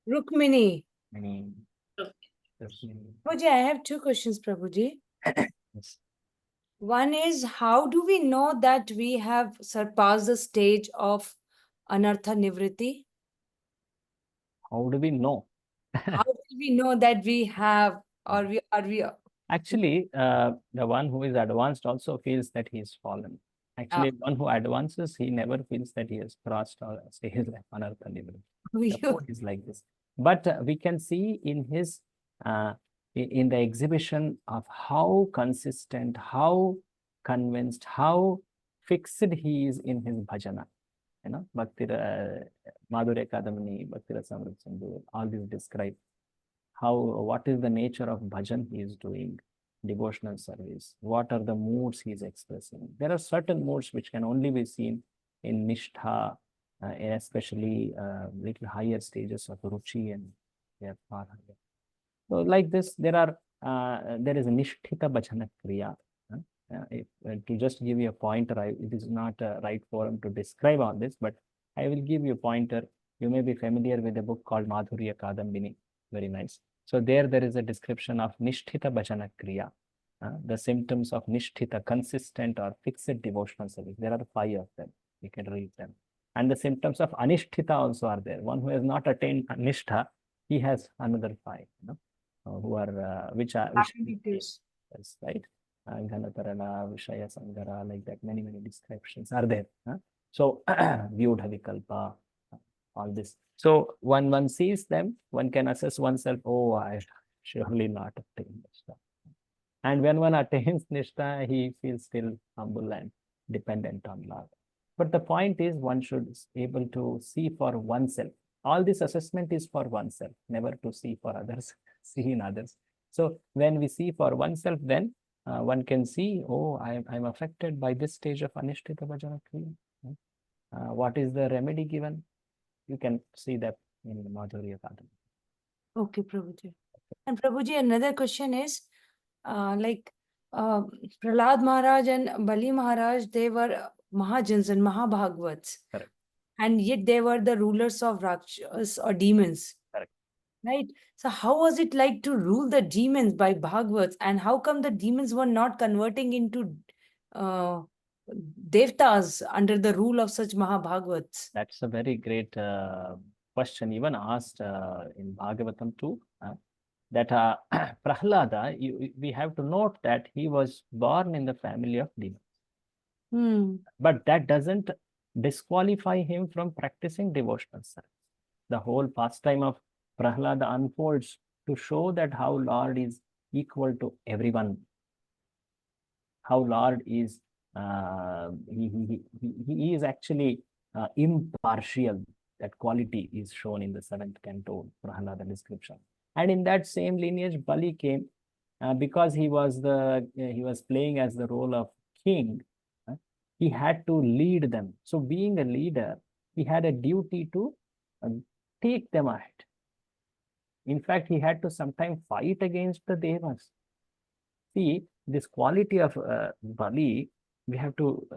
Speaker 3: Rukmini.
Speaker 1: Rukmini.
Speaker 3: Prabhuji, I have two questions, Prabhuji.
Speaker 1: Yes.
Speaker 3: One is, how do we know that we have surpassed the stage of Anartha Nivriti?
Speaker 1: How do we know?
Speaker 3: How do we know that we have Or are we
Speaker 1: Actually, the one who is advanced also feels that he is fallen. Actually, one who advances, he never feels that he has crossed or say his life on earth and everything. The
Speaker 3: you?
Speaker 1: mood is like this. But we can see in his in the exhibition of how consistent, how convinced, how fixed he is in his bhajana. You know, Bhakti Madhurya Kadamini, Bhakti Rasamrita Sindhu, all these describe how what is the nature of bhajan he is doing, devotional service, what are the moods he is expressing. There are certain moods which can only be seen in nishtha, especially little higher stages of ruchi, and they are far higher. So like this, there is a nishtita bhajana kriya. To just give you a pointer, it is not a right forum to describe on this, but I will give you a pointer. You may be familiar with a book called Madhurya Kadambini. Very nice. So there is a description of Nishtita Bhajana Kriya, the symptoms of Nishtita, consistent or fixed devotional service. There are 5 of them. You can read them. And the symptoms of Anishtita also are there. One who has not attained Nishtha, he has another 5, who are, which are,
Speaker 3: Details.
Speaker 1: right? Ghanatarana, Vishaya Sangara, like that, many descriptions are there. So, Vyudha Vikalpa, all this. So, one sees them, one can assess oneself, oh, I surely not attain Nishtha. And when one attains Nishtha, he feels still humble and dependent on Lord. But the point is, one should be able to see for oneself. All this assessment is for oneself, never to see for others, see in others. So, when we see for oneself, then one can see, oh, I'm affected by this stage of Anishtita Bhajana Kriya. What is the remedy given? You can see that in the Madhurya Kadam.
Speaker 3: Okay, Prabhuji. And Prabhuji, another question is, like Prahlad Maharaj and Bali Maharaj, they were Mahajans and Mahabhagavats.
Speaker 1: Correct.
Speaker 3: And yet they were the rulers of Rakshas or demons.
Speaker 1: Correct.
Speaker 3: Right? So how was it like to rule the demons by Bhagavats? And how come the demons were not converting into Devtas under the rule of such Mahabhagavats?
Speaker 1: That's a very great question, even asked in Bhagavatam too. That Prahlada, we have to note that he was born in the family of demons. But that doesn't disqualify him from practicing devotional service. The whole pastime of Prahlada unfolds to show that how Lord is equal to everyone. How Lord is, he is actually impartial. That quality is shown in the 7th canto, Prahlada description. And in that same lineage, Bali came because he was playing as the role of king. He had to lead them. So being a leader, he had a duty to take them ahead. In fact, he had to sometimes fight against the devas. See, this quality of Bali, we have to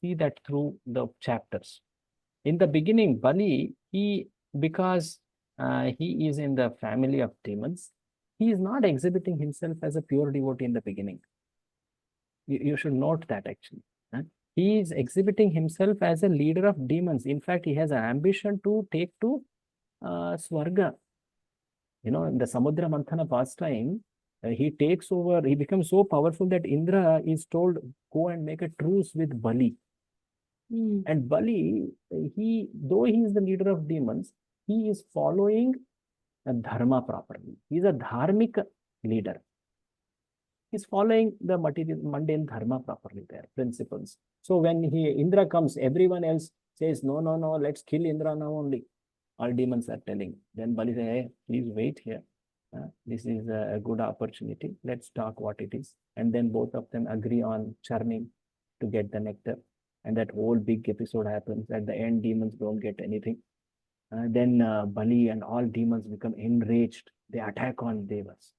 Speaker 1: see that through the chapters. In the beginning, Bali, because he is in the family of demons, he is not exhibiting himself as a pure devotee in the beginning. You should note that actually. He is exhibiting himself as a leader of demons. In fact, he has an ambition to take to Swarga. In the Samudra Manthana pastime, he takes over, he becomes so powerful that Indra is told, go and make a truce with Bali. And Bali, though he is the leader of demons, he is following a dharma properly. He is a dharmic leader. He's following the mundane dharma properly, their principles. So when Indra comes, everyone else says, no, let's kill Indra now only. All demons are telling. Then Bali says, hey, please wait here. This is a good opportunity. Let's talk what it is. And then both of them agree on churning to get the nectar. And that whole big episode happens. At the end, demons don't get anything. Then Bali and all demons become enraged. They attack on devas.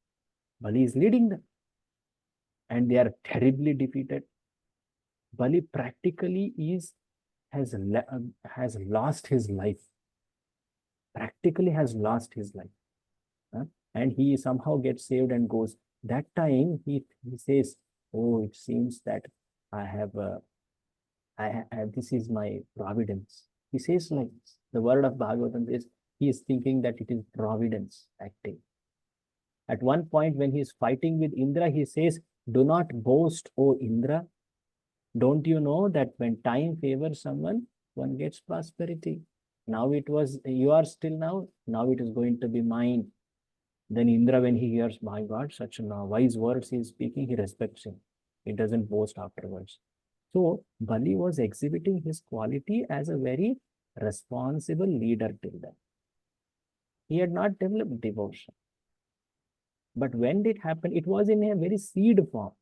Speaker 1: Bali is leading them. And they are terribly defeated. Bali practically has lost his life. Practically has lost his life. And he somehow gets saved and goes. That time he says, oh, it seems that I have this is my providence. He says like this. The word of Bhagavatam is, he is thinking that it is providence acting. At one point, when he's fighting with Indra, he says, "Do not boast, O Indra. Don't you know that when time favors someone, one gets prosperity? Now it was yours till now it is going to be mine." Then Indra, when he hears, "My God, such wise words he is speaking," he respects him. He doesn't boast afterwards. So Bali was exhibiting his quality as a very responsible leader till then. He had not developed devotion. But when it happened, it was in a very seed form.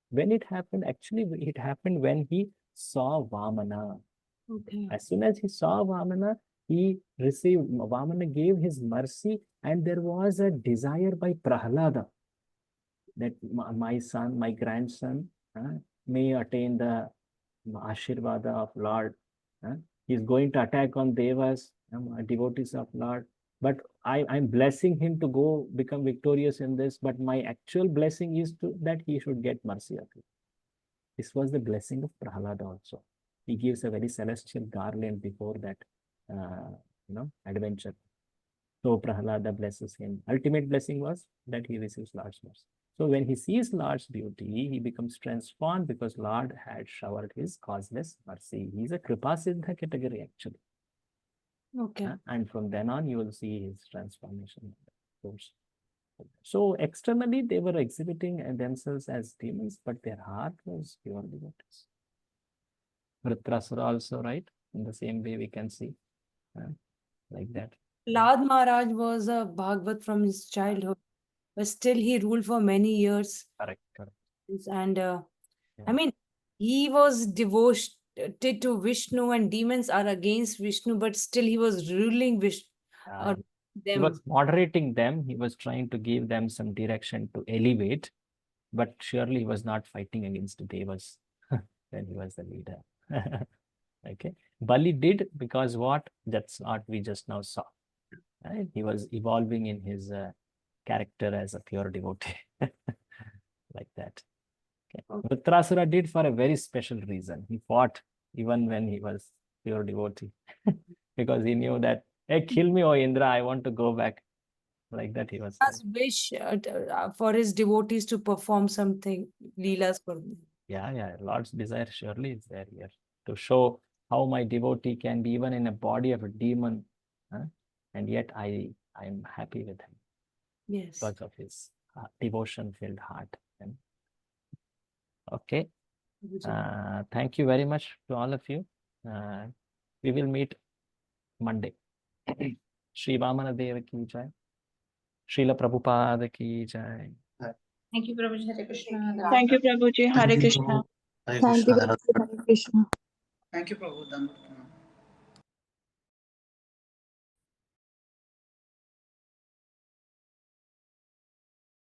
Speaker 1: When it happened, actually, it happened when he saw Vamana.
Speaker 3: Okay.
Speaker 1: As soon as he saw Vamana, he received, Vamana gave his mercy, and there was a desire by Prahlada that my son, my grandson, may attain the Ashirvada of Lord. He's going to attack on Devas, devotees of Lord. But I'm blessing him to go become victorious in this. But my actual blessing is that he should get mercy of you. This was the blessing of Prahlada also. He gives a very celestial garland before that, adventure. So Prahlada blesses him. Ultimate blessing was that he receives Lord's mercy. So when he sees Lord's beauty, he becomes transformed because Lord had showered his causeless mercy. He's a Kripa Siddha category actually.
Speaker 3: Okay.
Speaker 1: And from then on, you will see his transformation. So externally, they were exhibiting themselves as demons, but their heart was pure devotees. Vritrasura also, right? In the same way we can see, like that.
Speaker 3: Lad Maharaj was a Bhagavat from his childhood, but still he ruled for many years.
Speaker 1: Correct.
Speaker 3: And I mean, he was devoted to Vishnu, and demons are against Vishnu, but still he was ruling Vishnu.
Speaker 1: He was moderating them. He was trying to give them some direction to elevate, but surely he was not fighting against the Devas when he was the leader. Okay. Bali did because what? That's what we just now saw. Right? He was evolving in his character as a pure devotee. Like that. Okay. Vritrasura did for a very special reason. He fought even when he was pure devotee because he knew that, "Hey, kill me, O Indra, I want to go back." Like that he was.
Speaker 3: Wish for his devotees to perform something, Leelas for them.
Speaker 1: Yeah. Lord's desire surely is there here to show how my devotee can be even in a body of a demon, and yet I'm happy with him.
Speaker 3: Yes.
Speaker 1: Because of his devotion-filled heart. Okay. Thank you very much to all of you. We will meet Monday. Shri Vamana Deva ki jai. Srila Prabhupada ki jai.
Speaker 6: Thank you, Prabhuji. Hare Krishna.
Speaker 2: Thank you, Prabhuji. Hare Krishna.
Speaker 7: Hare Krishna.
Speaker 8: Hare Krishna.
Speaker 7: Thank you, Prabhu.